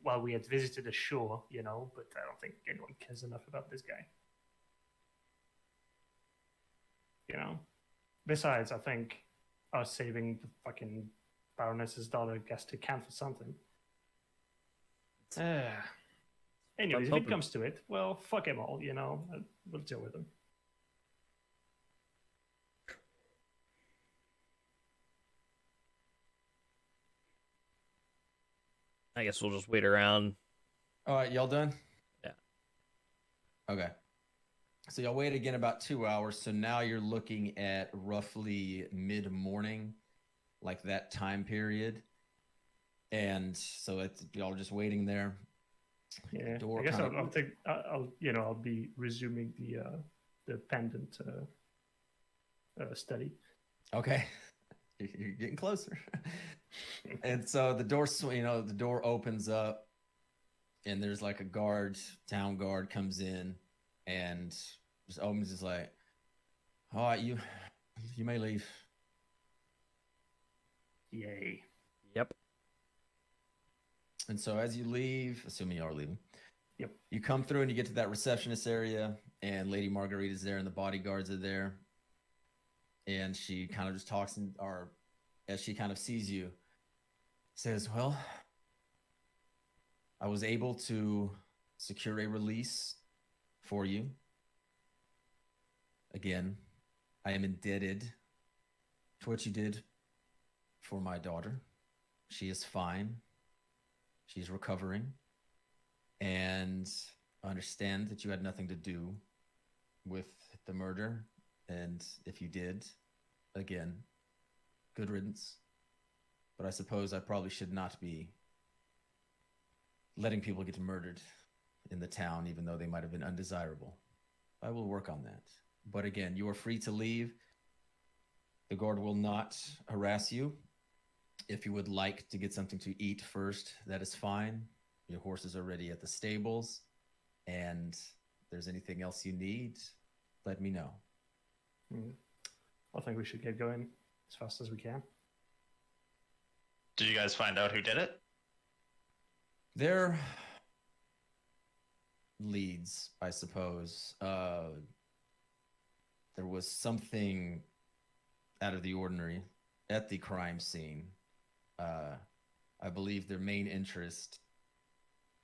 Speaker 4: while we had visited the shore, but I don't think anyone cares enough about this guy. Besides, I think us saving the fucking Baroness's daughter gets to count for something. Anyways, if it comes to it, well, fuck him all, we'll deal with him.
Speaker 2: I guess we'll just wait around.
Speaker 1: All right, y'all done?
Speaker 2: Yeah.
Speaker 1: Okay. So y'all wait again about 2 hours. So now you're looking at roughly mid-morning, like that time period. And so it's y'all are just waiting there.
Speaker 4: Yeah. I guess I'll be resuming the pendant study.
Speaker 1: Okay. You're getting closer. And so the door opens up and there's like a town guard comes in and just opens, just like, all right, you may leave.
Speaker 4: Yay.
Speaker 2: Yep.
Speaker 1: And so as you leave, assuming you are leaving,
Speaker 4: Yep.
Speaker 1: you come through and you get to that receptionist area, and Lady Marguerite is there, and the bodyguards are there. And she kind of just talks, or as she kind of sees you, says, well, I was able to secure a release for you. Again, I am indebted to what you did for my daughter. She is fine. She's recovering. And I understand that you had nothing to do with the murder. And if you did, again, good riddance. But I suppose I probably should not be letting people get murdered in the town, even though they might have been undesirable. I will work on that. But again, you are free to leave. The guard will not harass you. If you would like to get something to eat first, that is fine. Your horses are ready at the stables. And if there's anything else you need, let me know.
Speaker 4: I think we should get going as fast as we can.
Speaker 3: Did you guys find out who did it?
Speaker 1: They're leads, I suppose. There was something out of the ordinary at the crime scene. I believe their main interest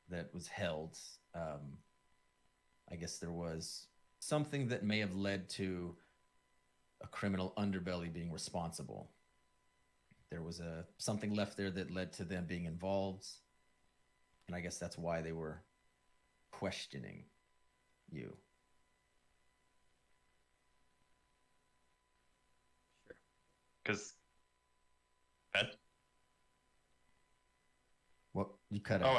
Speaker 1: that was held, I guess there was something that may have led to a criminal underbelly being responsible. There was something left there that led to them being involved. And I guess that's why they were questioning you.
Speaker 2: Sure.
Speaker 3: Because
Speaker 1: What you cut out?
Speaker 3: Oh,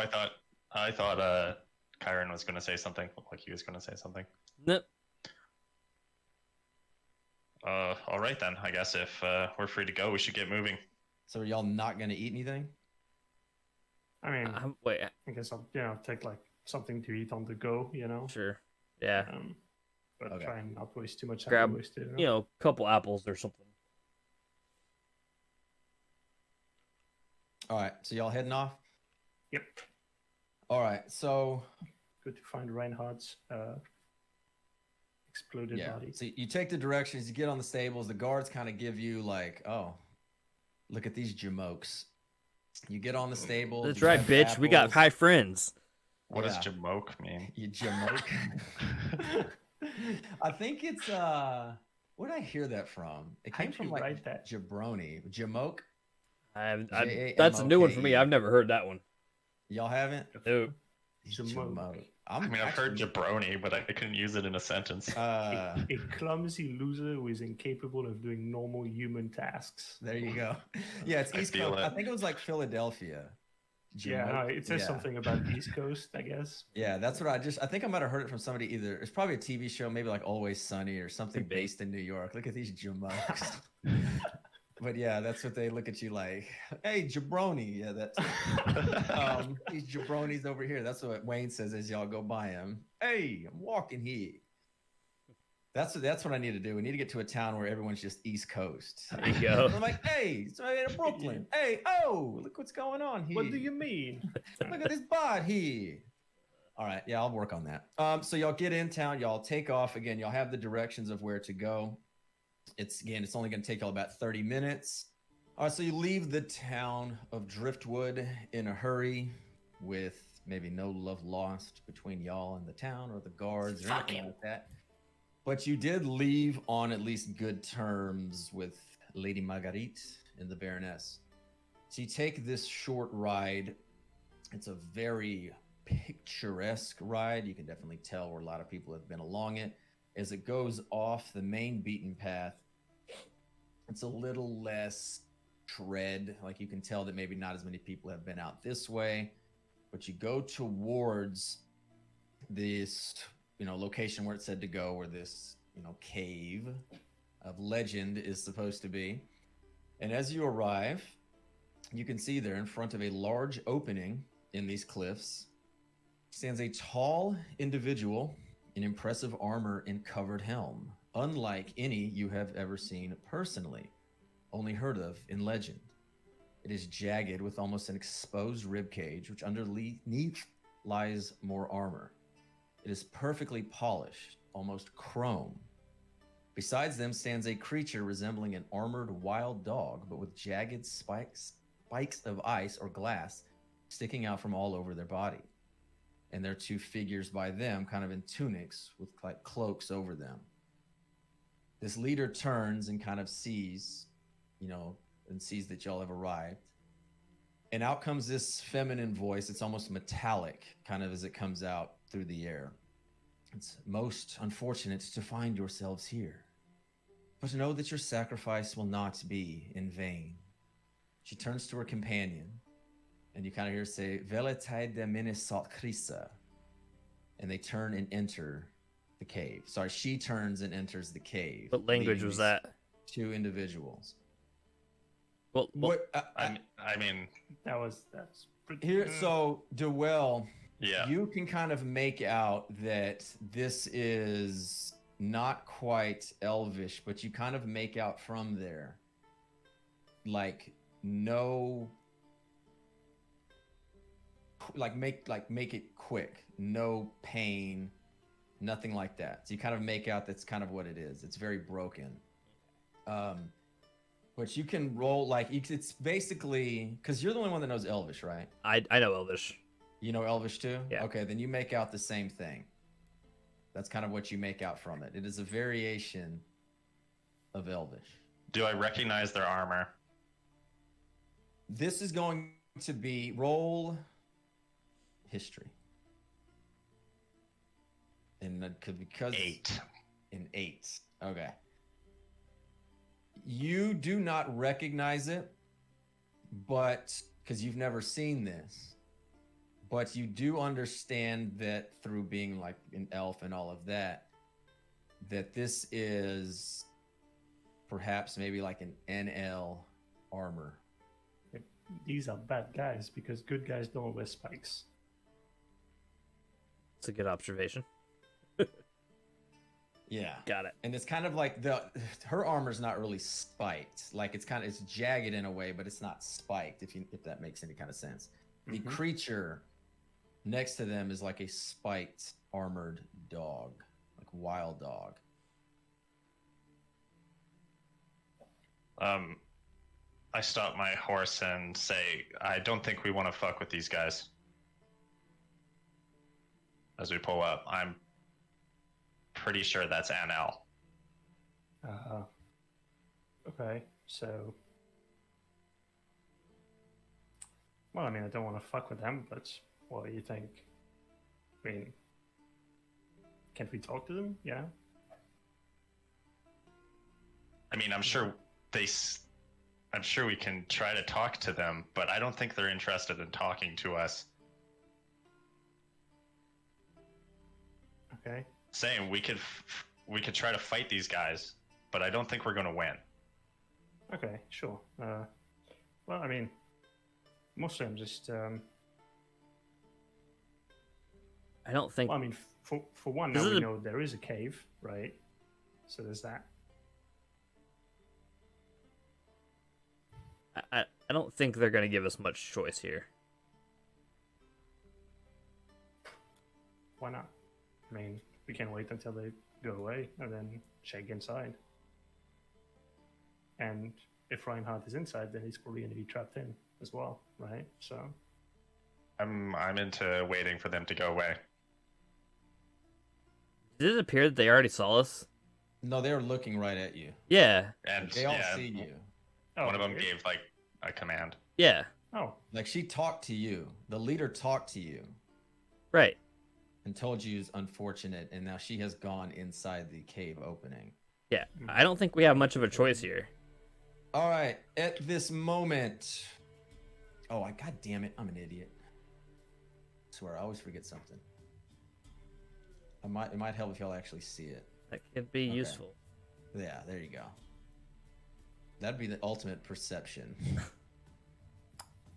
Speaker 3: I thought Kyron was going to say something. Looked like he was going to say something.
Speaker 2: Nope.
Speaker 3: All right then. I guess if we're free to go, we should get moving.
Speaker 1: So are y'all not going to eat anything?
Speaker 4: I mean,
Speaker 2: Wait.
Speaker 4: I guess I'll take like something to eat on the go,
Speaker 2: Sure. Yeah.
Speaker 4: But
Speaker 1: Okay.
Speaker 4: try and not waste too much time.
Speaker 2: Grab,
Speaker 4: Wasted,
Speaker 2: a couple apples or something.
Speaker 1: All right. So y'all heading off?
Speaker 4: Yep.
Speaker 1: All right. So
Speaker 4: Good to find Reinhardt's exploded
Speaker 1: yeah.
Speaker 4: body.
Speaker 1: So you take the directions. You get on the stables. The guards kind of give you like, oh, look at these jamokes. You get on the stables.
Speaker 2: That's
Speaker 1: you
Speaker 2: right,
Speaker 1: grab
Speaker 2: bitch. We got
Speaker 1: apples.
Speaker 2: high friends.
Speaker 3: What does
Speaker 1: Yeah.
Speaker 3: jamoke mean?
Speaker 1: You jamoke. I think it's where did I hear that from? It came
Speaker 4: How'd
Speaker 1: from
Speaker 4: you
Speaker 1: like
Speaker 4: write that?
Speaker 1: jabroni. Jamoke.
Speaker 2: That's a new one for me.
Speaker 1: J-A-M-O-K-E.
Speaker 2: I've never heard that one.
Speaker 1: Y'all haven't?
Speaker 2: Nope.
Speaker 4: Jamoke.
Speaker 3: I mean, I've heard jabroni, but I couldn't use it in a sentence.
Speaker 4: A clumsy loser who is incapable of doing normal human tasks.
Speaker 1: There you go. Yeah, it's
Speaker 3: I
Speaker 1: East
Speaker 3: feel
Speaker 1: Coast.
Speaker 3: it.
Speaker 1: I think it was like Philadelphia.
Speaker 4: Yeah, no,
Speaker 1: Jamoke.
Speaker 4: it says
Speaker 1: Yeah.
Speaker 4: something about the East Coast, I guess.
Speaker 1: Yeah, that's what I think I might have heard it from somebody either. It's probably a TV show, maybe like Always Sunny or something
Speaker 2: Could be.
Speaker 1: based in New York. Look at these jamokes. But yeah, that's what they look at you like. Hey, jabroni. Yeah, that's these jabronis over here. That's what Wayne says as y'all go by him. Hey, I'm walking here. That's what I need to do. We need to get to a town where everyone's just East Coast.
Speaker 2: There you go.
Speaker 1: I'm like, hey, it's right in Brooklyn. Hey, oh, look what's going on here.
Speaker 4: What do you mean?
Speaker 1: Look at this bot here. All right, yeah, I'll work on that. So y'all get in town, y'all take off again. Y'all have the directions of where to go. It's only going to take y'all about 30 minutes. All right, so you leave the town of Driftwood in a hurry, with maybe no love lost between y'all and the town or the guards or anything like that. But you did leave on at least good terms with Lady Marguerite and the Baroness. So you take this short ride. It's a very picturesque ride. You can definitely tell where a lot of people have been along it. As it goes off the main beaten path, it's a little less tread. Like you can tell that maybe not as many people have been out this way. But you go towards this, location where it said to go, where this, cave of legend is supposed to be. And as you arrive, you can see there in front of a large opening in these cliffs stands a tall individual in impressive armor and covered helm, unlike any you have ever seen personally, only heard of in legend. It is jagged with almost an exposed rib cage, which underneath lies more armor. It is perfectly polished, almost chrome. Besides them stands a creature resembling an armored wild dog, but with jagged spikes of ice or glass sticking out from all over their body. And there are two figures by them, kind of in tunics with like cloaks over them. This leader turns and kind of sees, and sees that y'all have arrived. And out comes this feminine voice. It's almost metallic, kind of as it comes out through the air. It's most unfortunate to find yourselves here, but know that your sacrifice will not be in vain. She turns to her companion, and you kind of hear her say, Veletai de Minnesot Krisa. And they turn and enter the cave. Sorry, she turns and enters the cave.
Speaker 2: What language was that?
Speaker 1: Two individuals.
Speaker 2: Well,
Speaker 3: I mean,
Speaker 4: that's pretty
Speaker 1: here. So, Dewell,
Speaker 3: yeah.
Speaker 1: you can kind of make out that this is not quite Elvish, but you kind of make out from there, like no, make it quick, no pain, nothing like that. So you kind of make out that's kind of what it is. It's very broken. But you can roll it's basically because you're the only one that knows Elvish, right?
Speaker 2: I know Elvish.
Speaker 1: You know Elvish too?
Speaker 2: Yeah.
Speaker 1: Okay, then you make out the same thing. That's kind of what you make out from it. It is a variation of Elvish.
Speaker 3: Do I recognize their armor?
Speaker 1: This is going to be roll history. And because
Speaker 3: 8.
Speaker 1: In 8. Okay. You do not recognize it, but because you've never seen this, but you do understand that through being like an elf and all of that, that this is perhaps maybe like an NL armor.
Speaker 4: These are bad guys because good guys don't wear spikes.
Speaker 2: It's a good observation.
Speaker 1: Yeah.
Speaker 2: Got it.
Speaker 1: And it's kind of like her armor's not really spiked. Like it's jagged in a way, but it's not spiked, if that makes any kind of sense. The creature next to them is like a spiked armored dog, like wild dog.
Speaker 3: I stop my horse and say, I don't think we want to fuck with these guys. As we pull up, I'm pretty sure that's NL.
Speaker 4: Okay, so... Well, I mean, I don't want to fuck with them, but what do you think? I mean, can't we talk to them? Yeah?
Speaker 3: I mean, I'm sure we can try to talk to them, but I don't think they're interested in talking to us.
Speaker 4: Okay.
Speaker 3: Saying we could try to fight these guys, but I don't think we're going to win.
Speaker 4: Okay, sure. Well, I mean, mostly I'm just...
Speaker 2: I don't think.
Speaker 4: Well, I mean, for one, now we know there is a cave, right? So there's that.
Speaker 2: I don't think they're going to give us much choice here.
Speaker 4: Why not? I mean, we can wait until they go away and then check inside. And if Reinhardt is inside, then he's probably going to be trapped in as well, right? So
Speaker 3: I'm into waiting for them to go away.
Speaker 2: Did it appear that they already saw us?
Speaker 1: No, they were looking right at you.
Speaker 2: Yeah.
Speaker 3: And
Speaker 1: They all see you.
Speaker 3: One of them gave like a command.
Speaker 2: Yeah.
Speaker 4: Oh.
Speaker 1: Like she talked to you. The leader talked to you.
Speaker 2: Right.
Speaker 1: And told you it's unfortunate, and now she has gone inside the cave opening.
Speaker 2: Yeah. I don't think we have much of a choice here.
Speaker 1: All right. At this moment... Oh, God damn it. I'm an idiot. I swear, I always forget something. It might help if y'all actually see it.
Speaker 2: That could be useful.
Speaker 1: Yeah, there you go. That'd be the ultimate perception.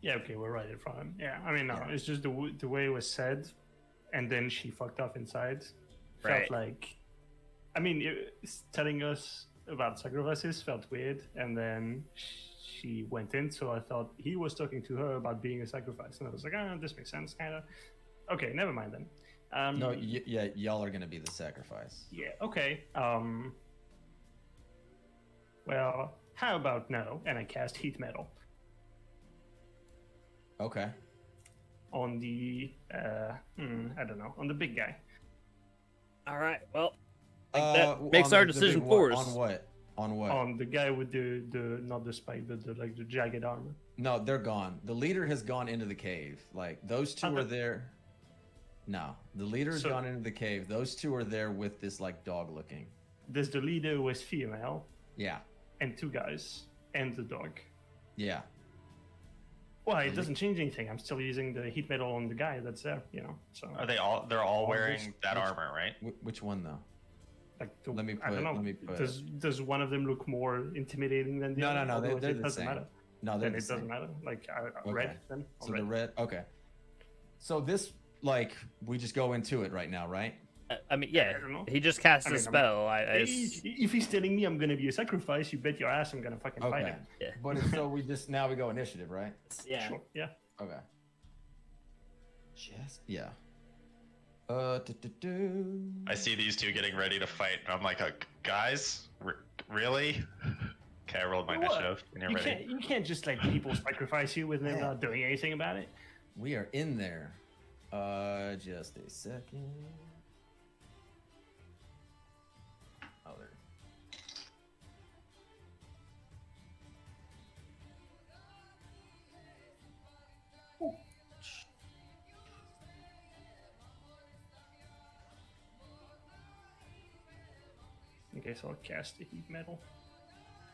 Speaker 4: Yeah, okay, we're right in front of him. Yeah, I mean, no, it's just the way it was said, and then she fucked off inside.
Speaker 2: Right.
Speaker 4: Felt like... I mean, it's telling us about sacrifices felt weird, and then she went in, so I thought he was talking to her about being a sacrifice, and I was like, this makes sense, kind of. Okay, never mind then.
Speaker 1: No, yeah, y'all are gonna be the sacrifice.
Speaker 4: Yeah. Okay. Well, how about no? And I cast heat metal
Speaker 1: Okay.
Speaker 4: on the I don't know, on the big guy.
Speaker 2: All right. Well, that makes
Speaker 1: on
Speaker 2: our
Speaker 1: the
Speaker 2: decision
Speaker 1: big
Speaker 2: for
Speaker 1: one-
Speaker 2: us.
Speaker 1: On what? On what?
Speaker 4: On the guy with the not the spike, but the like the jagged armor.
Speaker 1: No, they're gone. The leader has gone into the cave. Like those two
Speaker 4: Okay.
Speaker 1: are there. No, the leader has
Speaker 4: So-
Speaker 1: gone into the cave. Those two are there with this like dog looking.
Speaker 4: There's the leader who is female,
Speaker 1: Yeah,
Speaker 4: and two guys, and the dog.
Speaker 1: yeah.
Speaker 4: Well, it doesn't change anything. I'm still using the heat metal on the guy that's there, you know. So
Speaker 3: Are they all? They're all
Speaker 1: Oh,
Speaker 3: wearing
Speaker 1: which-
Speaker 3: that
Speaker 1: which-
Speaker 3: armor, right?
Speaker 1: Which one though?
Speaker 4: like the,
Speaker 1: Let me
Speaker 4: I don't
Speaker 1: put-
Speaker 4: know.
Speaker 1: let me put-
Speaker 4: Does one of them look more intimidating than the
Speaker 1: No,
Speaker 4: other?
Speaker 1: no,
Speaker 4: Otherwise,
Speaker 1: they're
Speaker 4: it
Speaker 1: the
Speaker 4: doesn't
Speaker 1: same.
Speaker 4: matter.
Speaker 1: No, they're
Speaker 4: Then
Speaker 1: the
Speaker 4: it doesn't
Speaker 1: same.
Speaker 4: matter. Like
Speaker 1: Okay.
Speaker 4: red then.
Speaker 1: So
Speaker 4: red.
Speaker 1: the red. Okay. So this like we just go into it right now, right?
Speaker 2: I mean, yeah,
Speaker 4: I don't know.
Speaker 2: he just cast
Speaker 4: I
Speaker 2: a
Speaker 4: mean,
Speaker 2: spell.
Speaker 4: If he's telling me I'm gonna be a sacrifice, you bet your ass I'm gonna fucking fight
Speaker 1: Okay.
Speaker 4: him.
Speaker 2: Yeah.
Speaker 1: But it's, so we just now we go initiative, right?
Speaker 2: Yeah.
Speaker 4: Sure. Yeah.
Speaker 1: Okay. Just yeah. Do-do-do.
Speaker 3: I see these two getting ready to fight, and I'm like, guys, really? Okay, I rolled my
Speaker 4: What?
Speaker 3: initiative, and you're ready.
Speaker 4: You can't just let people sacrifice you with them not doing anything about it.
Speaker 1: We are in there. Just a second. Oh, there.
Speaker 4: Okay, so I'll cast the heat metal.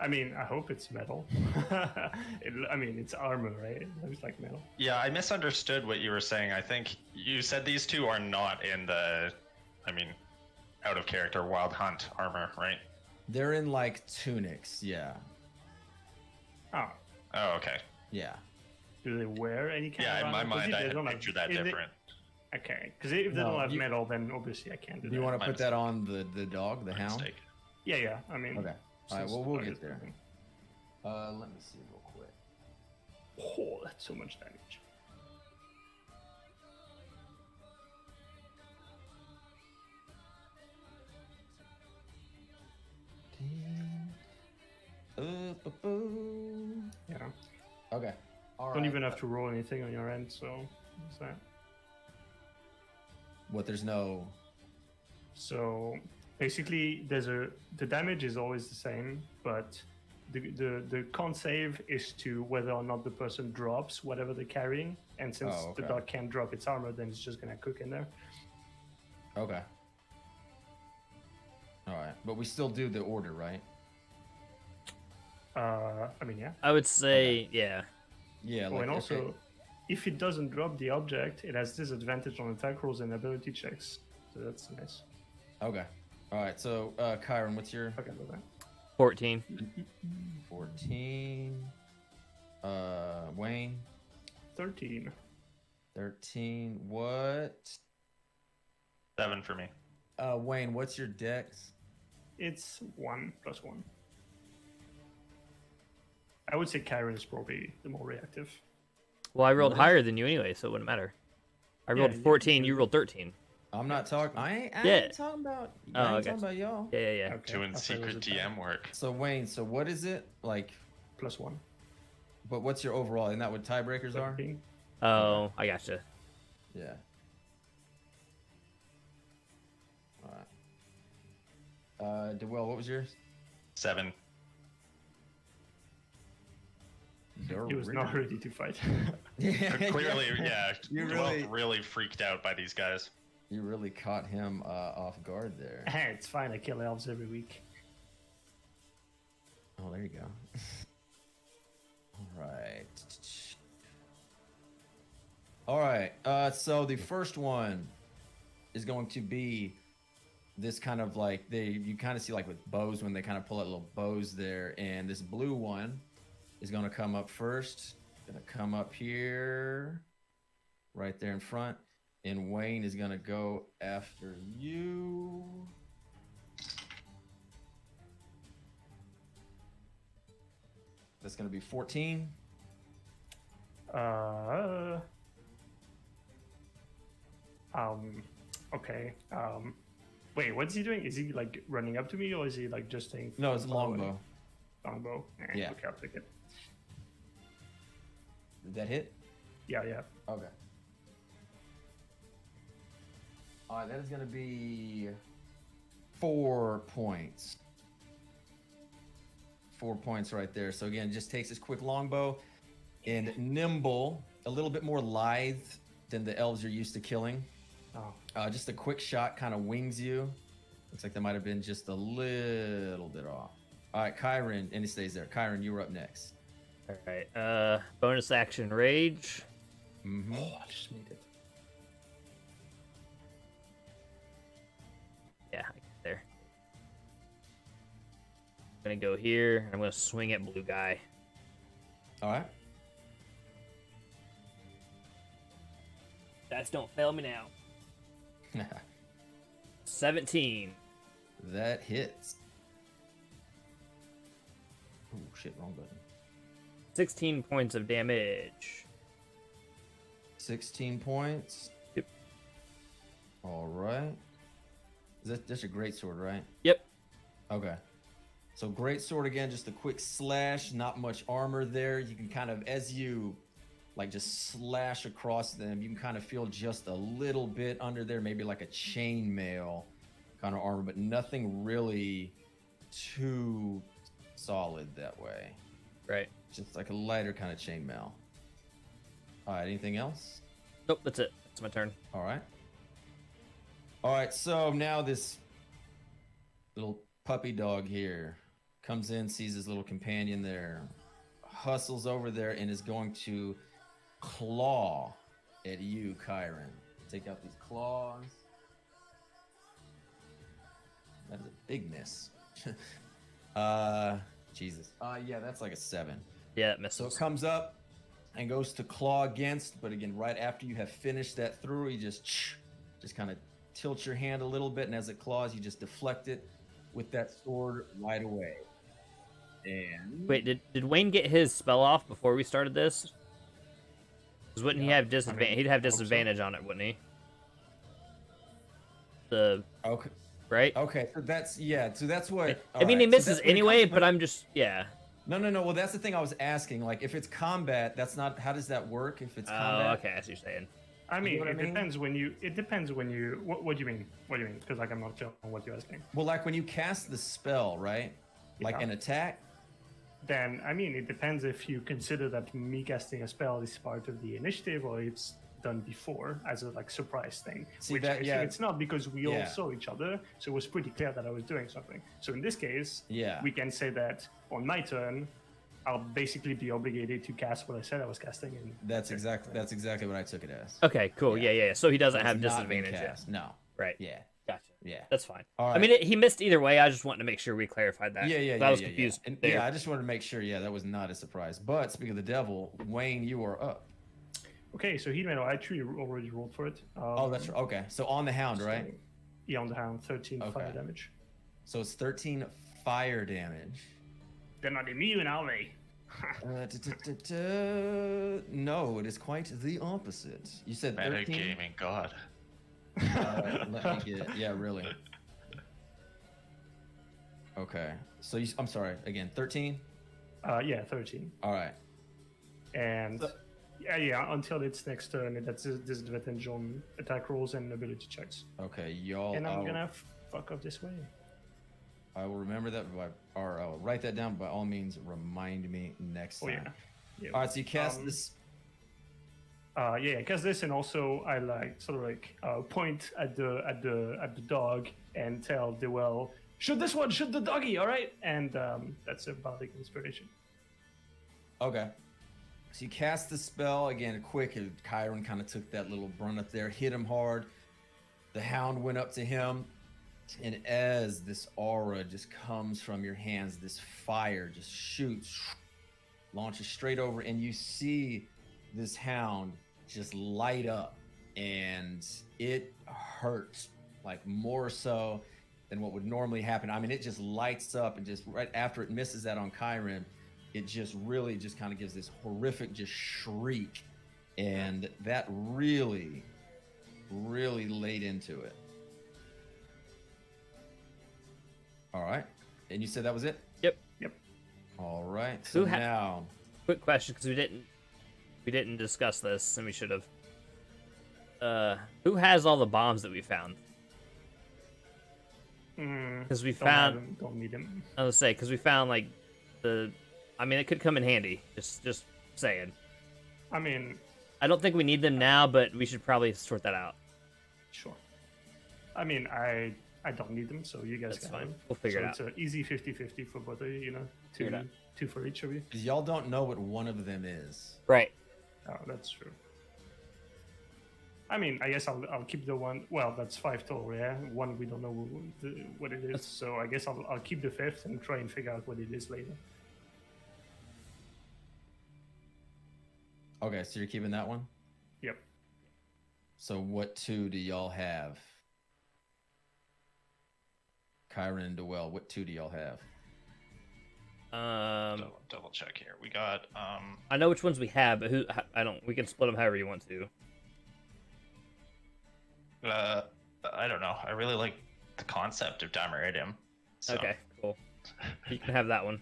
Speaker 4: I mean, I hope it's metal. I mean, it's armor, right? It looks like metal.
Speaker 3: Yeah, I misunderstood what you were saying. I think you said these two are not in the, out of character Wild Hunt armor, right?
Speaker 1: They're in like tunics. Yeah.
Speaker 4: Oh,
Speaker 3: Oh, okay.
Speaker 1: Yeah.
Speaker 4: do they wear any kind
Speaker 3: Yeah,
Speaker 4: of
Speaker 3: in my
Speaker 4: armor? 'Cause
Speaker 3: mind,
Speaker 4: if
Speaker 3: I
Speaker 4: they
Speaker 3: had
Speaker 4: don't have-
Speaker 3: pictured that
Speaker 4: if they-
Speaker 3: different.
Speaker 4: Okay, because if they
Speaker 1: No,
Speaker 4: don't have
Speaker 1: you-
Speaker 4: metal, then obviously I can't do
Speaker 1: Do you
Speaker 4: that.
Speaker 1: want to
Speaker 3: My
Speaker 1: put that on the dog, the
Speaker 3: My
Speaker 1: hound?
Speaker 3: mistake.
Speaker 4: Yeah, I mean.
Speaker 1: Okay. All right.
Speaker 4: since
Speaker 1: Well, we'll
Speaker 4: the
Speaker 1: get
Speaker 4: dog is
Speaker 1: there.
Speaker 4: moving.
Speaker 1: Let me see real quick.
Speaker 4: Oh, that's so much damage. Yeah.
Speaker 1: Okay. All
Speaker 4: Don't
Speaker 1: right.
Speaker 4: even have to roll anything on your end, so what's that?
Speaker 1: What? There's no.
Speaker 4: So basically, the damage is always the same, but the con save is to whether or not the person drops whatever they're carrying, and since
Speaker 1: Oh,
Speaker 4: the
Speaker 1: okay.
Speaker 4: dog can't drop its armor, then it's just gonna cook in there.
Speaker 1: Okay. All right, but we still do the order, right?
Speaker 4: I mean, yeah.
Speaker 2: I would say, yeah.
Speaker 1: Yeah.
Speaker 4: Oh,
Speaker 1: Like,
Speaker 4: and also,
Speaker 1: okay.
Speaker 4: if it doesn't drop the object, it has disadvantage on attack rolls and ability checks. So that's nice.
Speaker 1: Okay. All right. So, Kyron, what's your
Speaker 4: Okay, with that.
Speaker 2: 14.
Speaker 1: 14? Wayne,
Speaker 4: 13.
Speaker 1: 13. What?
Speaker 3: 7 for me.
Speaker 1: Wayne, what's your dex?
Speaker 4: It's 1 + 1. I would say Kyron is probably the more reactive.
Speaker 2: Well, I rolled
Speaker 1: What?
Speaker 2: higher than you anyway, so it wouldn't matter. I
Speaker 4: Yeah,
Speaker 2: rolled
Speaker 4: you-
Speaker 2: 14, you rolled 13.
Speaker 1: I'm not talking. I
Speaker 2: Yeah.
Speaker 1: ain't talking about.
Speaker 2: Oh,
Speaker 1: I ain't
Speaker 2: okay.
Speaker 1: talking about y'all.
Speaker 2: Yeah.
Speaker 4: Okay,
Speaker 3: Doing
Speaker 4: I thought it was
Speaker 3: secret
Speaker 4: a
Speaker 3: DM work.
Speaker 1: So Wayne, so what is it like?
Speaker 4: +1.
Speaker 1: But what's your overall? Isn't that what tiebreakers are?
Speaker 4: 13.
Speaker 2: Oh, I gotcha.
Speaker 1: Yeah. All right. DeWell, what was yours?
Speaker 3: 7.
Speaker 4: He was not ready to fight.
Speaker 1: Yeah,
Speaker 3: Clearly, yeah.
Speaker 1: You
Speaker 3: Dwell
Speaker 1: really-
Speaker 3: freaked out by these guys.
Speaker 1: You really caught him off guard there.
Speaker 4: It's fine. I kill elves every week.
Speaker 1: Oh, there you go. All right. All right. So the first one is going to be this kind of like you kind of see like with bows when they kind of pull out little bows there, and this blue one is going to come up first. Going to come up here, right there in front, and Wayne is going to go after you. That's going to be 14.
Speaker 4: Okay. Wait, what's he doing? Is he like running up to me, or is he like just staying?
Speaker 1: No, it's
Speaker 4: far away?
Speaker 1: longbow.
Speaker 4: Longbow.
Speaker 1: Yeah.
Speaker 4: Okay, I'll take it.
Speaker 1: Did that hit?
Speaker 4: Yeah.
Speaker 1: Okay. All right, that is going to be 4 points. 4 points right there. So again, just takes his quick longbow and nimble, a little bit more lithe than the elves you're used to killing.
Speaker 4: Oh.
Speaker 1: Just a quick shot kind of wings you. Looks like that might have been just a little bit off. All right, Kyron, and he stays there. Kyron, you were up next.
Speaker 2: All right. Bonus action rage.
Speaker 1: Mm-hmm.
Speaker 4: Oh, I just made it.
Speaker 2: Yeah, I get there. I'm gonna go here, and I'm gonna swing at blue guy.
Speaker 1: All right.
Speaker 2: Dice don't fail me now. 17.
Speaker 1: That hits. Oh, shit, wrong button.
Speaker 2: 16 points of damage.
Speaker 1: 16 points.
Speaker 2: Yep.
Speaker 1: All right. That's a great sword, right?
Speaker 2: Yep.
Speaker 1: Okay. So great sword again, just a quick slash, not much armor there. You can kind of, as you like just slash across them, you can kind of feel just a little bit under there, maybe like a chainmail kind of armor, but nothing really too solid that way.
Speaker 2: Right.
Speaker 1: Just like a lighter kind of chainmail. All right, anything else?
Speaker 2: Nope, that's it. It's my turn.
Speaker 1: All right. All right, so now this little puppy dog here comes in, sees his little companion there, hustles over there, and is going to claw at you, Kyron. Take out these claws. That is a big miss. Jesus. Yeah, that's like a 7.
Speaker 2: Yeah, it misses.
Speaker 1: So it comes up and goes to claw against, but again, right after you have finished that through, you just kind of tilt your hand a little bit, and as it claws, you just deflect it with that sword right away. And
Speaker 2: Wait, did Wayne get his spell off before we started this? Because wouldn't he have disadvantage?
Speaker 4: I mean,
Speaker 2: He'd have
Speaker 4: I hope so.
Speaker 2: disadvantage on it, wouldn't he?
Speaker 1: okay,
Speaker 2: Right?
Speaker 1: okay, so that's So that's what.
Speaker 2: I mean, he
Speaker 1: alright, so
Speaker 2: misses
Speaker 1: that's when it
Speaker 2: anyway,
Speaker 1: comes to-
Speaker 2: but I'm just
Speaker 1: No. Well, that's the thing I was asking. Like, if it's combat, that's not. How does that work? If it's
Speaker 2: Oh,
Speaker 1: combat,
Speaker 2: okay, I see what you're saying.
Speaker 4: I mean,
Speaker 1: You know what
Speaker 4: it
Speaker 1: I mean?
Speaker 4: depends when you. It depends when you. What do you mean? What do you mean? Because like I'm not sure on what you're asking.
Speaker 1: Well, like when you cast the spell, right? Like
Speaker 4: Yeah.
Speaker 1: an attack.
Speaker 4: Then I mean, it depends if you consider that me casting a spell is part of the initiative or it's done before as a like surprise thing.
Speaker 1: See,
Speaker 4: which
Speaker 1: that-
Speaker 4: I think
Speaker 1: yeah.
Speaker 4: it's not because we all
Speaker 1: Yeah.
Speaker 4: saw each other, so it was pretty clear that I was doing something. So in this case,
Speaker 1: Yeah.
Speaker 4: we can say that on my turn, I'll basically be obligated to cast what I said I was casting. And
Speaker 1: That's exactly what I took it as.
Speaker 2: Okay, cool. Yeah. So he doesn't
Speaker 1: It's
Speaker 2: have
Speaker 1: not been
Speaker 2: disadvantage yet.
Speaker 1: cast. No.
Speaker 2: Right.
Speaker 1: Yeah.
Speaker 2: Gotcha.
Speaker 1: Yeah.
Speaker 2: That's fine.
Speaker 1: All
Speaker 2: I
Speaker 1: right.
Speaker 2: mean, he missed either way. I just wanted to make sure we clarified that.
Speaker 1: Yeah.
Speaker 2: 'Cause I was confused.
Speaker 1: And,
Speaker 2: there.
Speaker 1: yeah, I just wanted to make sure. Yeah, that was not a surprise. But speaking of the devil, Wayne, you are up.
Speaker 4: okay, so he I actually already rolled for it.
Speaker 1: Oh, that's right. Okay. So on the hound, right?
Speaker 4: So, yeah, on the hound, 13
Speaker 1: Okay.
Speaker 4: fire damage.
Speaker 1: So it's 13 fire damage.
Speaker 4: They're not immune, are they?
Speaker 1: No, it is quite the opposite. You said 13.
Speaker 3: Metagaming god.
Speaker 1: Let me get. Yeah, really. Okay. So I'm sorry. Again, 13.
Speaker 4: Yeah, 13.
Speaker 1: All right.
Speaker 4: And yeah, until its next turn, that's disadvantage on attack rolls and ability checks.
Speaker 1: Okay, y'all.
Speaker 4: And I'm gonna fuck up this way.
Speaker 1: I will remember that, or I'll write that down. By all means, remind me next
Speaker 4: Oh
Speaker 1: time.
Speaker 4: yeah.
Speaker 1: All right, so you cast this.
Speaker 4: Yeah, because this, and also I like sort of like point at the dog and tell the well, shoot this one, shoot the doggy, all right? And that's a bardic inspiration.
Speaker 1: Okay. So you cast the spell again, quick. And Kyron kind of took that little brunt up there, hit him hard. The hound went up to him, and as this aura just comes from your hands, this fire just shoots, launches straight over, and you see this hound just light up, and it hurts like more so than what would normally happen. I mean, it just lights up, and just right after it misses that on Kyron, it just really just kind of gives this horrific just shriek, and that really laid into it. All right, and you said that was it?
Speaker 2: Yep.
Speaker 1: All right, so now
Speaker 2: quick question, because we didn't discuss this, and we should have. Who has all the bombs that we found? Because we found.
Speaker 4: Don't need them.
Speaker 2: I was say because we found like I mean, it could come in handy. Just saying.
Speaker 4: I mean,
Speaker 2: I don't think we need them now, but we should probably sort that out.
Speaker 4: sure. I mean, I don't need them, so you guys
Speaker 2: That's
Speaker 4: can
Speaker 2: fine.
Speaker 4: have them.
Speaker 2: We'll figure it out.
Speaker 4: It's an easy 50-50 for both of you. You know,
Speaker 2: Figure it out.
Speaker 4: two for each of you.
Speaker 1: y'all don't know what one of them is.
Speaker 2: Right.
Speaker 4: Oh, that's true. I mean, I guess I'll keep the one. Well, that's 5 total, yeah. One we don't know what it is, so I guess I'll keep the 5th and try and figure out what it is later.
Speaker 1: Okay, so you're keeping that one?
Speaker 4: Yep.
Speaker 1: So what 2 do y'all have? Kyron and Dewell, what 2 do y'all have?
Speaker 3: Double check here. We got
Speaker 2: I know which ones we have, but I don't. We can split them however you want to.
Speaker 3: I don't know. I really like the concept of Dimeritium. So.
Speaker 2: Okay, cool. You can have that one.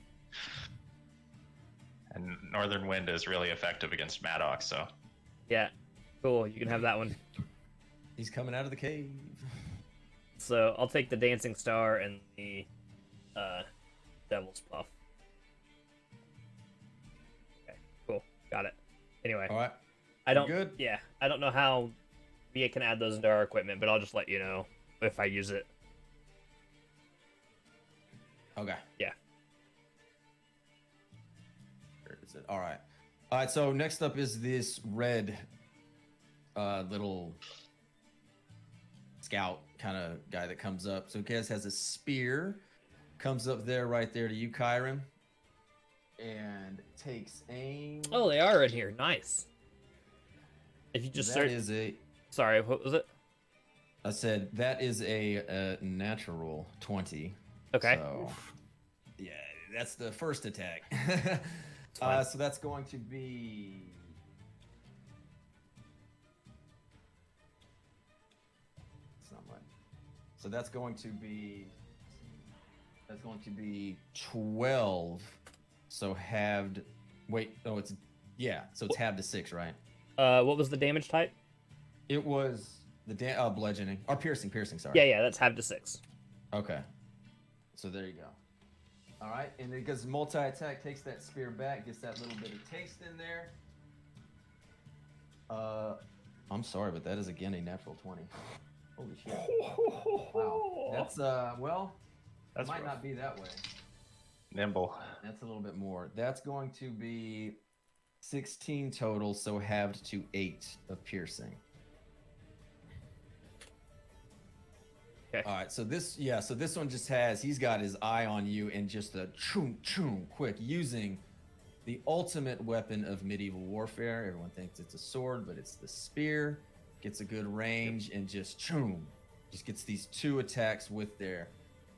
Speaker 3: And Northern Wind is really effective against Maddox, so.
Speaker 2: Yeah, cool. You can have that one.
Speaker 1: He's coming out of the cave.
Speaker 2: So I'll take the Dancing Star and the Devil's Puff. Okay, cool. Got it. Anyway,
Speaker 1: All right.
Speaker 2: I don't.
Speaker 1: Good?
Speaker 2: Yeah, I don't know how we can add those into our equipment, but I'll just let you know if I use it.
Speaker 1: Okay.
Speaker 2: Yeah.
Speaker 1: Where is it? All right. So next up is this red little scout kind of guy that comes up. So Kez has a spear, comes up there, right there to you, Kyron, and takes aim.
Speaker 2: Oh, they are in here. Nice. If you just
Speaker 1: That
Speaker 2: search.
Speaker 1: is a.
Speaker 2: Sorry, what was it?
Speaker 1: I said that is a natural 20.
Speaker 2: Okay.
Speaker 1: So, yeah, that's the first attack.
Speaker 2: fine.
Speaker 1: So that's going to be. It's not much. So that's going to be. That's going to be 12. So halved. Wait, no, it's. Yeah, so it's halved to 6, right?
Speaker 2: What was the damage type?
Speaker 1: It was the bludgeoning or piercing, sorry.
Speaker 2: Yeah, that's half to 6.
Speaker 1: Okay. So there you go. All right, and because multi-attack takes that spear back, gets that little bit of taste in there. I'm sorry, but that is again a natural 20. Holy shit! Wow, that's well,
Speaker 4: That's
Speaker 1: might
Speaker 4: rough.
Speaker 1: not be that way.
Speaker 3: Nimble.
Speaker 1: That's a little bit more. That's going to be 16 total, so halved to 8 of piercing.
Speaker 2: Okay.
Speaker 1: All right, so this one just has, he's got his eye on you and just a choom quick, using the ultimate weapon of medieval warfare. Everyone thinks it's a sword, but it's the spear. Gets a good range and just just gets these 2 attacks with there,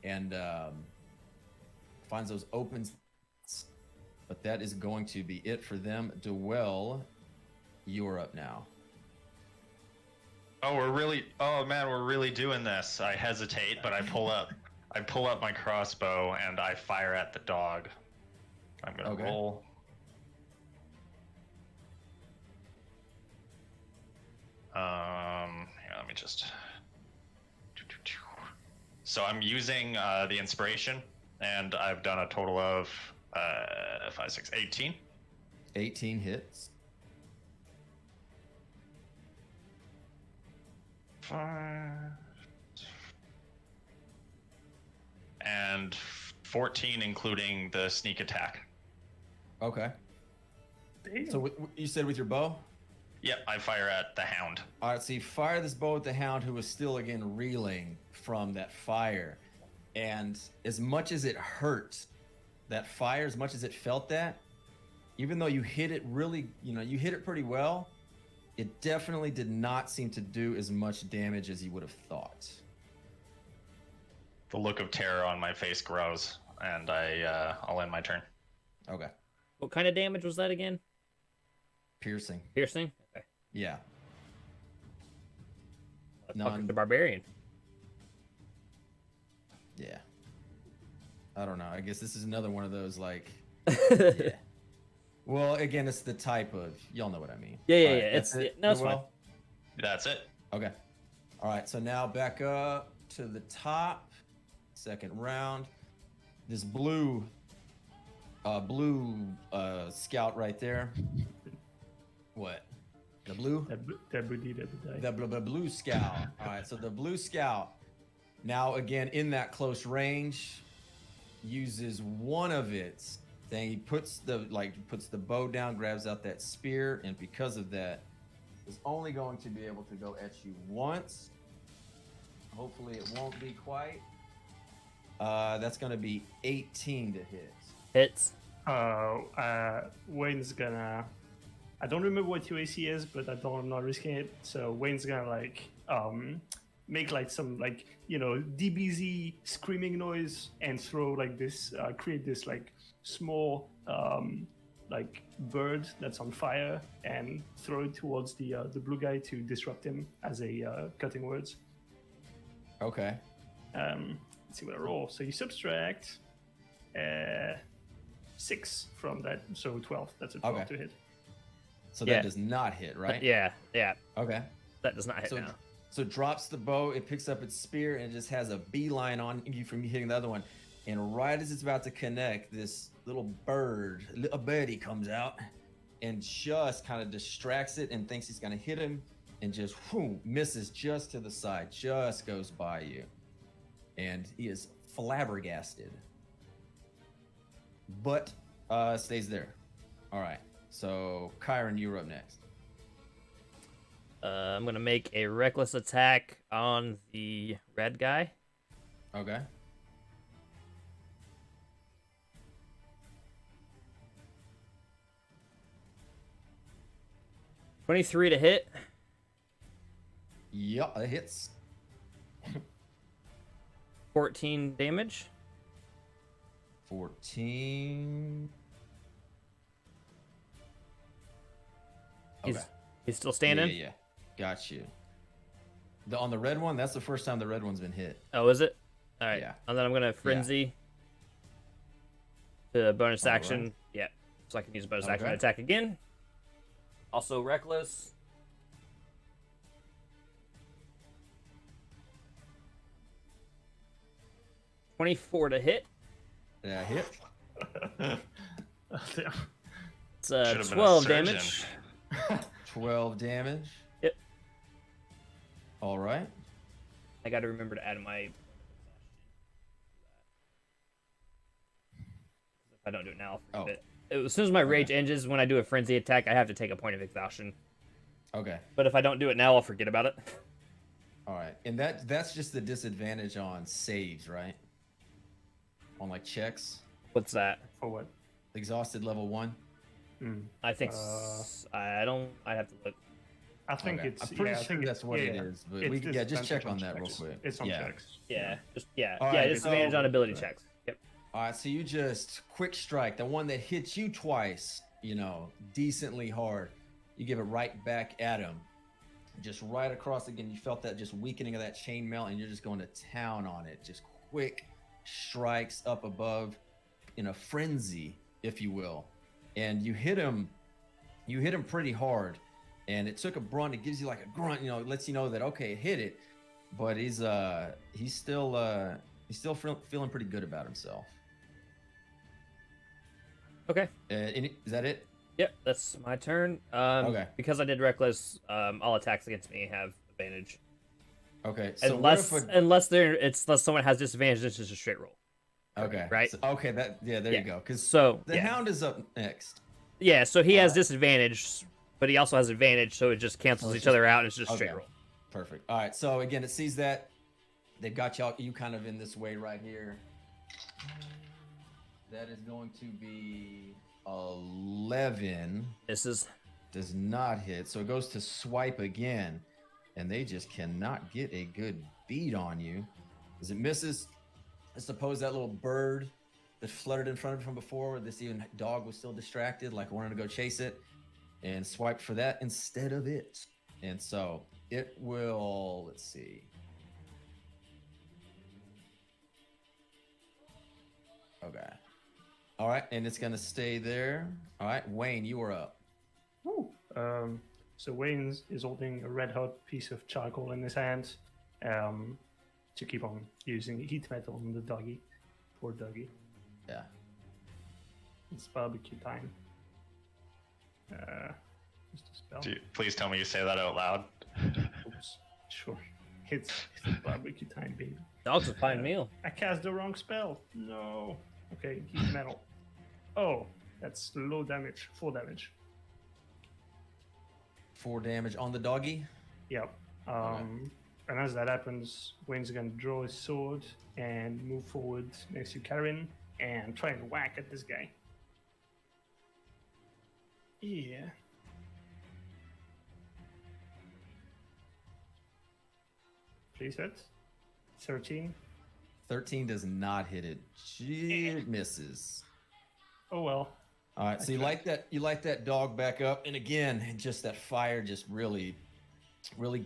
Speaker 1: and finds those opens. But that is going to be it for them. Dwell, you're up now.
Speaker 3: Oh, we're really doing this. I hesitate, but I pull up my crossbow and I fire at the dog. I'm gonna
Speaker 1: Okay.
Speaker 3: roll. Here, let me just. So I'm using the inspiration, and I've done a total of 5, 6, 18.
Speaker 1: 18 hits.
Speaker 3: 5 and 14, including the sneak attack.
Speaker 1: Okay.
Speaker 4: Damn.
Speaker 1: So you said with your bow?
Speaker 3: Yep, I fire at the hound.
Speaker 1: All right, so you fire this bow at the hound, who is still again reeling from that fire. And as much as it hurt, that fire, as much as it felt that, even though you hit it really, you hit it pretty well, it definitely did not seem to do as much damage as you would have thought.
Speaker 3: The look of terror on my face grows, and I'll end my turn.
Speaker 1: Okay.
Speaker 2: What kind of damage was that again?
Speaker 1: Piercing.
Speaker 2: Piercing? Okay.
Speaker 1: Yeah.
Speaker 2: Fucking the Barbarian.
Speaker 1: Yeah. I don't know. I guess this is another one of those like.
Speaker 2: Yeah.
Speaker 1: Yeah. Well, again, it's the type of. Y'all know what I mean.
Speaker 2: Yeah.
Speaker 1: All right,
Speaker 2: It's
Speaker 1: it.
Speaker 2: no, it's fine.
Speaker 1: Well,
Speaker 3: That's it.
Speaker 1: okay. All right. So now back up to the top. Second round. This blue scout right there. What? The blue? The blue scout. All right. So the blue scout. Now again in that close range, uses one of its thing. He puts the bow down, grabs out that spear, and because of that, is only going to be able to go at you once. Hopefully, it won't be quite. That's going to be 18 to hit.
Speaker 2: Hits.
Speaker 4: Wayne's gonna. I don't remember what your AC is, but I'm not risking it. So Wayne's gonna make like some DBZ screaming noise and throw like this, create this like small like bird that's on fire and throw it towards the blue guy to disrupt him as a cutting words.
Speaker 1: Okay.
Speaker 4: Let's see what I roll. So you subtract 6 from that, so 12. That's a 12
Speaker 1: Okay.
Speaker 4: to hit.
Speaker 1: So
Speaker 2: Yeah.
Speaker 1: that does not hit, right?
Speaker 2: Yeah.
Speaker 1: Okay.
Speaker 2: That does not hit
Speaker 1: So
Speaker 2: now.
Speaker 1: So it drops the bow, it picks up its spear, and it just has a beeline on you from hitting the other one. And right as it's about to connect, this little birdie comes out and just kind of distracts it and thinks he's going to hit him and just misses just to the side, just goes by you. And he is flabbergasted. But stays there. All right. So, Kyron, you're up next.
Speaker 2: I'm gonna make a reckless attack on the red guy.
Speaker 1: Okay.
Speaker 2: $23 to hit.
Speaker 1: Yup, it hits.
Speaker 2: 14 damage.
Speaker 1: 14. Okay.
Speaker 2: He's still standing.
Speaker 1: Yeah. Got you. On the red one, that's the first time the red one's been hit.
Speaker 2: Oh, is it? All right.
Speaker 1: Yeah.
Speaker 2: And then I'm gonna frenzy. The bonus
Speaker 1: All
Speaker 2: action.
Speaker 1: right.
Speaker 2: Yeah. So I can use a bonus action
Speaker 1: Okay.
Speaker 2: to attack again. Also reckless. $24 to hit.
Speaker 1: Yeah, hit.
Speaker 2: It's
Speaker 3: Should've been a
Speaker 2: 12
Speaker 3: surgeon.
Speaker 2: damage.
Speaker 1: 12 damage.
Speaker 2: Yep.
Speaker 1: All right.
Speaker 2: I got to remember to add my. If I don't do it now, I'll forget it. As soon as my rage ends, when I do a frenzy attack, I have to take a point of exhaustion.
Speaker 1: Okay.
Speaker 2: But if I don't do it now, I'll forget about it.
Speaker 1: All right. And that's just the disadvantage on saves, right? On like checks.
Speaker 2: What's that?
Speaker 4: For what?
Speaker 1: Exhausted level 1.
Speaker 2: I think I don't. I have to look.
Speaker 4: I think
Speaker 1: Okay.
Speaker 4: it's.
Speaker 1: I'm pretty
Speaker 4: I
Speaker 1: sure
Speaker 4: think
Speaker 1: that's what it is. But we
Speaker 4: it's
Speaker 1: just check
Speaker 4: disadvantage
Speaker 1: on that real
Speaker 4: checks.
Speaker 1: quick.
Speaker 4: It's on
Speaker 1: Yeah.
Speaker 4: checks.
Speaker 2: Yeah,
Speaker 1: All right,
Speaker 2: disadvantage
Speaker 1: so-
Speaker 2: on ability checks. Yep.
Speaker 1: All right, so you just quick strike, the one that hits you twice, decently hard. You give it right back at him. Just right across again. You felt that just weakening of that chainmail, and you're just going to town on it. Just quick strikes up above in a frenzy, if you will. And you hit him pretty hard. And it took a brunt. It gives you like a grunt, it lets you know that, okay, it hit it. But he's still feeling pretty good about himself.
Speaker 2: Okay.
Speaker 1: Is that it?
Speaker 2: Yep, that's my turn.
Speaker 1: Okay.
Speaker 2: Because I did reckless, all attacks against me have advantage.
Speaker 1: Okay. So
Speaker 2: Unless someone has disadvantage, it's just a straight roll.
Speaker 1: okay.
Speaker 2: Right?
Speaker 1: So, okay. There you go. Because
Speaker 2: So
Speaker 1: the hound is up next.
Speaker 2: Yeah, so he has disadvantage, but he also has advantage, so it just cancels each other out, and it's just straight
Speaker 1: Okay.
Speaker 2: roll.
Speaker 1: Perfect. All right. So again, it sees that they've got you kind of in this way right here. That is going to be 11.
Speaker 2: This is
Speaker 1: Does not hit. So it goes to swipe again, and they just cannot get a good beat on you. As it misses, I suppose that little bird that fluttered in front of it from before. This even dog was still distracted, like wanting to go chase it, and swiped for that instead of it. And so it will, let's see. Okay. All right, and it's going to stay there. All right, Wayne, you are up.
Speaker 4: Ooh. So Wayne is holding a red hot piece of charcoal in his hand to keep on using heat metal on the doggy. Poor doggy.
Speaker 1: Yeah.
Speaker 4: It's barbecue time. Just a spell.
Speaker 3: Please tell me you say that out loud.
Speaker 4: Oops. Sure. It's barbecue time, baby.
Speaker 2: Dog's a fine meal.
Speaker 4: I cast the wrong spell. No. Okay, heat metal. Oh, that's low damage. 4 damage.
Speaker 1: 4 damage on the doggy.
Speaker 4: Yep. And as that happens, Wayne's gonna draw his sword and move forward next to Karen and try and whack at this guy. Yeah. Please hit. 13.
Speaker 1: 13 does not hit it. It misses.
Speaker 4: Oh well.
Speaker 1: All right, so you light that dog back up, and again, just that fire just really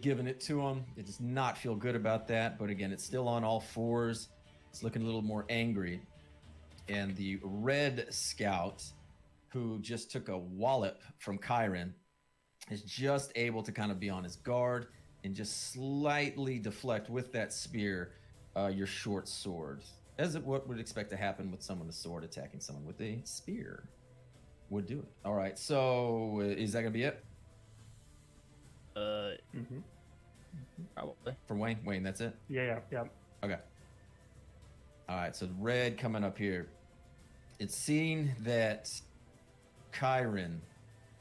Speaker 1: giving it to him. It does not feel good about that, but again, it's still on all fours. It's looking a little more angry. And the red scout, who just took a wallop from Kyron, is just able to kind of be on his guard and just slightly deflect with that spear your short sword, as what would expect to happen with someone with a sword attacking someone with a spear would do it. All right, so is that gonna be it?
Speaker 2: Probably.
Speaker 1: For Wayne? Wayne, that's it?
Speaker 4: Yeah.
Speaker 1: Okay. All right, so red coming up here. It's seen that Kyron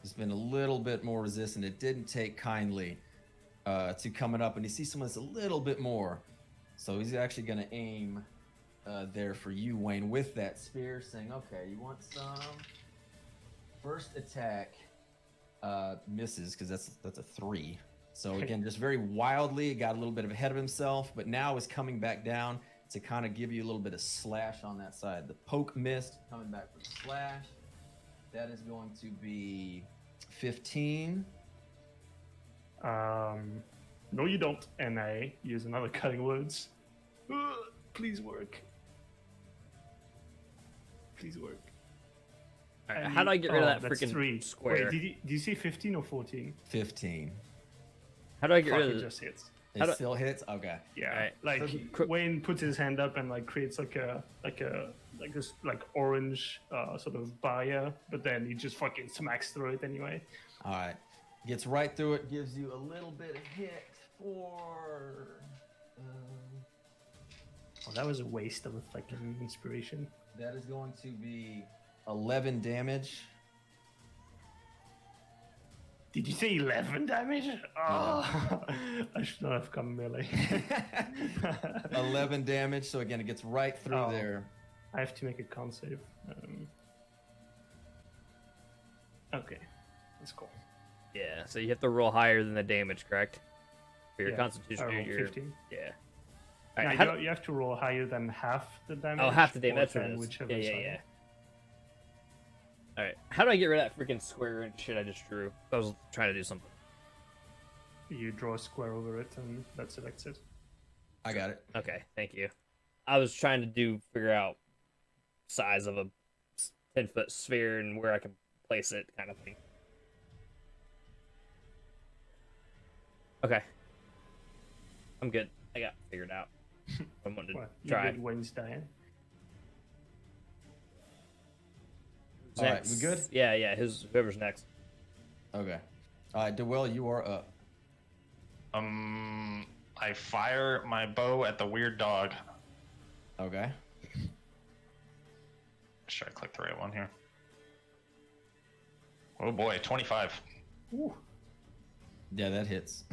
Speaker 1: has been a little bit more resistant. It didn't take kindly to coming up, and you see someone that's a little bit more. So he's actually going to aim there for you, Wayne, with that spear, saying, okay, you want some? First attack misses, because that's a 3. So again, just very wildly, got a little bit ahead of himself, but now is coming back down to kind of give you a little bit of slash on that side. The poke missed, coming back for the slash. That is going to be 15.
Speaker 4: No, you don't. And I use another cutting words. Please work. Please work.
Speaker 2: All right, how do I get rid of that
Speaker 4: that's
Speaker 2: freaking
Speaker 4: 3.
Speaker 2: square?
Speaker 4: Wait, did you say 15 or 14?
Speaker 1: 15.
Speaker 2: How do I get
Speaker 4: Fuck,
Speaker 2: rid
Speaker 4: it
Speaker 2: of
Speaker 4: just hits.
Speaker 1: It still hits? Okay.
Speaker 4: Yeah,
Speaker 2: Alright,
Speaker 4: like
Speaker 2: so-
Speaker 4: Wayne puts his hand up and like creates like this orange sort of barrier, but then he just fucking smacks through it anyway.
Speaker 1: All right. Gets right through it, gives you a little bit of hit for...
Speaker 4: Oh, that was a waste of a fucking inspiration.
Speaker 1: that is going to be 11 damage.
Speaker 4: Did you say 11 damage? Oh, I should not have come melee.
Speaker 1: 11 damage, so again, it gets right through there.
Speaker 4: I have to make a con save. Okay, that's cool.
Speaker 2: Yeah, so you have to roll higher than the damage, correct? For your
Speaker 4: Yeah,
Speaker 2: constitution,
Speaker 4: I rolled
Speaker 2: your
Speaker 4: 15.
Speaker 2: yeah.
Speaker 4: Now,
Speaker 2: Alright, how
Speaker 4: you have to roll higher than half the damage.
Speaker 2: oh, half the damage.
Speaker 4: or
Speaker 2: That's what
Speaker 4: then
Speaker 2: it is.
Speaker 4: whichever
Speaker 2: Yeah,
Speaker 4: is
Speaker 2: yeah,
Speaker 4: higher.
Speaker 2: yeah. All right, how do I get rid of that freaking square and shit I just drew? I was trying to do something.
Speaker 4: You draw a square over it, and that selects it.
Speaker 1: I got it.
Speaker 2: Okay, thank you. I was trying to figure out size of a 10-foot sphere and where I can place it, kind of thing. Okay, I'm good. I got it figured out. I'm going to
Speaker 4: What? You
Speaker 2: try.
Speaker 4: did Wayne's dying.
Speaker 1: All right,
Speaker 2: Next.
Speaker 1: we good?
Speaker 2: Yeah. Whoever's next.
Speaker 1: Okay. All right, DeWill, you are up.
Speaker 3: I fire my bow at the weird dog.
Speaker 1: Okay.
Speaker 3: Should I click the right one here? Oh boy, 25.
Speaker 4: Ooh.
Speaker 1: Yeah, that hits.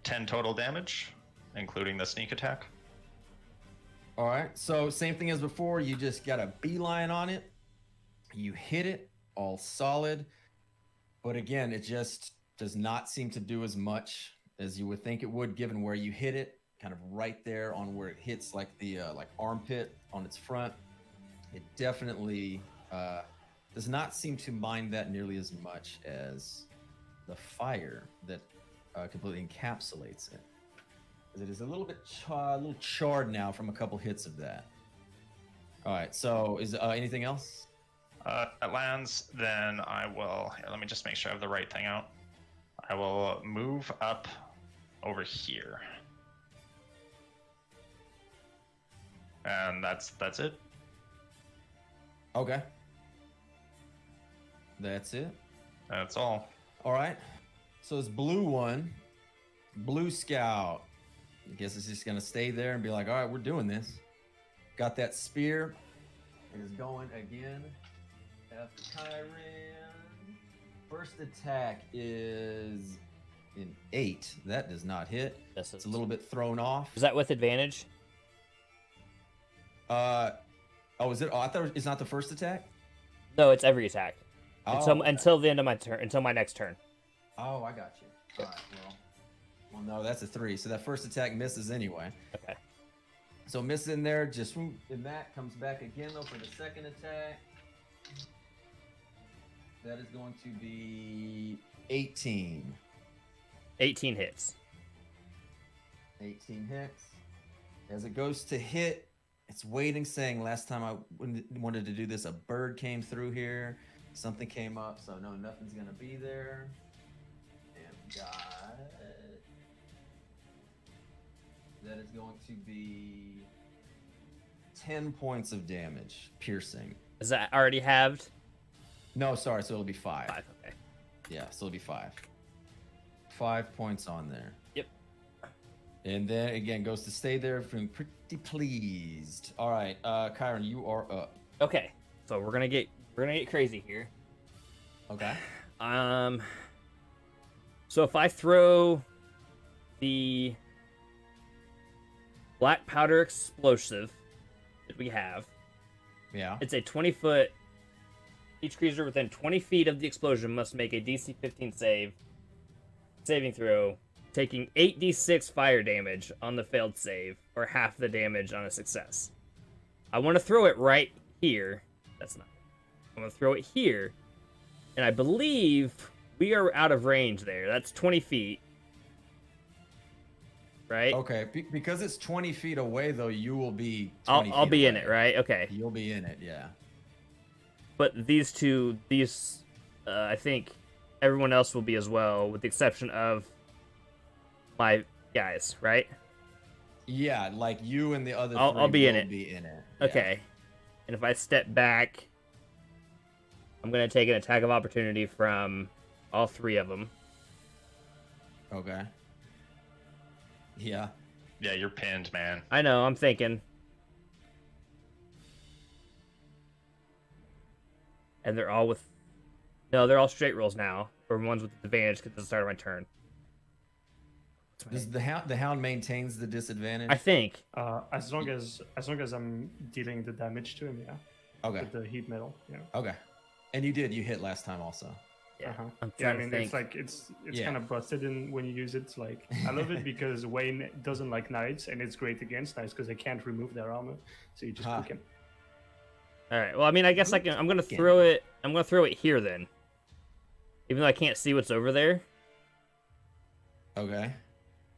Speaker 3: 10 total damage, including the sneak attack.
Speaker 1: All right, so same thing as before. You just got a beeline on it. You hit it, all solid. But again, it just does not seem to do as much as you would think it would, given where you hit it, kind of right there on where it hits like the like armpit on its front. It definitely does not seem to mind that nearly as much as the fire that completely encapsulates it. Because it is a little bit charred now from a couple hits of that. All right, so is anything else?
Speaker 3: That lands, then I will... Here, let me just make sure I have the right thing out. I will move up over here. And that's it.
Speaker 1: Okay. That's it.
Speaker 3: That's all.
Speaker 1: All right. So it's blue one, blue scout. I guess it's just gonna stay there and be like, all right, we're doing this. Got that spear. It is going again after Kyron. First attack is an 8. That does not hit.
Speaker 2: Yes,
Speaker 1: It's a little bit thrown off.
Speaker 2: Is that with advantage?
Speaker 1: Is it? Oh, I thought it's not the first attack.
Speaker 2: No, it's every attack.
Speaker 1: Oh,
Speaker 2: Until the end of my turn, until my next turn.
Speaker 1: Oh, I got you. All right, well, no, that's a 3. So that first attack misses anyway.
Speaker 2: Okay.
Speaker 1: So miss in there, just swoop, and that comes back again though for the second attack. That is going to be 18.
Speaker 2: 18 hits.
Speaker 1: 18 hits. As it goes to hit, it's waiting, saying last time I wanted to do this, a bird came through here. Something came up, so no, nothing's gonna be there. And got... That is going to be 10 points of damage, piercing.
Speaker 2: Is that already halved?
Speaker 1: No, sorry, so it'll be 5.
Speaker 2: 5, okay.
Speaker 1: Yeah, so it'll be 5. 5 points on there.
Speaker 2: Yep.
Speaker 1: And then again goes to stay there, feeling pretty pleased. All right, Kyron, you are up.
Speaker 2: Okay. So we're gonna get crazy here.
Speaker 1: Okay.
Speaker 2: So if I throw the black powder explosive that we have,
Speaker 1: Yeah.
Speaker 2: it's a 20-foot. Each creature within 20 feet of the explosion must make a DC 15 saving throw, taking 8d6 fire damage on the failed save, or half the damage on a success. I want to throw it right here. That's not. I'm going to throw it here, and I believe we are out of range there. That's 20 feet. Right?
Speaker 1: Okay, because it's 20 feet away, though, you will be.
Speaker 2: I'll be in it, right? Okay.
Speaker 1: You'll be in it, yeah.
Speaker 2: But these two, I think everyone else will be as well, with the exception of my guys, right?
Speaker 1: Yeah, like you and the other.
Speaker 2: I'll be in
Speaker 1: will
Speaker 2: it.
Speaker 1: Be in it. Yeah.
Speaker 2: Okay. And if I step back, I'm gonna take an attack of opportunity from all 3 of them.
Speaker 1: Okay. Yeah.
Speaker 3: Yeah, you're pinned, man.
Speaker 2: I know. I'm thinking. And they're all all straight rolls now, or ones with advantage because it's the start of my turn.
Speaker 1: Does the hound maintains the disadvantage?
Speaker 2: I think.
Speaker 4: As long as I'm dealing the damage to him, yeah.
Speaker 1: Okay.
Speaker 4: With the heat metal, yeah.
Speaker 1: Okay. And you hit last time also.
Speaker 2: Yeah.
Speaker 4: Uh-huh.
Speaker 2: I'm
Speaker 4: Yeah, I
Speaker 2: trying to
Speaker 4: mean,
Speaker 2: think.
Speaker 4: it's like it's
Speaker 1: Yeah.
Speaker 4: kind of busted in when you use it. It's like I love it because Wayne doesn't like knights, and it's great against knights because they can't remove their armor, so you just
Speaker 1: Huh.
Speaker 4: click him.
Speaker 2: All right. Well, I mean, I guess I'm gonna throw it. I'm gonna throw it here then, even though I can't see what's over there,
Speaker 1: Okay.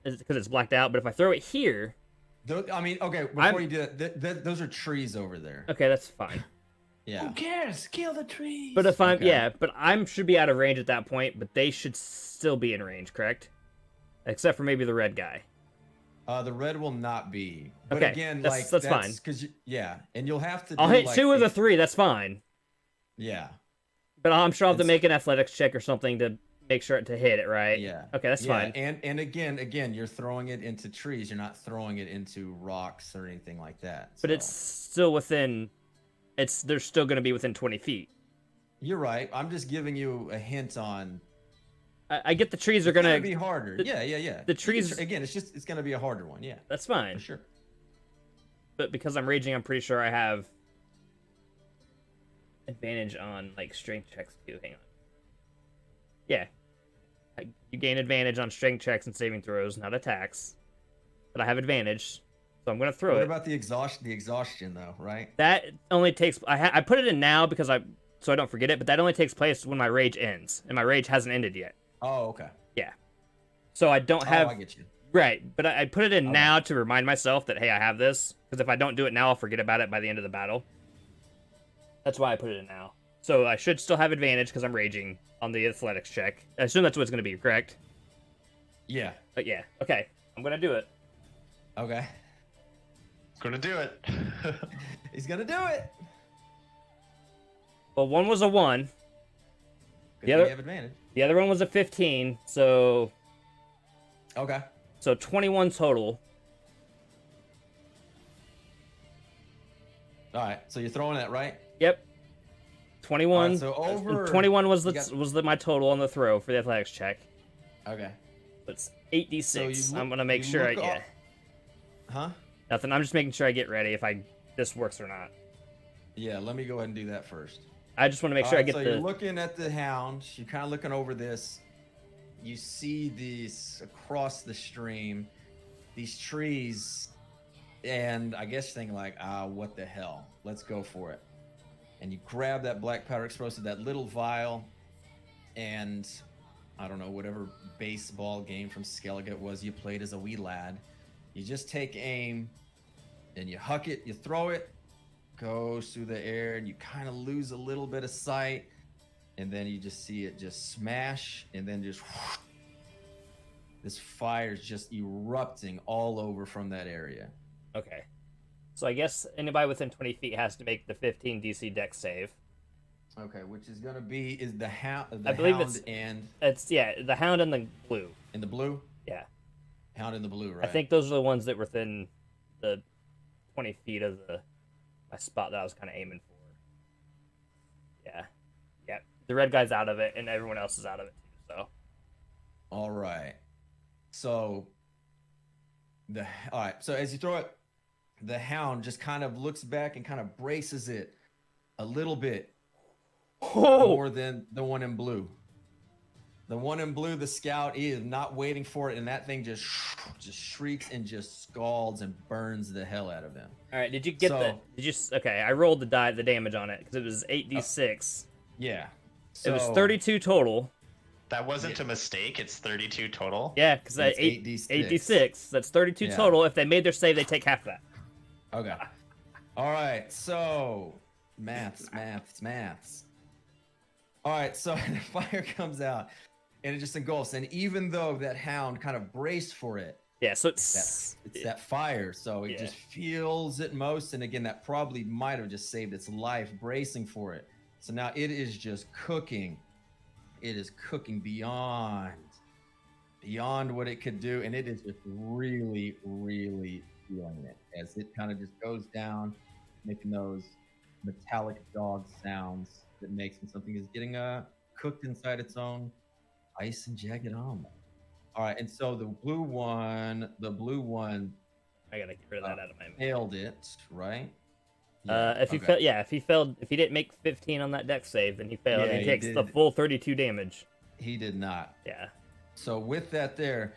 Speaker 2: because it's blacked out. But if I throw it here,
Speaker 1: I mean, okay. Before you do that, those are trees over there.
Speaker 2: okay, that's fine.
Speaker 1: Yeah.
Speaker 4: Who cares? Kill the trees.
Speaker 2: But if I'm
Speaker 1: Okay.
Speaker 2: but I should be out of range at that point. But they should still be in range, correct? Except for maybe the red guy.
Speaker 1: The red will not be. But
Speaker 2: Okay,
Speaker 1: again,
Speaker 2: that's
Speaker 1: like
Speaker 2: fine.
Speaker 1: Because and you'll have to.
Speaker 2: I'll
Speaker 1: do,
Speaker 2: hit
Speaker 1: like,
Speaker 2: 2 of the 3. That's fine.
Speaker 1: Yeah.
Speaker 2: But I'm sure I'll have to
Speaker 1: It's-
Speaker 2: make an athletics check or something to make sure to hit it, right?
Speaker 1: Yeah.
Speaker 2: Okay, that's
Speaker 1: Yeah,
Speaker 2: fine.
Speaker 1: And again, you're throwing it into trees. You're not throwing it into rocks or anything like that.
Speaker 2: But
Speaker 1: so.
Speaker 2: it's still within. They're still going to be within 20 feet.
Speaker 1: You're right. I'm just giving you a hint on.
Speaker 2: I get the trees are
Speaker 1: It's gonna
Speaker 2: going
Speaker 1: be
Speaker 2: to.
Speaker 1: harder. Yeah.
Speaker 2: the trees-
Speaker 1: Again, it's gonna be a harder one. Yeah.
Speaker 2: That's fine.
Speaker 1: For sure.
Speaker 2: But because I'm raging, I'm pretty sure I have advantage on like strength checks too. Hang on. Yeah. You gain advantage on strength checks and saving throws, not attacks. But I have advantage, so I'm gonna throw
Speaker 1: What
Speaker 2: it.
Speaker 1: about the exhaustion? The exhaustion, though, right?
Speaker 2: That only takes. I put it in now because so I don't forget it. But that only takes place when my rage ends, and my rage hasn't ended yet.
Speaker 1: Oh, okay.
Speaker 2: Yeah. So I don't have.
Speaker 1: Oh, I get you.
Speaker 2: Right, but I put it in
Speaker 1: Okay.
Speaker 2: now to remind myself that hey, I have this. Because if I don't do it now, I'll forget about it by the end of the battle. That's why I put it in now. So I should still have advantage because I'm raging on the athletics check. I assume that's what it's going to be, correct?
Speaker 1: Yeah.
Speaker 2: But yeah, okay, I'm going to do it.
Speaker 1: Okay.
Speaker 3: Gonna do it.
Speaker 1: He's gonna do it.
Speaker 2: Well, one was a 1.
Speaker 1: Good
Speaker 2: The
Speaker 1: thing
Speaker 2: other-
Speaker 1: you have advantage.
Speaker 2: The other one was a 15, so
Speaker 1: Okay.
Speaker 2: 21 total.
Speaker 1: All right. So you're throwing that, right?
Speaker 2: Yep. 21.
Speaker 1: Alright, so over
Speaker 2: 21 was
Speaker 1: you got-
Speaker 2: my total on the throw for the athletics check.
Speaker 1: Okay.
Speaker 2: It's 8d6.
Speaker 1: So you look-
Speaker 2: I'm gonna make
Speaker 1: you
Speaker 2: sure
Speaker 1: look
Speaker 2: yeah.
Speaker 1: up- Huh?
Speaker 2: Nothing. I'm just making sure I get ready if this works or not.
Speaker 1: Yeah. Let me go ahead and do that first.
Speaker 2: I just want to make sure I
Speaker 1: Alright,
Speaker 2: get
Speaker 1: so
Speaker 2: the.
Speaker 1: you're looking at the hound. You're kind of looking over this. You see these across the stream, these trees, and I guess you're thinking like, what the hell? Let's go for it. And you grab that black powder explosive, that little vial, and I don't know, whatever baseball game from Skellige it was you played as a wee lad. You just take aim, and you huck it, you throw it, goes through the air, and you kind of lose a little bit of sight, and then you just see it just smash, and then just whoosh, this fire's just erupting all over from that area.
Speaker 2: Okay. So I guess anybody within 20 feet has to make the 15 DC dex save.
Speaker 1: Okay, which is gonna be the hound,
Speaker 2: I believe
Speaker 1: hound
Speaker 2: it's the hound and the blue.
Speaker 1: in the blue.
Speaker 2: Yeah.
Speaker 1: Hound in the blue, right?
Speaker 2: I think those are the ones that were within the 20 feet of my spot that I was kind of aiming for. Yeah. Yeah. The red guy's out of it, and everyone else is out of it too. So.
Speaker 1: All right. So all right. So as you throw it, the hound just kind of looks back and kind of braces it a little bit more than the one in blue. The one in blue, the scout, is not waiting for it, and that thing just shrieks and just scalds and burns the hell out of him.
Speaker 2: All right. Did you get okay? I rolled the damage on it because it was 8d6.
Speaker 1: Yeah.
Speaker 2: It was
Speaker 1: So-
Speaker 2: 32 total.
Speaker 3: That wasn't a mistake. It's 32 total.
Speaker 2: Yeah, because
Speaker 1: It's
Speaker 2: 8d6. That's 32
Speaker 1: Yeah.
Speaker 2: total. If they made their save, they take half of that.
Speaker 1: Okay. All right. So maths. All right. So the fire comes out, and it just engulfs. And even though that hound kind of braced for it,
Speaker 2: Yeah. So
Speaker 1: it's that fire. So it just feels it most. And again, that probably might have just saved its life bracing for it. So now it is just cooking. It is cooking beyond what it could do, and it is just really, really feeling it as it kind of just goes down, making those metallic dog sounds that makes when something is getting cooked inside its own ice and jagged almond. All right, and so the blue one,
Speaker 2: I gotta get rid of that out of my.
Speaker 1: nailed it, right?
Speaker 2: If he failed, if he didn't make 15 on that dex save, then he failed.
Speaker 1: Yeah,
Speaker 2: and
Speaker 1: he
Speaker 2: he takes the
Speaker 1: did.
Speaker 2: full 32 damage.
Speaker 1: He did not.
Speaker 2: Yeah.
Speaker 1: So with that there,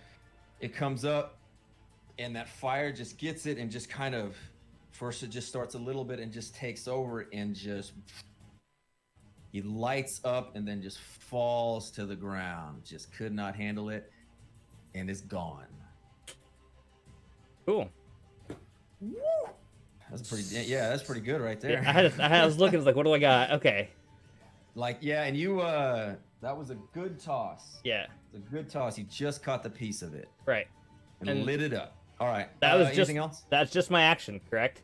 Speaker 1: it comes up and that fire just gets it and just kind of first it just starts a little bit and just takes over and just he lights up and then just falls to the ground. Just could not handle it and is gone.
Speaker 2: Cool.
Speaker 1: That's that's pretty good right there.
Speaker 2: Yeah, I was looking, I was like, what do I got? Okay.
Speaker 1: Like, yeah, and you that was a good toss.
Speaker 2: Yeah.
Speaker 1: It's a good toss. You just caught the piece of it
Speaker 2: Right.
Speaker 1: and lit it up. All right.
Speaker 2: That was
Speaker 1: anything else?
Speaker 2: That's just my action, correct?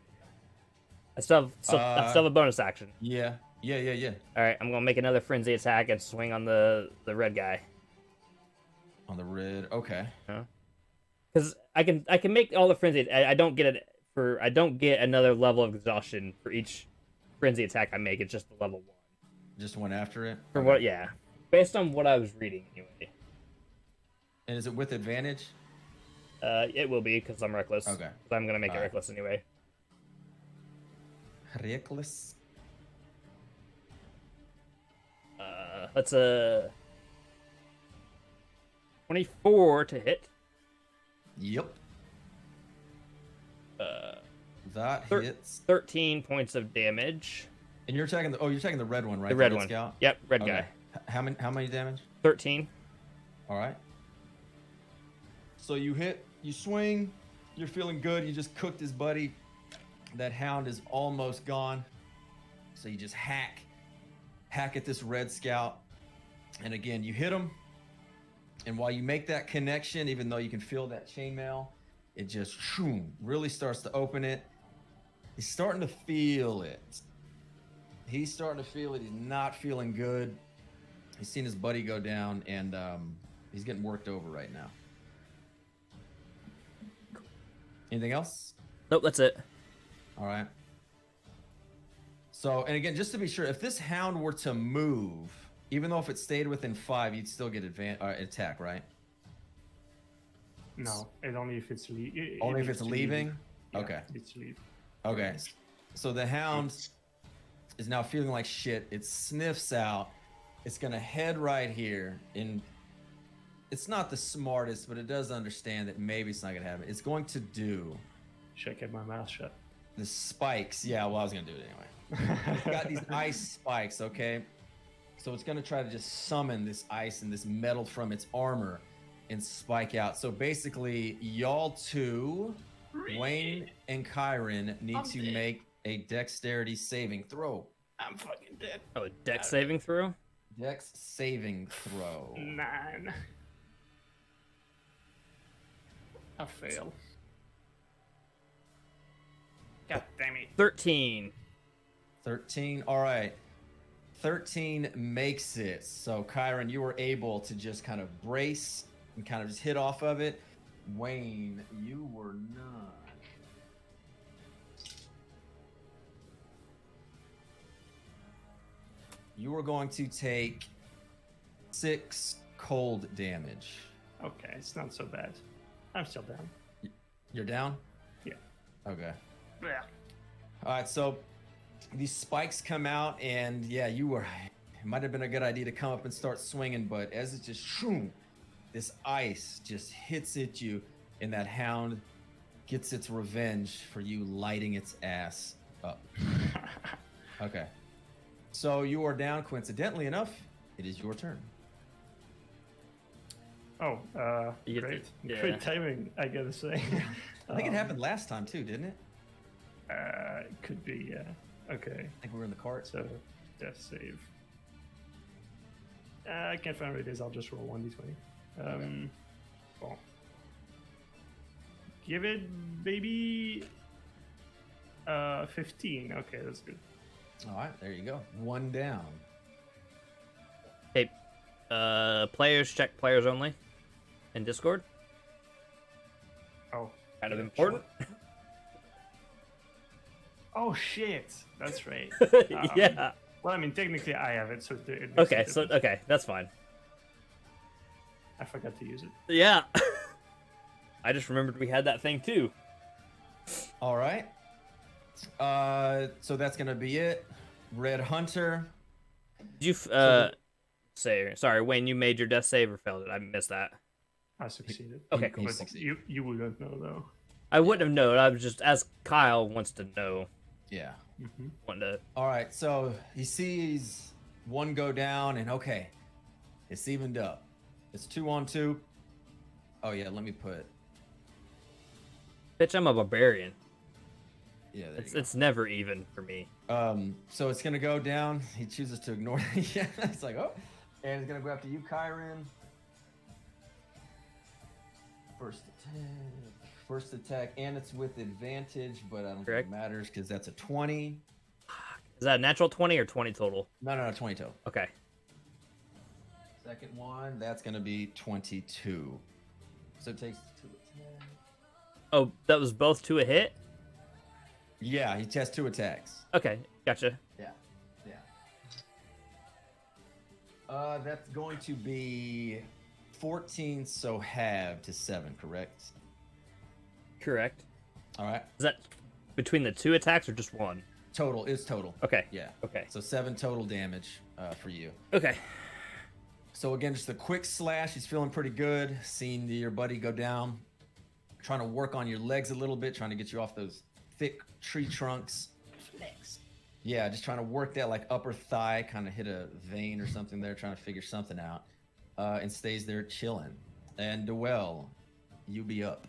Speaker 2: I still have a bonus action.
Speaker 1: Yeah.
Speaker 2: All right, I'm gonna make another frenzy attack and swing on the red guy.
Speaker 1: On the red. Okay.
Speaker 2: Because I can make all the frenzy. I don't get another level of exhaustion for each frenzy attack I make. It's just the level 1.
Speaker 1: Just one after it.
Speaker 2: For what? Yeah. Based on what I was reading, anyway.
Speaker 1: And is it with advantage?
Speaker 2: It will be because I'm reckless.
Speaker 1: Okay.
Speaker 2: 'Cause I'm gonna make it
Speaker 1: All right.
Speaker 2: reckless anyway.
Speaker 1: Reckless.
Speaker 2: That's a 24 to hit.
Speaker 1: Yep.
Speaker 2: Uh,
Speaker 1: That
Speaker 2: Thir-
Speaker 1: hits.
Speaker 2: 13 points of damage.
Speaker 1: And you're attacking you're attacking the red one, right?
Speaker 2: The red one.
Speaker 1: Scout?
Speaker 2: Yep, red
Speaker 1: Okay.
Speaker 2: guy.
Speaker 1: How many damage?
Speaker 2: 13.
Speaker 1: All right. So you hit, you swing, you're feeling good. You just cooked his buddy. That hound is almost gone. So you just hack at this red scout. And again, you hit him. And while you make that connection, even though you can feel that chainmail, it just really starts to open it. He's starting to feel it. He's not feeling good. He's seen his buddy go down, and he's getting worked over right now. Anything else?
Speaker 2: Nope, that's it.
Speaker 1: All right. So, and again, just to be sure, if this hound were to move, even though if it stayed within 5, you'd still get attack, right?
Speaker 4: No, it's only if it's leaving.
Speaker 1: Only if it's leaving?
Speaker 4: Yeah,
Speaker 1: Okay.
Speaker 4: it's leave.
Speaker 1: Okay. So the hound is now feeling like shit. It sniffs out. It's going to head right here. And it's not the smartest, but it does understand that maybe it's not going to happen. It's going to do
Speaker 4: Should I keep my mouth shut?
Speaker 1: the spikes. Yeah, well, I was going to do it anyway. It's got these ice spikes, okay? So it's going to try to just summon this ice and this metal from its armor and spike out. So basically, y'all two, Wayne and Kyron, need to make a dexterity saving throw.
Speaker 4: I'm fucking dead.
Speaker 2: Oh, dex saving throw?
Speaker 1: Dex saving throw.
Speaker 4: 9. I fail. God damn it.
Speaker 2: 13.
Speaker 1: 13. All right. 13 makes it. So, Kyron, you were able to just kind of brace and kind of just hit off of it. Wayne, you were not. You are going to take 6 cold damage.
Speaker 4: Okay, it's not so bad. I'm still down.
Speaker 1: You're down?
Speaker 4: Yeah.
Speaker 1: Okay.
Speaker 4: Yeah.
Speaker 1: All right, so these spikes come out, and yeah, it might have been a good idea to come up and start swinging, but as it just, this ice just hits at you, and that hound gets its revenge for you lighting its ass up. Okay. So you are down, coincidentally enough, it is your turn.
Speaker 4: Oh,
Speaker 2: You get
Speaker 4: great.
Speaker 2: to- yeah.
Speaker 4: Great timing, I gotta say.
Speaker 1: I think it happened last time too, didn't it?
Speaker 4: It could be, yeah. Okay,
Speaker 1: I think we were in the cart.
Speaker 4: so death save. I can't find what it is. I'll just roll 1d20. Well, give it, baby. 15. Okay, that's good.
Speaker 1: All right, there you go. 1 down.
Speaker 2: Hey, players check players only in Discord.
Speaker 4: Oh,
Speaker 2: Kind of
Speaker 4: yeah,
Speaker 2: important.
Speaker 4: sure. Oh shit, that's right.
Speaker 2: Yeah.
Speaker 4: Well, I mean, technically, I have it, so it makes
Speaker 2: Okay,
Speaker 4: a
Speaker 2: so
Speaker 4: difference.
Speaker 2: okay, that's fine.
Speaker 4: I forgot to use it.
Speaker 2: Yeah. I just remembered we had that thing too.
Speaker 1: All right. So that's gonna be it. Red Hunter.
Speaker 2: Did you say sorry, Wayne? You made your death save or failed it? I missed that.
Speaker 4: I succeeded.
Speaker 2: Okay,
Speaker 1: He
Speaker 2: cool.
Speaker 4: But
Speaker 1: succeeded.
Speaker 4: you wouldn't know though.
Speaker 2: I wouldn't have known. I was just as Kyle wants to know.
Speaker 1: Yeah.
Speaker 2: Wanted to.
Speaker 1: All right. So he sees one go down, and okay, it's evened up. It's 2 on 2. Oh yeah. Let me put.
Speaker 2: Bitch, I'm a barbarian.
Speaker 1: Yeah. There
Speaker 2: It's
Speaker 1: you
Speaker 2: it's never even for me.
Speaker 1: go. So it's gonna go down. He chooses to ignore. Yeah. It's like, oh, and it's gonna go after you, Kyron. First attack, and it's with advantage, but I don't
Speaker 2: Correct.
Speaker 1: think it matters because that's a 20.
Speaker 2: Is that a natural 20 or 20 total?
Speaker 1: No, 20 total.
Speaker 2: Okay.
Speaker 1: Second one, that's gonna be 22. So it takes 2 attacks.
Speaker 2: Oh, that was both to a hit?
Speaker 1: Yeah, he has 2 attacks.
Speaker 2: Okay, gotcha.
Speaker 1: Yeah. That's going to be 14, so halve to 7, correct?
Speaker 2: Correct.
Speaker 1: All right.
Speaker 2: Is that between the 2 attacks or just one?
Speaker 1: Total is total.
Speaker 2: Okay.
Speaker 1: Yeah.
Speaker 2: Okay.
Speaker 1: So 7 total damage for you.
Speaker 2: Okay.
Speaker 1: So again, just a quick slash. He's feeling pretty good. Seeing your buddy go down. Trying to work on your legs a little bit. Trying to get you off those thick tree trunks.
Speaker 4: Flex.
Speaker 1: Yeah, just trying to work that like upper thigh. Kind of hit a vein or something there. Trying to figure something out. And stays there chilling. And Dwell, you be up.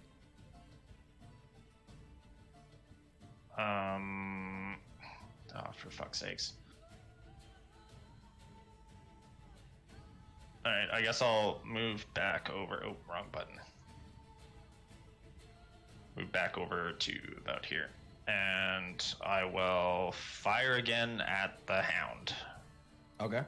Speaker 3: Oh, for fuck's sakes. Alright, I guess I'll move back over. Oh, wrong button. Move back over to about here. And I will fire again at the hound.
Speaker 1: Okay.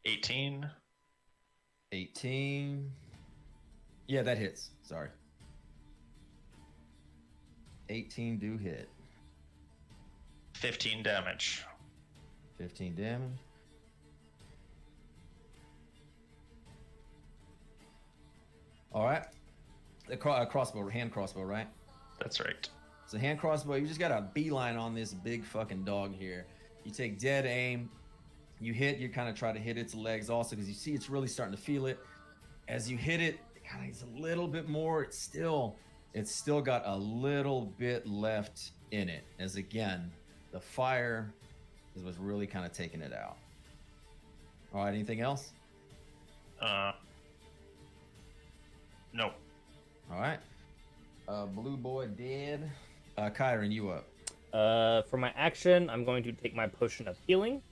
Speaker 3: $18.
Speaker 1: 18. Yeah, that hits. Sorry. 18 do hit.
Speaker 3: 15 damage.
Speaker 1: 15 damage. All right. The crossbow, hand crossbow, right?
Speaker 3: That's right.
Speaker 1: So hand crossbow, you just got a beeline on this big fucking dog here. You take dead aim. You hit, you kind of try to hit its legs also because you see it's really starting to feel it. As you hit it, it kind of needs a little bit more. It's still got a little bit left in it. As again, the fire is what's really kind of taking it out. All right, anything else?
Speaker 3: Nope.
Speaker 1: All right. Blue boy dead. Kyron, you up.
Speaker 2: For my action, I'm going to take my potion of healing.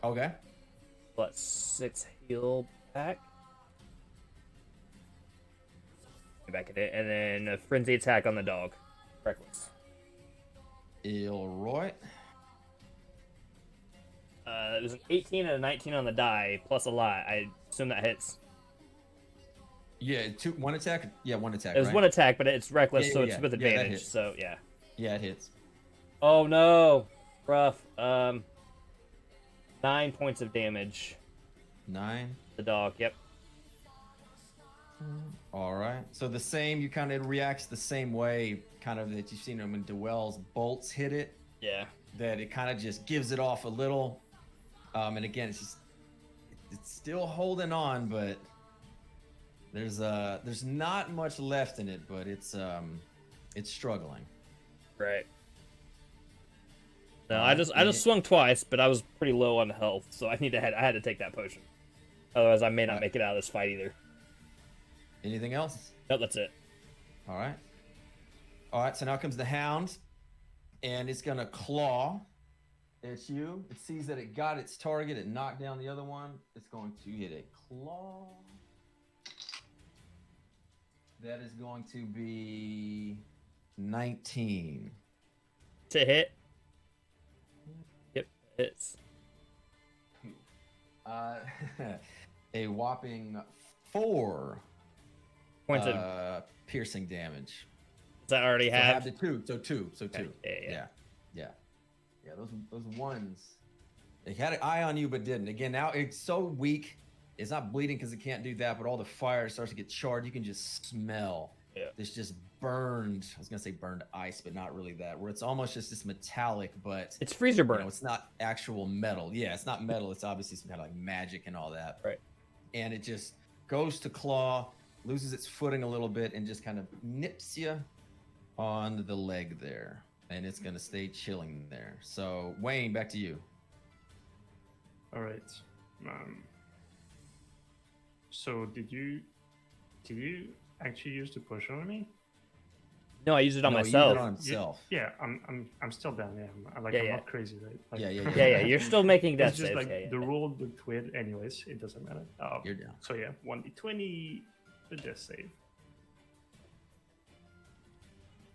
Speaker 1: Okay.
Speaker 2: Plus 6 heal back. Back at it, and then a frenzy attack on the dog. Reckless.
Speaker 1: Ilroy.
Speaker 2: It was an 18 and a 19 on the die, plus a lot. I assume that hits.
Speaker 1: Yeah, one attack. Yeah, one attack.
Speaker 2: It was
Speaker 1: right?
Speaker 2: one attack, but it's reckless,
Speaker 1: Yeah,
Speaker 2: so
Speaker 1: yeah,
Speaker 2: it's with
Speaker 1: yeah, that
Speaker 2: advantage.
Speaker 1: hits.
Speaker 2: So yeah.
Speaker 1: Yeah, it hits.
Speaker 2: Oh no, rough. 9 points of damage.
Speaker 1: 9.
Speaker 2: The dog. Yep.
Speaker 1: All right. So the same. You kind of reacts the same way, kind of that you've seen when Dwell's bolts hit it.
Speaker 2: Yeah.
Speaker 1: That it kind of just gives it off a little. And again, it's still holding on, but there's not much left in it, but it's struggling.
Speaker 2: Right. No, I just swung twice, but I was pretty low on health, so I had to take that potion. Otherwise, I may not make it out of this fight either.
Speaker 1: Anything else?
Speaker 2: Nope, that's it.
Speaker 1: All right. All right. So now comes the hound, and it's gonna claw at you. It sees that it got its target. It knocked down the other one. It's going to hit a claw. That is going to be 19.
Speaker 2: To hit. Yep, hits.
Speaker 1: A whopping 4
Speaker 2: Points of
Speaker 1: piercing damage.
Speaker 2: Does that already
Speaker 1: So
Speaker 2: have?
Speaker 1: have the 2. So 2. So 2.
Speaker 2: Yeah.
Speaker 1: Yeah. Those ones. It had an eye on you, but didn't. Again, now it's so weak. It's not bleeding because it can't do that, but all the fire starts to get charred. You can just smell this just burned. I was gonna say burned ice, but not really that. Where it's almost just this metallic, but
Speaker 2: It's freezer burn.
Speaker 1: it's not actual metal. Yeah, it's not metal. It's obviously some kind of like magic and all that.
Speaker 2: Right.
Speaker 1: And it just goes to claw, loses its footing a little bit, and just kind of nips you on the leg there. And it's gonna stay chilling there. So Wayne, back to you.
Speaker 4: All right. So did you actually use the potion on me?
Speaker 2: No, I used it on
Speaker 1: No, he used
Speaker 2: myself.
Speaker 1: it on himself.
Speaker 4: Yeah, I'm still down there. I'm
Speaker 2: Yeah.
Speaker 4: not crazy, right? Like,
Speaker 1: Yeah.
Speaker 2: Yeah, you're still making death
Speaker 4: It's just
Speaker 2: saves.
Speaker 4: like
Speaker 2: Yeah.
Speaker 4: the roll looked weird. Anyways, it doesn't matter.
Speaker 1: You're down.
Speaker 4: So yeah, 1d20, the death save.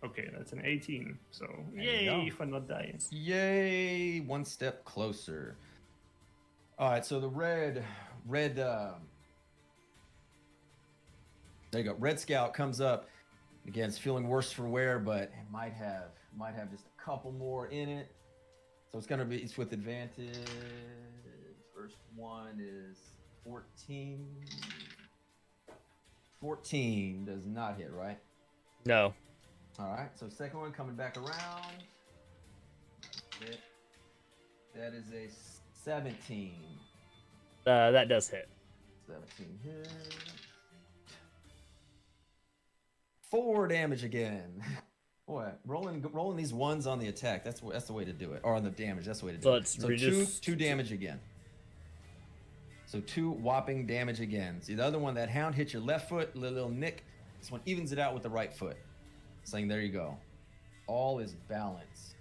Speaker 4: Okay, that's an 18. So
Speaker 1: There you
Speaker 4: yay
Speaker 1: go.
Speaker 4: for not dying.
Speaker 1: Yay! One step closer. All right, so the red. There you go. Red Scout comes up. Again, it's feeling worse for wear, but it might have just a couple more in it. So it's with advantage. First one is 14. 14 does not hit, right?
Speaker 2: No.
Speaker 1: All right, so second one coming back around. That is a 17.
Speaker 2: That does hit.
Speaker 1: 17 hit. 4 damage again. Boy, rolling these ones on the attack. That's the way to do it. Or on the damage. That's the way to do
Speaker 2: So
Speaker 1: it.
Speaker 2: it's
Speaker 1: So
Speaker 2: reduced
Speaker 1: two damage again. So 2 whopping damage again. See, the other one, that hound hit your left foot, little nick. This one evens it out with the right foot. Saying, there you go. All is balance.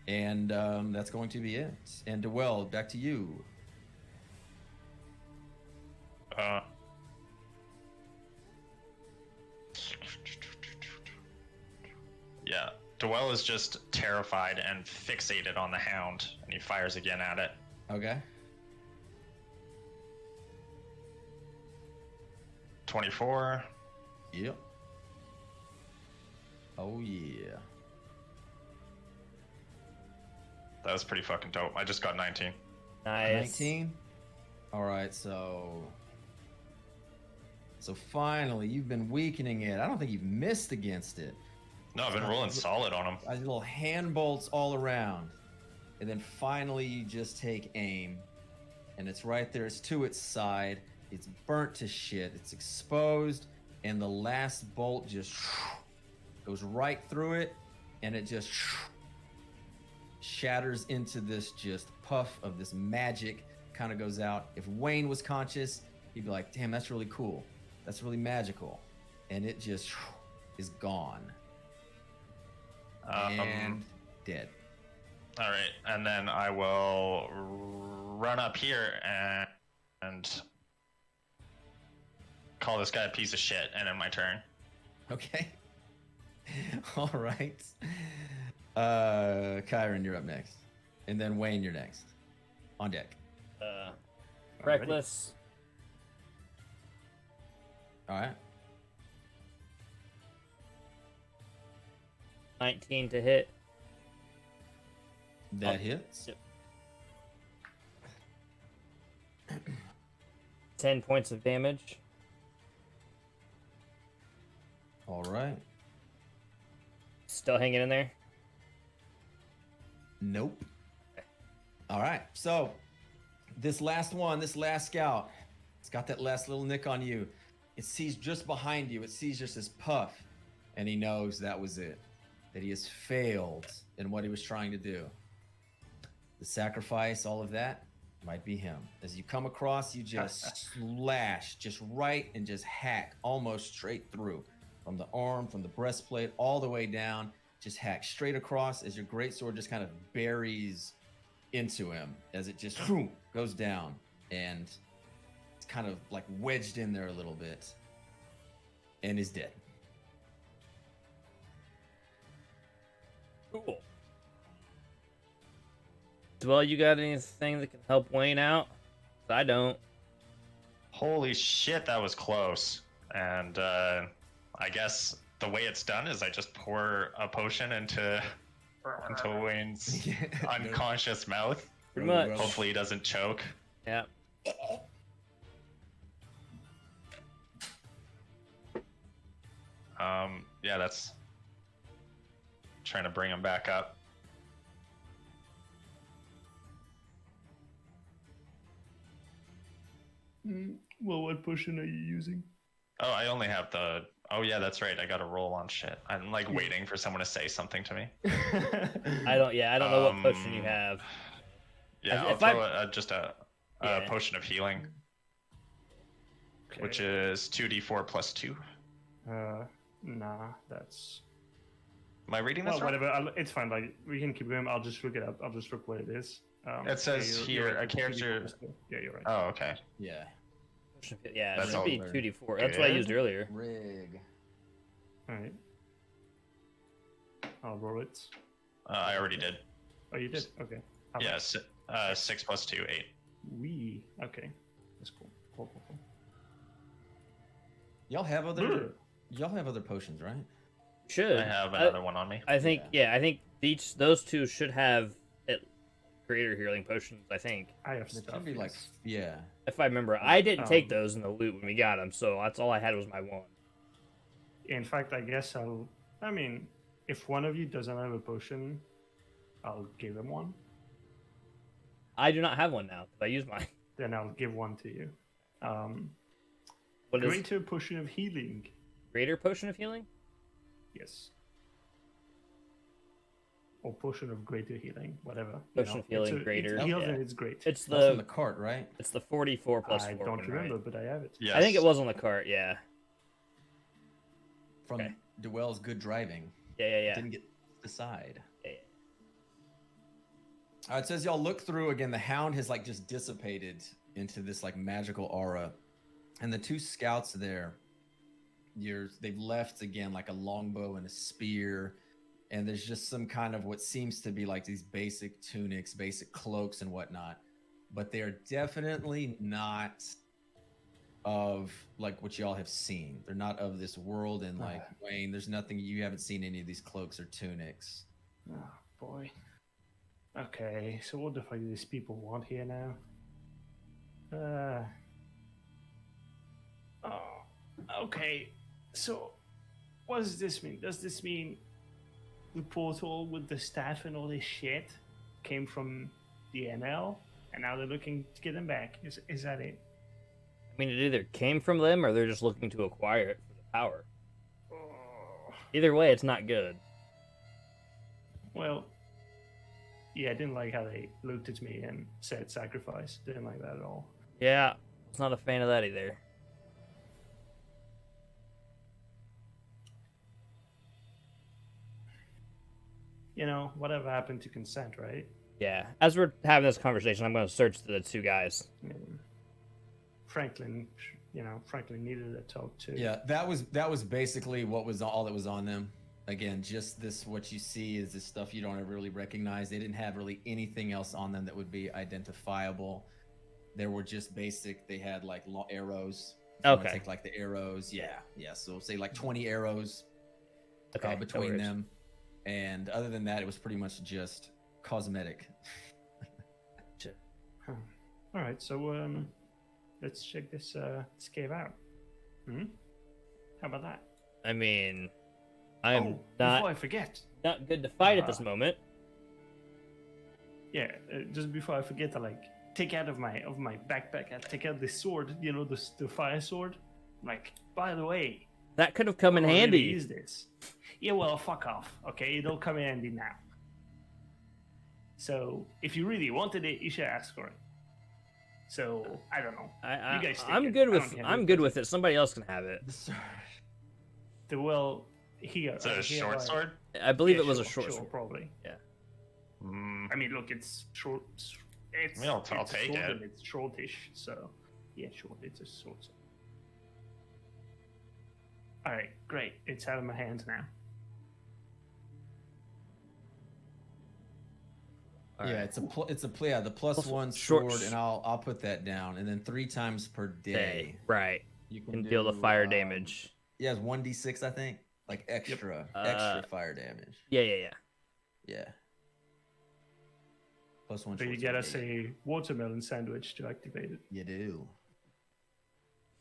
Speaker 1: And that's going to be it. And Dewell, back to you.
Speaker 3: Yeah, Dwell is just terrified and fixated on the hound, and he fires again at it.
Speaker 1: Okay.
Speaker 3: 24.
Speaker 1: Yep. Oh, yeah.
Speaker 3: That was pretty fucking dope. I just got 19.
Speaker 2: Nice.
Speaker 1: 19? All right, so finally, you've been weakening it. I don't think you've missed against it.
Speaker 3: No, I've been rolling solid on him.
Speaker 1: I did little hand bolts all around. And then finally, you just take aim. And it's right there. It's to its side. It's burnt to shit. It's exposed. And the last bolt just goes right through it. And it just shatters into this just puff of this magic. Kind of goes out. If Wayne was conscious, he'd be like, damn, that's really cool. That's really magical. And it just is gone. And dead.
Speaker 3: All right, and then I will run up here and call this guy a piece of shit, and then my turn.
Speaker 1: Okay. All right. Kyron, you're up next. And then Wayne, you're next. On deck.
Speaker 2: Reckless.
Speaker 1: All right.
Speaker 2: 19 to hit.
Speaker 1: That hits.
Speaker 2: Yep. 10 points of damage.
Speaker 1: All right.
Speaker 2: Still hanging in there?
Speaker 1: Nope. All right. So this last scout, it's got that last little nick on you. It sees just behind you. It sees just this puff, and he knows that was it. That he has failed in what he was trying to do. The sacrifice, all of that, might be him. As you come across, you just slash, just right and just hack almost straight through. From the arm, from the breastplate, all the way down. Just hack straight across as your greatsword just kind of buries into him as it just goes down. And it's kind of like wedged in there a little bit. And is dead.
Speaker 2: Cool. Well, you got anything that can help Wayne out? I don't.
Speaker 3: Holy shit, that was close. And I guess the way it's done is I just pour a potion into Wayne's unconscious mouth.
Speaker 2: Pretty much.
Speaker 3: Hopefully he doesn't choke.
Speaker 2: Yeah.
Speaker 3: Yeah, that's trying to bring him back up.
Speaker 4: Well, what potion are you using?
Speaker 3: Oh, I only have the... Oh, yeah, that's right. I got to roll on shit. I'm, like, waiting for someone to say something to me.
Speaker 2: I don't know what potion you have.
Speaker 3: Yeah, I'll throw just a potion of healing,
Speaker 4: Okay.
Speaker 3: which is 2d4 plus 2.
Speaker 4: Nah, that's...
Speaker 3: Am I reading this
Speaker 4: Well,
Speaker 3: right?
Speaker 4: whatever. It's fine. Like, we can keep going. I'll just look it up. I'll just look what it is.
Speaker 3: It says
Speaker 4: you're
Speaker 3: here,
Speaker 4: right.
Speaker 3: a character...
Speaker 4: Yeah, you're right.
Speaker 3: Oh, okay.
Speaker 1: Yeah.
Speaker 2: Yeah, it
Speaker 3: That's
Speaker 2: should
Speaker 3: all
Speaker 2: be
Speaker 1: there.
Speaker 2: 2d4. That's what I
Speaker 3: Good.
Speaker 2: used earlier.
Speaker 1: Rig.
Speaker 4: All right. I'll roll it.
Speaker 3: I already did.
Speaker 4: Oh, you did? Okay. How
Speaker 3: Yeah,
Speaker 4: much?
Speaker 3: 6 plus 2, 8.
Speaker 4: Okay. That's cool. Cool.
Speaker 1: Y'all have other potions, right?
Speaker 2: Should.
Speaker 3: I have another one on me.
Speaker 2: I think I think those two should have greater healing potions, I think.
Speaker 4: I have
Speaker 1: It
Speaker 4: stuff.
Speaker 1: should be like,
Speaker 4: yes.
Speaker 1: yeah.
Speaker 2: If I remember. I didn't take those in the loot when we got them, so that's all I had was my one.
Speaker 4: In fact, I guess I mean, if one of you doesn't have a potion, I'll give him one.
Speaker 2: I do not have one now because I used mine.
Speaker 4: Then I'll give one to you.
Speaker 2: What is
Speaker 4: Greater potion of healing.
Speaker 2: greater potion of healing?
Speaker 4: Yes. Or potion of greater healing, whatever.
Speaker 2: Potion of healing, greater.
Speaker 4: It heals
Speaker 2: Yeah.
Speaker 4: and it's great.
Speaker 2: It's
Speaker 1: That's on the
Speaker 2: the
Speaker 1: cart, right?
Speaker 2: 44 plus
Speaker 4: I
Speaker 2: 4
Speaker 4: don't
Speaker 2: one,
Speaker 4: remember,
Speaker 2: right?
Speaker 4: but I have it.
Speaker 3: Yes.
Speaker 2: I think it was on the cart. Yeah.
Speaker 1: From
Speaker 2: Okay.
Speaker 1: Dwell's good driving.
Speaker 2: Yeah.
Speaker 1: Didn't get to decide.
Speaker 2: Yeah.
Speaker 1: It says y'all look through again. The hound has like just dissipated into this like magical aura, and the two scouts there, they've left again like a longbow and a spear, and there's just some kind of what seems to be like these basic tunics, basic cloaks and whatnot, but they are definitely not of like what y'all have seen. They're not of this world, and like Wayne, there's nothing, you haven't seen any of these cloaks or tunics.
Speaker 4: Oh boy. Okay, so what the fuck do these people want here now? Okay. So, what does this mean? Does this mean the portal with the staff and all this shit came from the NL, and now they're looking to get them back? Is that it?
Speaker 2: I mean, it either came from them or they're just looking to acquire it for the power.
Speaker 4: Oh,
Speaker 2: Either way, it's not good.
Speaker 4: well, yeah, I didn't like how they looked at me and said sacrifice. Didn't like that at all.
Speaker 2: Yeah, I was not a fan of that either.
Speaker 4: You know, whatever happened to consent, right?
Speaker 2: Yeah. As we're having this conversation, I'm going to search the two guys.
Speaker 4: Franklin needed a talk too.
Speaker 1: Yeah, that was basically what was all that was on them. Again, just this, what you see is this stuff you don't ever really recognize. They didn't have really anything else on them that would be identifiable. There were just basic, they had like arrows. If you wanna
Speaker 2: Okay.
Speaker 1: take like the arrows. Yeah. So say like 20 arrows
Speaker 2: Okay.
Speaker 1: between
Speaker 2: no worries.
Speaker 1: them. And other than that, it was pretty much just cosmetic.
Speaker 4: Huh. All right, so let's check this cave out. How about that?
Speaker 2: I mean, I'm
Speaker 4: before I
Speaker 2: not
Speaker 4: forget.
Speaker 2: not good to fight at this moment.
Speaker 4: Yeah, just before I forget, I like take out of my backpack. I take out this sword. You know, the fire sword. Like, by the way,
Speaker 2: That could have come in
Speaker 4: I don't really
Speaker 2: handy.
Speaker 4: Use this. Yeah, well, fuck off. Okay, it'll come in handy now. So, if you really wanted it, you should ask for it. So, I don't know. You guys take
Speaker 2: I'm
Speaker 4: it.
Speaker 2: good
Speaker 4: I
Speaker 2: with
Speaker 4: don't care.
Speaker 2: I'm good with it. Somebody else can have it.
Speaker 4: Well, here.
Speaker 3: Is it a short sword?
Speaker 2: I believe
Speaker 4: Yeah,
Speaker 2: it was a
Speaker 4: sure,
Speaker 2: short sword.
Speaker 4: probably.
Speaker 3: Mm,
Speaker 4: I mean, look, it's short. It's,
Speaker 3: I mean, I'll
Speaker 4: it's
Speaker 3: take
Speaker 4: short
Speaker 3: it.
Speaker 4: and it's shortish, so yeah, short. It's a short sword. All right, great. It's out of my hands now.
Speaker 2: All
Speaker 1: Yeah,
Speaker 2: right.
Speaker 1: it's a the plus
Speaker 2: Plus
Speaker 1: one
Speaker 2: short-
Speaker 1: sword, and I'll put that down, and then 3 times per day.
Speaker 2: Right.
Speaker 1: You
Speaker 2: Can deal the
Speaker 1: do,
Speaker 2: fire damage.
Speaker 1: Yeah, it's 1d6, I think, like extra fire damage.
Speaker 2: Yeah.
Speaker 1: Yeah. Plus one.
Speaker 4: So you
Speaker 1: short
Speaker 4: get
Speaker 1: sword
Speaker 4: us
Speaker 1: daily.
Speaker 4: a watermelon sandwich to activate it.
Speaker 1: You do.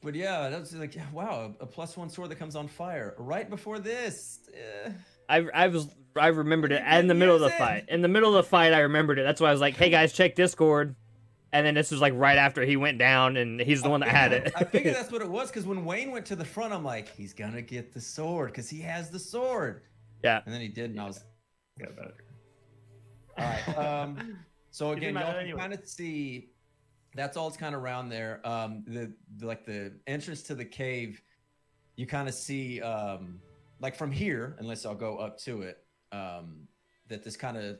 Speaker 1: But yeah, that's like, yeah, wow, a plus one sword that comes on fire right before this.
Speaker 2: I remembered it
Speaker 1: You
Speaker 2: in the
Speaker 1: couldn't
Speaker 2: middle of the
Speaker 1: use it.
Speaker 2: fight. In the middle of the fight, I remembered it. That's why I was like, "Hey guys, check Discord." And then this was like right after he went down, and he's the one that had it.
Speaker 1: I figured that's what it was, because when Wayne went to the front, I'm like, he's gonna get the sword because he has the sword.
Speaker 2: Yeah.
Speaker 1: And then he did, and I was
Speaker 4: Yeah, but
Speaker 1: all right. So
Speaker 4: It didn't
Speaker 1: again,
Speaker 4: matter
Speaker 1: y'all can
Speaker 4: anyway.
Speaker 1: kind of see that's all it's kind of around there. The entrance to the cave, you kind of see like from here, unless I'll go up to it, that this kind of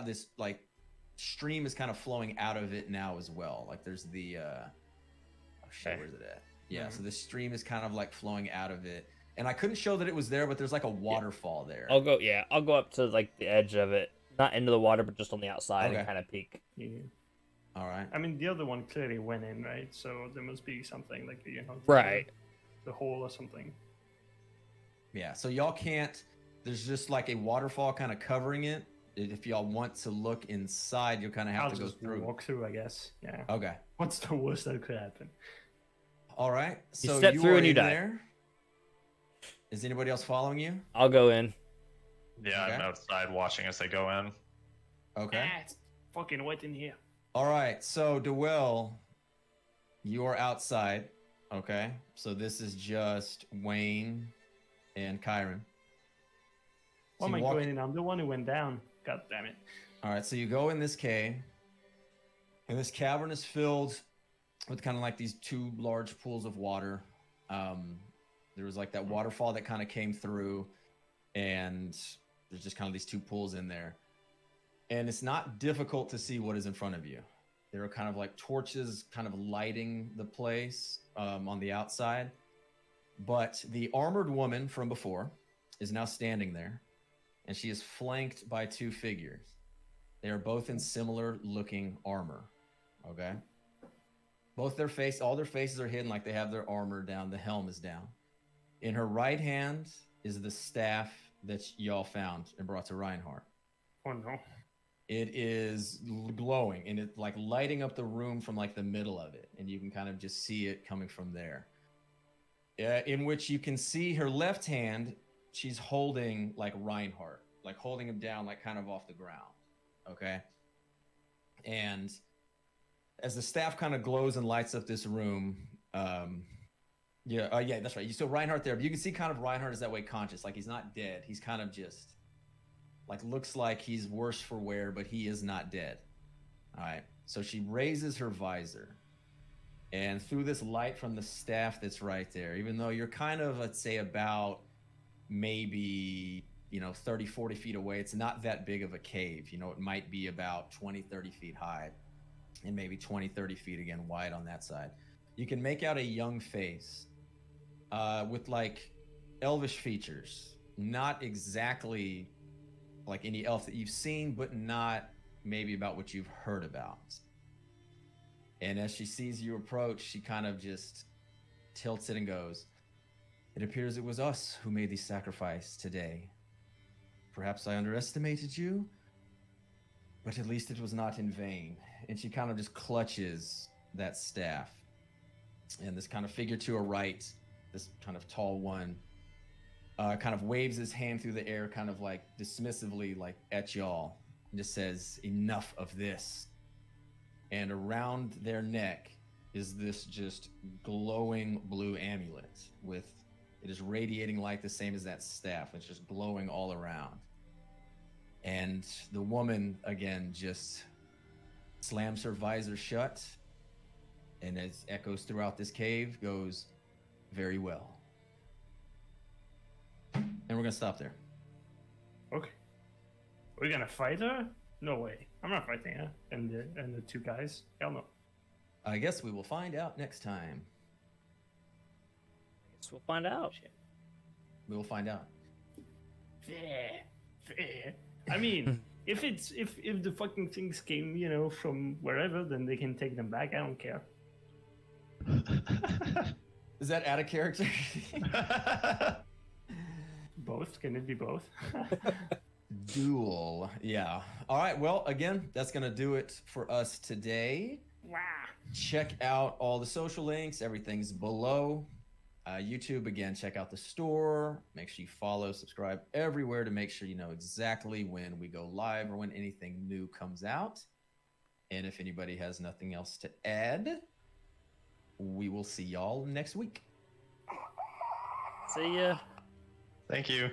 Speaker 1: this like stream is kind of flowing out of it now as well. Like there's the oh shit,
Speaker 2: Okay.
Speaker 1: where's it at? Yeah, so the stream is kind of like flowing out of it. And I couldn't show that it was there, but there's like a waterfall there.
Speaker 2: I'll go up to like the edge of it, not into the water, but just on the outside
Speaker 1: Okay.
Speaker 2: and kind of peek.
Speaker 4: yeah.
Speaker 1: All right.
Speaker 4: I mean, the other one clearly went in, right? So there must be something like
Speaker 2: Right.
Speaker 4: the hole or something.
Speaker 1: Yeah, so y'all can't. There's just like a waterfall kind of covering it. If y'all want to look inside, you'll kind of have
Speaker 4: I'll
Speaker 1: to go
Speaker 4: just
Speaker 1: through.
Speaker 4: walk through, I guess. Yeah.
Speaker 1: Okay.
Speaker 4: What's the worst that could happen?
Speaker 1: All right. So
Speaker 2: step through
Speaker 1: are
Speaker 2: and you
Speaker 1: in
Speaker 2: die.
Speaker 1: there. Is anybody else following you?
Speaker 2: I'll go in.
Speaker 3: Yeah,
Speaker 1: Okay.
Speaker 3: I'm outside watching as they go in.
Speaker 1: Okay.
Speaker 4: It's fucking wet in here.
Speaker 1: All right. So, DeWill, you are outside. Okay. So this is just Wayne and Kyron.
Speaker 4: Why
Speaker 1: So
Speaker 4: am I
Speaker 1: you walk-
Speaker 4: going in? I'm the one who went down. God damn it.
Speaker 1: All right. So you go in this cave, and this cavern is filled with kind of like these two large pools of water. There was like that waterfall that kind of came through, and there's just kind of these two pools in there. And it's not difficult to see what is in front of you. There are kind of like torches kind of lighting the place on the outside. But the armored woman from before is now standing there, and she is flanked by two figures. They are both in similar looking armor. Okay? Both all their faces are hidden, like they have their armor down, the helm is down. In her right hand is the staff that y'all found and brought to Reinhardt.
Speaker 4: Oh no.
Speaker 1: It is glowing, and it's like lighting up the room from like the middle of it, and you can kind of just see it coming from there. In which you can see her left hand, she's holding like Reinhardt, like holding him down, like kind of off the ground. Okay. And as the staff kind of glows and lights up this room, yeah, that's right. You still Reinhardt there, but you can see kind of Reinhardt is that way conscious, like he's not dead. He's kind of just like looks like he's worse for wear, but he is not dead. All right. So she raises her visor, and through this light from the staff that's right there, even though you're kind of, let's say, about maybe 30, 40 feet away, it's not that big of a cave. It might be about 20, 30 feet high, and maybe 20, 30 feet again wide on that side. You can make out a young face with like elvish features, not exactly like any elf that you've seen, but not maybe about what you've heard about. And as she sees you approach, she kind of just tilts it and goes, "It appears it was us who made the sacrifice today. Perhaps I underestimated you, but at least it was not in vain." And she kind of just clutches that staff. And this kind of figure to her right, this kind of tall one, kind of waves his hand through the air, kind of like dismissively, like at y'all, and just says, "Enough of this." And around their neck is this just glowing blue amulet it is radiating light the same as that staff. It's just glowing all around. And the woman, again, just slams her visor shut, and as echoes throughout this cave, goes, "Very well." And we're going to stop there.
Speaker 4: Okay. We're gonna fight her? No way. I'm not fighting her. And the two guys? Hell no.
Speaker 1: I guess we will find out next time.
Speaker 2: Guess we'll find out.
Speaker 1: We will find out.
Speaker 4: Fair. I mean, if the fucking things came, from wherever, then they can take them back. I don't care.
Speaker 1: Is that out of character?
Speaker 4: Both? Can it be both?
Speaker 1: Duel. Yeah. All right. Well, again, that's going to do it for us today.
Speaker 4: Wow.
Speaker 1: Check out all the social links. Everything's below. YouTube, again, check out the store. Make sure you follow, subscribe everywhere to make sure you know exactly when we go live or when anything new comes out. And if anybody has nothing else to add, we will see y'all next week.
Speaker 2: See ya.
Speaker 3: Thank you.